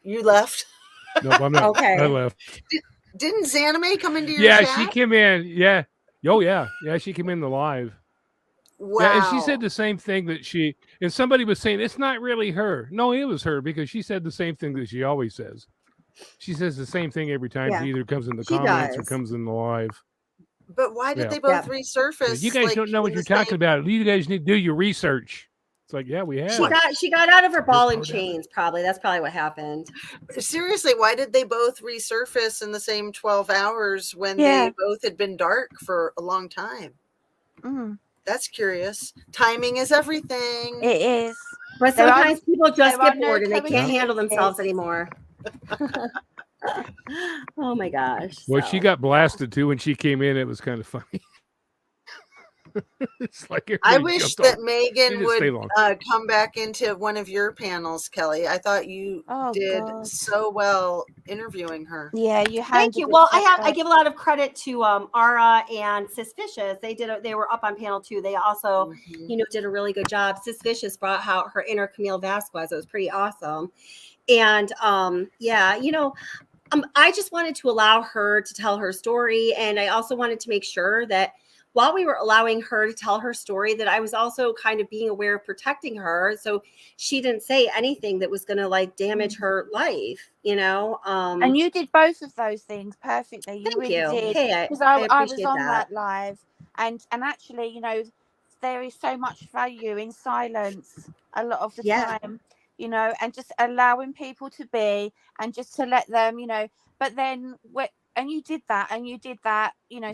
[SPEAKER 9] you left?
[SPEAKER 2] Nope, I'm not.
[SPEAKER 1] Okay.
[SPEAKER 2] I left.
[SPEAKER 9] Didn't Zanime come into your
[SPEAKER 2] Yeah,
[SPEAKER 9] chat?
[SPEAKER 2] she came in. Yeah. Oh, yeah. Yeah, she came in the live.
[SPEAKER 9] Wow.
[SPEAKER 2] Yeah, and she said the same thing that and somebody was saying, it's not really her. No, it was her because she said the same thing that she always says. She says the same thing every time.
[SPEAKER 1] Yeah,
[SPEAKER 2] She either comes in the
[SPEAKER 1] she
[SPEAKER 2] comments or
[SPEAKER 1] does.
[SPEAKER 2] comes in the live.
[SPEAKER 9] But why did
[SPEAKER 2] Yeah.
[SPEAKER 9] they both
[SPEAKER 1] Yeah.
[SPEAKER 9] resurface?
[SPEAKER 2] You guys
[SPEAKER 9] like,
[SPEAKER 2] don't know what
[SPEAKER 9] in
[SPEAKER 2] you're
[SPEAKER 9] the
[SPEAKER 2] talking
[SPEAKER 9] same-
[SPEAKER 2] about. You guys need to do your research. It's like, yeah, we have.
[SPEAKER 1] She got out of her ball and
[SPEAKER 2] part of it.
[SPEAKER 1] chains, probably. That's probably what happened.
[SPEAKER 9] Seriously, why did they both resurface in the same 12 hours when
[SPEAKER 8] Yeah.
[SPEAKER 9] they both had been dark for a long time?
[SPEAKER 8] Mm.
[SPEAKER 9] That's curious. Timing is everything.
[SPEAKER 8] It is.
[SPEAKER 1] But
[SPEAKER 8] There are-
[SPEAKER 1] sometimes people just
[SPEAKER 8] there are
[SPEAKER 1] get
[SPEAKER 8] no
[SPEAKER 1] bored and they can't handle
[SPEAKER 8] coincidences.
[SPEAKER 1] themselves anymore. Oh my gosh.
[SPEAKER 2] Well,
[SPEAKER 1] so.
[SPEAKER 2] she got blasted too when she came in. It was kind of funny. It's like
[SPEAKER 9] I
[SPEAKER 2] everybody
[SPEAKER 9] wish
[SPEAKER 2] jumped
[SPEAKER 9] that
[SPEAKER 2] on. She
[SPEAKER 9] Megan
[SPEAKER 2] didn't
[SPEAKER 9] would
[SPEAKER 2] stay long.
[SPEAKER 9] come back into one of your panels, Kelly. I thought you
[SPEAKER 8] Oh,
[SPEAKER 9] did
[SPEAKER 8] God.
[SPEAKER 9] so well interviewing her.
[SPEAKER 8] Yeah, you
[SPEAKER 1] Thank
[SPEAKER 8] handled
[SPEAKER 1] you.
[SPEAKER 8] it
[SPEAKER 1] Well,
[SPEAKER 8] so
[SPEAKER 1] I
[SPEAKER 8] well.
[SPEAKER 1] give a lot of credit to Ara and Suspicious. They were up on panel 2. They also, did a really good job. Suspicious brought out her inner Camille Vasquez. It was pretty awesome. And I just wanted to allow her to tell her story. And I also wanted to make sure that while we were allowing her to tell her story, that I was also kind of being aware of protecting her. So she didn't say anything that was going to like damage her life,
[SPEAKER 8] And you did both of those things perfectly. You
[SPEAKER 1] Thank
[SPEAKER 8] really
[SPEAKER 1] you.
[SPEAKER 8] did.
[SPEAKER 1] Hey,
[SPEAKER 8] Because
[SPEAKER 1] I
[SPEAKER 8] I was
[SPEAKER 1] appreciate
[SPEAKER 8] on
[SPEAKER 1] that.
[SPEAKER 8] that live, and actually, there is so much value in silence a lot of the
[SPEAKER 1] Yeah.
[SPEAKER 8] time, and just allowing people to be, and just to let them, But then, and you did that,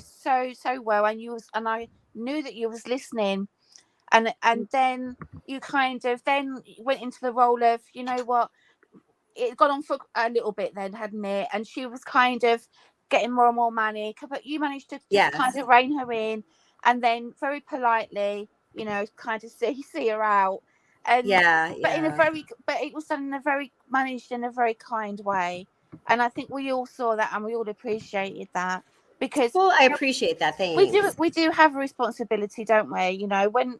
[SPEAKER 8] so well, and I knew that you was listening, and then you kind of then went into the role of, you know what. It got on for a little bit then, hadn't it? And she was kind of getting more and more manic, but you managed to just kind of rein her in, and then very politely, kind of see her out. And but it was done in a very managed in a very kind way, and I think we all saw that and we all appreciated that, because
[SPEAKER 1] I appreciate that. Thanks.
[SPEAKER 8] we do have a responsibility, don't we?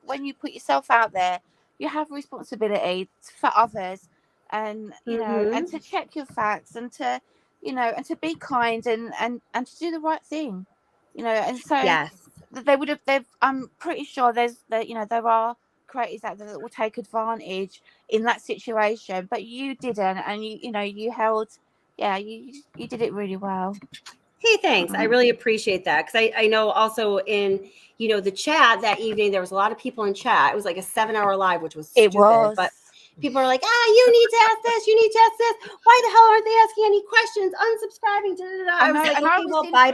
[SPEAKER 8] When you put yourself out there, you have a responsibility for others. And and to check your facts, and to and to be kind, and to do the right thing, and so they would have. I'm pretty sure there are creators out there that will take advantage in that situation, but you didn't, and you held. Yeah, you did it really well.
[SPEAKER 1] Hey, thanks. I really appreciate that, because I know also in the chat that evening there was a lot of people in chat. It was like a 7-hour live, which was stupid, but people are like, you need to ask this, you need to ask this. Why the hell aren't they asking any questions? Unsubscribing. I was like, okay, well, bye.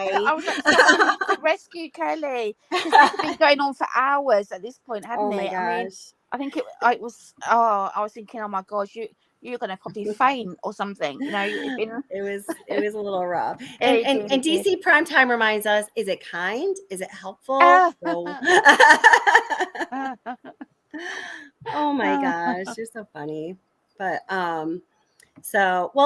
[SPEAKER 8] I was like, someone to rescue Kelly, because it's been going on for hours at this point, hadn't it?
[SPEAKER 1] Gosh.
[SPEAKER 8] I mean, I think it was. Oh, I was thinking, oh my gosh, you're gonna probably faint or something.
[SPEAKER 1] It was a little rough. And DC Primetime reminds us: is it kind? Is it helpful? No. Oh my gosh, you're so funny. But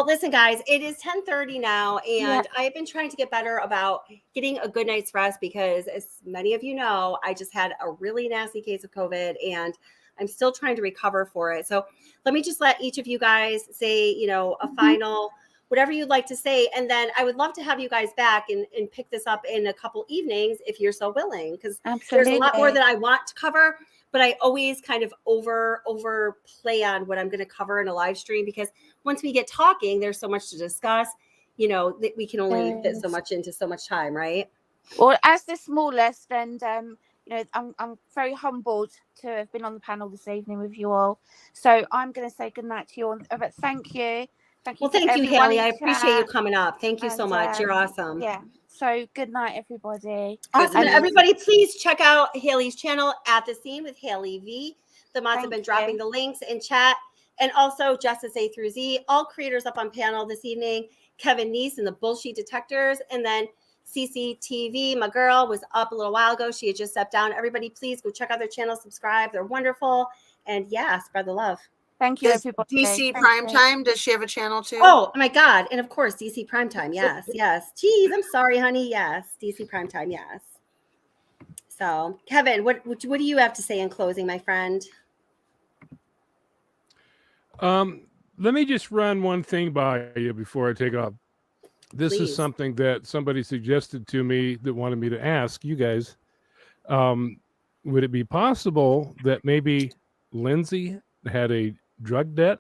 [SPEAKER 1] listen, guys, it is 10:30 now, and I've been trying to get better about getting a good night's rest, because as many of you know, I just had a really nasty case of COVID, and I'm still trying to recover for it. So let me just let each of you guys say, a final, whatever you'd like to say. And then I would love to have you guys back and pick this up in a couple evenings if you're so willing, because there's a lot more that I want to cover, but I always kind of overplay on what I'm going to cover in a live stream, because once we get talking, there's so much to discuss, that we can only fit so much into so much time, right?
[SPEAKER 8] Well, as the smallest, and I'm very humbled to have been on the panel this evening with you all. So I'm going to say goodnight to you all. But thank you.
[SPEAKER 1] Thank you, Haley. I appreciate you coming up. Thank you so much. You're awesome.
[SPEAKER 8] Yeah. So good night, everybody.
[SPEAKER 1] Awesome. And everybody, please check out Haley's channel, At the Scene with Haley V. The mods have been dropping the links in chat. And also Justice A through Z, all creators up on panel this evening. Kevin Neese and the Bullshit Detectors. And then CCTV, my girl, was up a little while ago. She had just stepped down. Everybody, please go check out their channel, subscribe. They're wonderful. And yeah, spread the love.
[SPEAKER 8] Thank you,
[SPEAKER 9] Is
[SPEAKER 8] everybody.
[SPEAKER 9] DC
[SPEAKER 8] Thank you.
[SPEAKER 9] Primetime, does she have a channel too?
[SPEAKER 1] Oh my God. And of course, DC Primetime. Yes, yes. Geez, I'm sorry, honey. Yes, DC Primetime. Yes. So, Kevin, what do you have to say in closing, my friend?
[SPEAKER 2] Let me just run one thing by you before I take off. This
[SPEAKER 1] Please.
[SPEAKER 2] is something that somebody suggested to me that wanted me to ask you guys. Would it be possible that maybe Lindsay had a drug debt?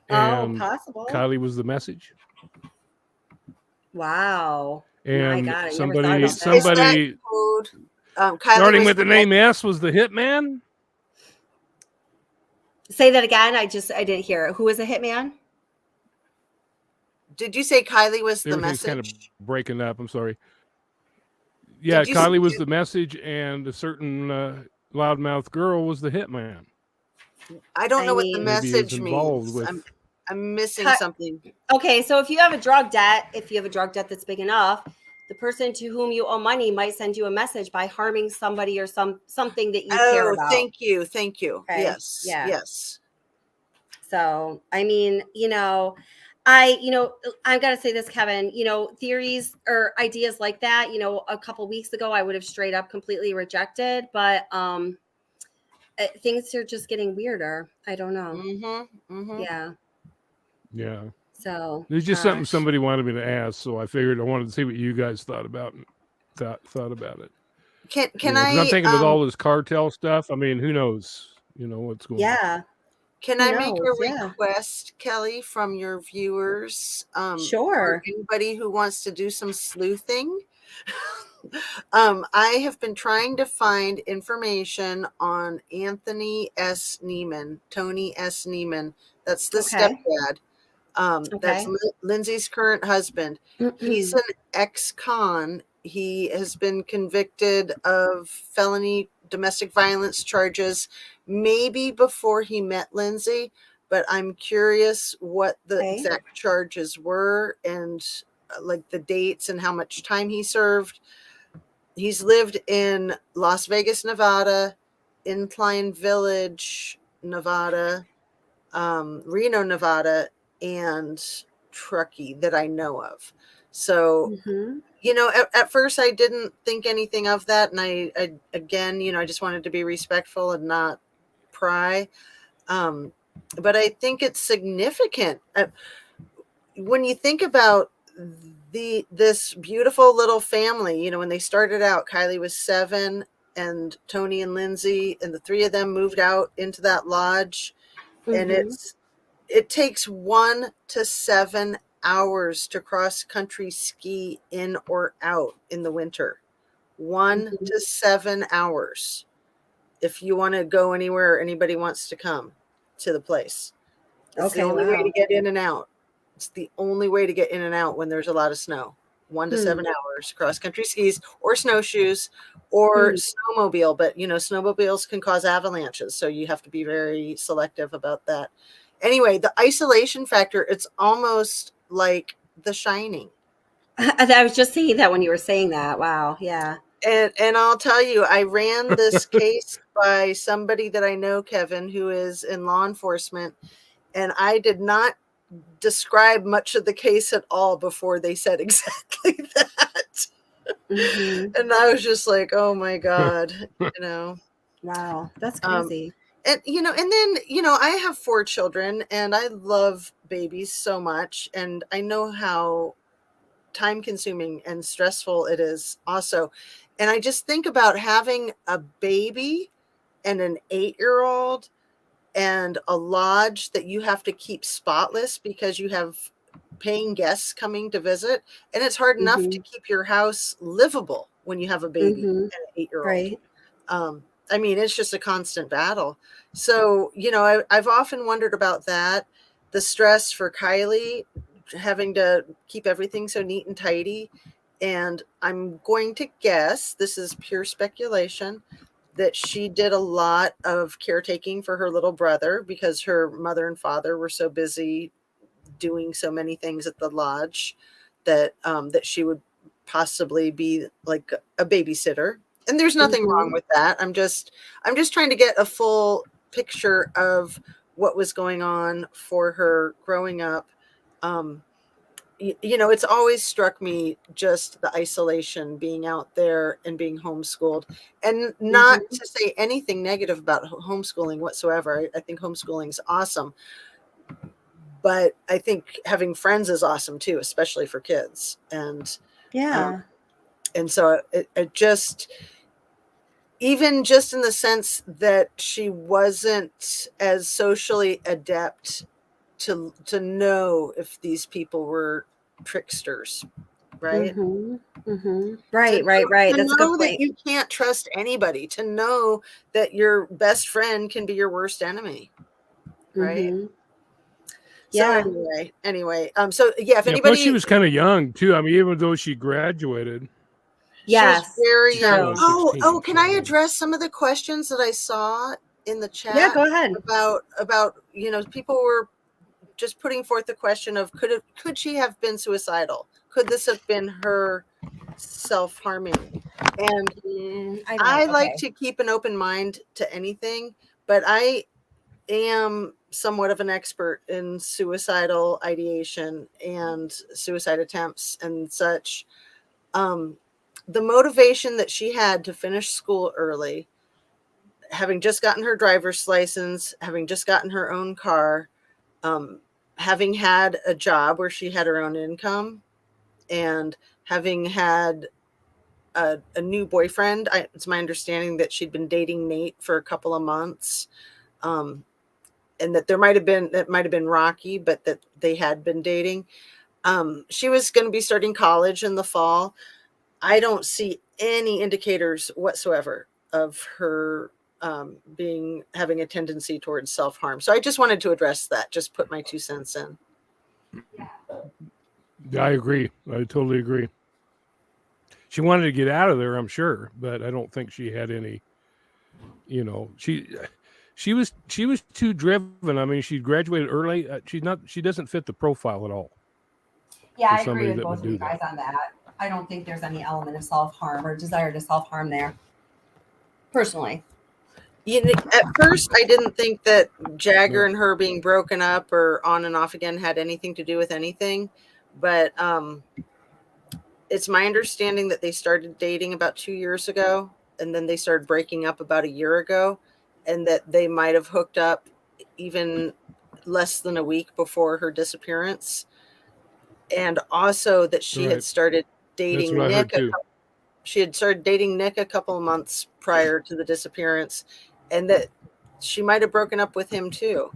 [SPEAKER 2] And
[SPEAKER 1] possible.
[SPEAKER 2] Kiely was the message.
[SPEAKER 1] Wow.
[SPEAKER 2] And
[SPEAKER 1] my God, I
[SPEAKER 2] somebody,
[SPEAKER 1] never thought
[SPEAKER 9] Is that
[SPEAKER 2] somebody
[SPEAKER 9] code? Kylie
[SPEAKER 2] starting
[SPEAKER 9] was
[SPEAKER 2] with the name S was the hitman.
[SPEAKER 1] Say that again. I didn't hear it. Who was a hitman?
[SPEAKER 9] Did you say Kylie was the
[SPEAKER 2] Everything's
[SPEAKER 9] message?
[SPEAKER 2] kind of breaking up. I'm sorry. Yeah,
[SPEAKER 9] Did you
[SPEAKER 2] Kylie was
[SPEAKER 9] say-
[SPEAKER 2] the message, and a certain loudmouth girl was the hitman.
[SPEAKER 9] I don't know what the
[SPEAKER 2] Maybe is
[SPEAKER 9] message
[SPEAKER 2] involved
[SPEAKER 9] means.
[SPEAKER 2] with.
[SPEAKER 9] I'm missing something.
[SPEAKER 1] Okay, so if you have a drug debt that's big enough, the person to whom you owe money might send you a message by harming somebody or something that you care about.
[SPEAKER 9] Thank you.
[SPEAKER 1] Okay.
[SPEAKER 9] Yes.
[SPEAKER 1] Yeah.
[SPEAKER 9] Yes.
[SPEAKER 1] So, I mean, I've got to say this, Kevin, theories or ideas like that, a couple weeks ago, I would have straight up completely rejected, but things are just getting weirder. I don't know. Yeah.
[SPEAKER 2] Yeah.
[SPEAKER 1] So
[SPEAKER 2] It's just something somebody wanted me to ask, so I figured I wanted to see what you guys thought about it.
[SPEAKER 9] Can
[SPEAKER 2] I'm thinking with all this cartel stuff, I mean, who knows? What's going on.
[SPEAKER 1] Yeah.
[SPEAKER 9] Can
[SPEAKER 1] Who
[SPEAKER 9] I make
[SPEAKER 1] knows?
[SPEAKER 9] a
[SPEAKER 1] Yeah.
[SPEAKER 9] request, Kelly, from your viewers?
[SPEAKER 1] Sure.
[SPEAKER 9] For anybody who wants to do some sleuthing. I have been trying to find information on Anthony S. Neiman, Tony S. Neiman. That's the stepdad. That's Lindsay's current husband. He's an ex-con. He has been convicted of felony domestic violence charges, maybe before he met Lindsay, but I'm curious what the exact charges were and like the dates and how much time he served. He's lived in Las Vegas, Nevada, Incline Village, Nevada, Reno, Nevada, and Truckee that I know of. So, at first I didn't think anything of that. And I just wanted to be respectful and not pry. But I think it's significant. When you think about this beautiful little family, when they started out, Kylie was 7 and Tony and Lindsay and the 3 of them moved out into that lodge. And it takes 1 to 7 hours to cross country ski in or out in the winter. 1 to 7 hours. If you want to go anywhere or anybody wants to come to the place. It's the only way to get in and out. It's the only way to get in and out when there's a lot of snow. 1 to 7 hours, cross country skis or snowshoes or snowmobile. But, snowmobiles can cause avalanches. So you have to be very selective about that. Anyway, the isolation factor, it's almost like The Shining.
[SPEAKER 1] I was just saying that when you were saying that. Wow. Yeah.
[SPEAKER 9] And I'll tell you, I ran this case by somebody that I know, Kevin, who is in law enforcement. And I did not describe much of the case at all before they said exactly that. And I was just like, oh my God,
[SPEAKER 1] Wow, that's crazy.
[SPEAKER 9] And then, I have 4 children and I love babies so much. And I know how time consuming and stressful it is also. And I just think about having a baby and an 8-year-old and a lodge that you have to keep spotless because you have paying guests coming to visit. And it's hard enough to keep your house livable when you have a baby and an 8-year-old.
[SPEAKER 1] Right.
[SPEAKER 9] I mean, it's just a constant battle. So, I've often wondered about that. The stress for Kylie, having to keep everything so neat and tidy. And I'm going to guess, this is pure speculation, that she did a lot of caretaking for her little brother because her mother and father were so busy doing so many things at the lodge that that she would possibly be like a babysitter. And there's nothing wrong with that. I'm just trying to get a full picture of what was going on for her growing up. You know, it's always struck me just the isolation, being out there and being homeschooled, and not to say anything negative about homeschooling whatsoever. I think homeschooling is awesome, but I think having friends is awesome too, especially for kids. And and so it just, even just in the sense that she wasn't as socially adept to know if these people were tricksters, right?
[SPEAKER 1] Right.
[SPEAKER 9] To
[SPEAKER 1] That's a good
[SPEAKER 9] know that
[SPEAKER 1] point.
[SPEAKER 9] you can't trust anybody, to know that your best friend can be your worst enemy, right?
[SPEAKER 1] Yeah.
[SPEAKER 9] So anyway, so yeah, if
[SPEAKER 2] Yeah,
[SPEAKER 9] anybody,
[SPEAKER 2] plus she was kind of young too. I mean, even though she graduated.
[SPEAKER 1] Yes.
[SPEAKER 9] she was very
[SPEAKER 2] She's
[SPEAKER 9] young.
[SPEAKER 2] still only 16,
[SPEAKER 9] Can I address some of the questions that I saw in the chat?
[SPEAKER 1] Yeah, go ahead.
[SPEAKER 9] About you know, people were just putting forth the question of could she have been suicidal? Could this have been her self-harming? And I like to keep an open mind to anything, but I am somewhat of an expert in suicidal ideation and suicide attempts and such. The motivation that she had to finish school early, having just gotten her driver's license, having just gotten her own car, having had a job where she had her own income, and having had a new boyfriend. It's my understanding that she'd been dating Nate for a couple of months, and that it might have been rocky, but that they had been dating. She was going to be starting college in the fall. I don't see any indicators whatsoever of her having a tendency towards self-harm. So I just wanted to address that, just put my 2 cents in.
[SPEAKER 2] I agree. I totally agree. She wanted to get out of there, I'm sure, but I don't think she had any, you know, she was too driven. I mean, she graduated early. She doesn't fit the profile at all.
[SPEAKER 1] Yeah, I agree with both of you guys on that. I don't think there's any element of self-harm or desire to self-harm there, personally.
[SPEAKER 9] You know, at first, I didn't think that Jagger and her being broken up or on and off again had anything to do with anything, but it's my understanding that they started dating about 2 years ago, and then they started breaking up about a year ago, and that they might have hooked up even less than a week before her disappearance, and also that she had started dating Nick. She had started dating Nick a couple of months prior to the disappearance, and that she might have broken up with him too,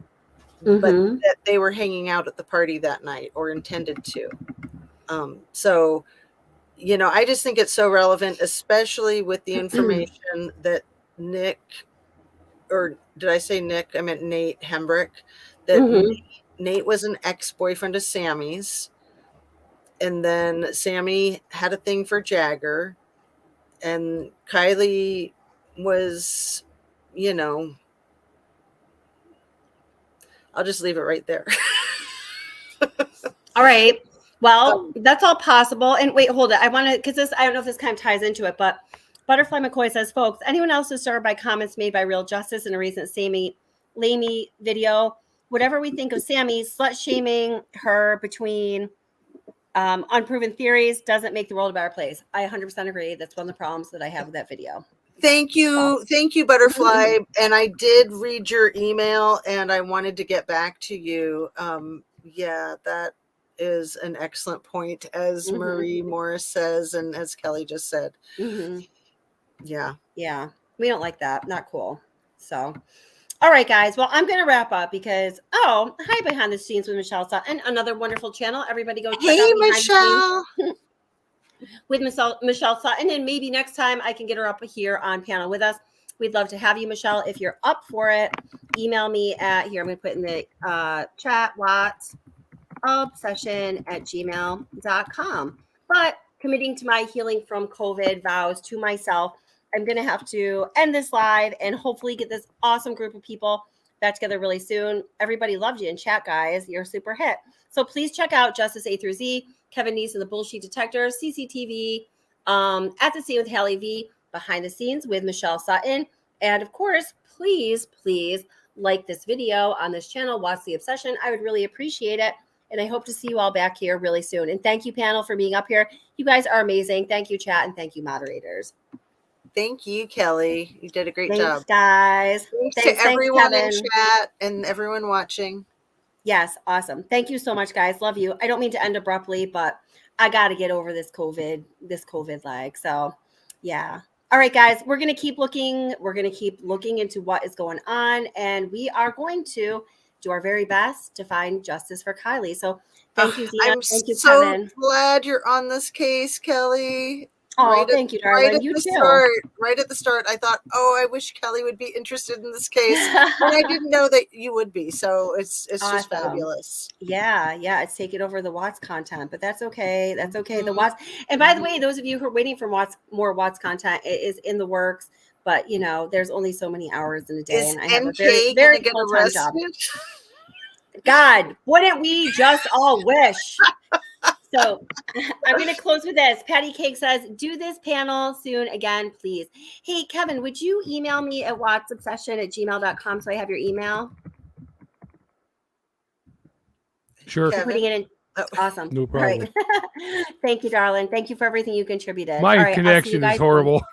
[SPEAKER 9] but that they were hanging out at the party that night or intended to. So, you know, I just think it's so relevant, especially with the information that Nick, or did I say Nick? I meant Nate Hembrick, that Nate was an ex-boyfriend of Sammy's. And then Sammy had a thing for Jagger, and Kiely was, you know, I'll just leave it right there.
[SPEAKER 1] All right. Well, that's all possible. And wait, hold it. I want to, because this, I don't know if this kind of ties into it, but Butterfly McCoy says, folks, anyone else disturbed by comments made by Real Justice in a recent Sammy Lamey video? Whatever we think of Sammy, slut shaming her between unproven theories doesn't make the world a better place. I 100% agree. That's one of the problems that I have with that video.
[SPEAKER 9] Thank you, Butterfly. And I did read your email, and I wanted to get back to you. Yeah, that is an excellent point, as Marie Morris says, and as Kelly just said. Yeah,
[SPEAKER 1] we don't like that. Not cool. So, all right, guys. Well, I'm going to wrap up because, hi, Behind the Scenes with Michelle Sutton, another wonderful channel. Everybody go check out Behind
[SPEAKER 9] Michelle.
[SPEAKER 1] The Scenes with Michelle Sutton, and maybe next time I can get her up here on panel with us. We'd love to have you, Michelle. If you're up for it, email me at, here, I'm going to put in the chat, WhatsObsession@gmail.com. But committing to my healing from COVID vows to myself, I'm going to have to end this live and hopefully get this awesome group of people back together really soon. Everybody loved you in chat, guys. You're a super hit. So please check out Justice A through Z. Kevin Neeson, the bullshit detector, CCTV, at the scene with Hallie V, behind the scenes with Michelle Sutton. And of course, please like this video on this channel, Watch the Obsession. I would really appreciate it. And I hope to see you all back here really soon. And thank you, panel, for being up here. You guys are amazing. Thank you, chat, and thank you, moderators.
[SPEAKER 9] Thank you, Kelly. You did a great
[SPEAKER 1] Thanks,
[SPEAKER 9] job.
[SPEAKER 1] Guys.
[SPEAKER 9] Thanks to everyone in
[SPEAKER 1] Kevin.
[SPEAKER 9] chat and everyone watching.
[SPEAKER 1] Yes, awesome. Thank you so much, guys. Love you. I don't mean to end abruptly, but I got to get over this COVID lag. So, yeah. All right, guys, we're going to keep looking. We're going to keep looking into what is going on, and we are going to do our very best to find justice for Kiely. So, thank you, Zena.
[SPEAKER 9] I'm
[SPEAKER 1] Thank you,
[SPEAKER 9] so
[SPEAKER 1] Kevin.
[SPEAKER 9] glad you're on this case, Kelly.
[SPEAKER 1] Oh, thank you, darling.
[SPEAKER 9] Right at
[SPEAKER 1] You
[SPEAKER 9] the
[SPEAKER 1] too.
[SPEAKER 9] start, I thought, oh, I wish Kelly would be interested in this case, and I didn't know that you would be. So it's just fabulous.
[SPEAKER 1] Yeah, it's taken over the Watts content, but that's okay. That's okay. The Watts, and by the way, those of you who are waiting for more Watts content, it is in the works. But you know, there's only so many hours in a day, and I have a very full-time job. God, wouldn't we just all wish? So I'm going to close with this. Patty Cake says, do this panel soon again, please. Hey, Kevin, would you email me at wattsobsession@gmail.com so I have your email?
[SPEAKER 2] Sure.
[SPEAKER 1] Putting it in. Awesome.
[SPEAKER 2] No problem.
[SPEAKER 1] All right. Thank you, darling. Thank you for everything you contributed.
[SPEAKER 2] My connection is horrible.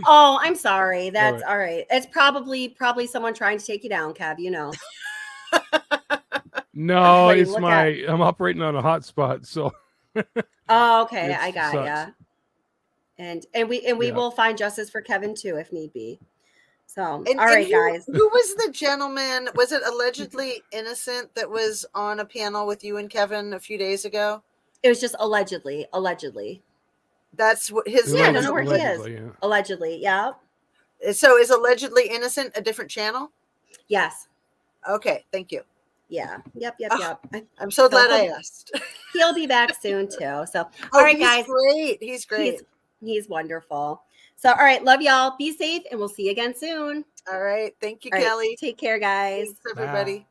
[SPEAKER 1] Oh, I'm sorry. That's all right. It's probably someone trying to take you down, Kev, you know.
[SPEAKER 2] No, it's I'm operating on a hotspot, so.
[SPEAKER 1] Oh, okay. I got ya. And we will find justice for Kevin too, if need be. So, all right, guys.
[SPEAKER 9] Who was the gentleman? Was it allegedly innocent that was on a panel with you and Kevin a few days ago?
[SPEAKER 1] It was just allegedly.
[SPEAKER 9] That's what his.
[SPEAKER 1] Yeah, I don't know where he is. Yeah. Allegedly, yeah.
[SPEAKER 9] So is allegedly innocent a different channel?
[SPEAKER 1] Yes.
[SPEAKER 9] Okay, thank you.
[SPEAKER 1] Yeah. Yep.
[SPEAKER 9] I'm so glad I asked.
[SPEAKER 1] He'll be back soon too. So, all right, guys.
[SPEAKER 9] He's great.
[SPEAKER 1] He's wonderful. So, all right, love y'all. Be safe, and we'll see you again soon.
[SPEAKER 9] All right. Thank you,
[SPEAKER 1] all
[SPEAKER 9] Kelly.
[SPEAKER 1] Right, take care, guys.
[SPEAKER 9] Thanks, everybody. Bye.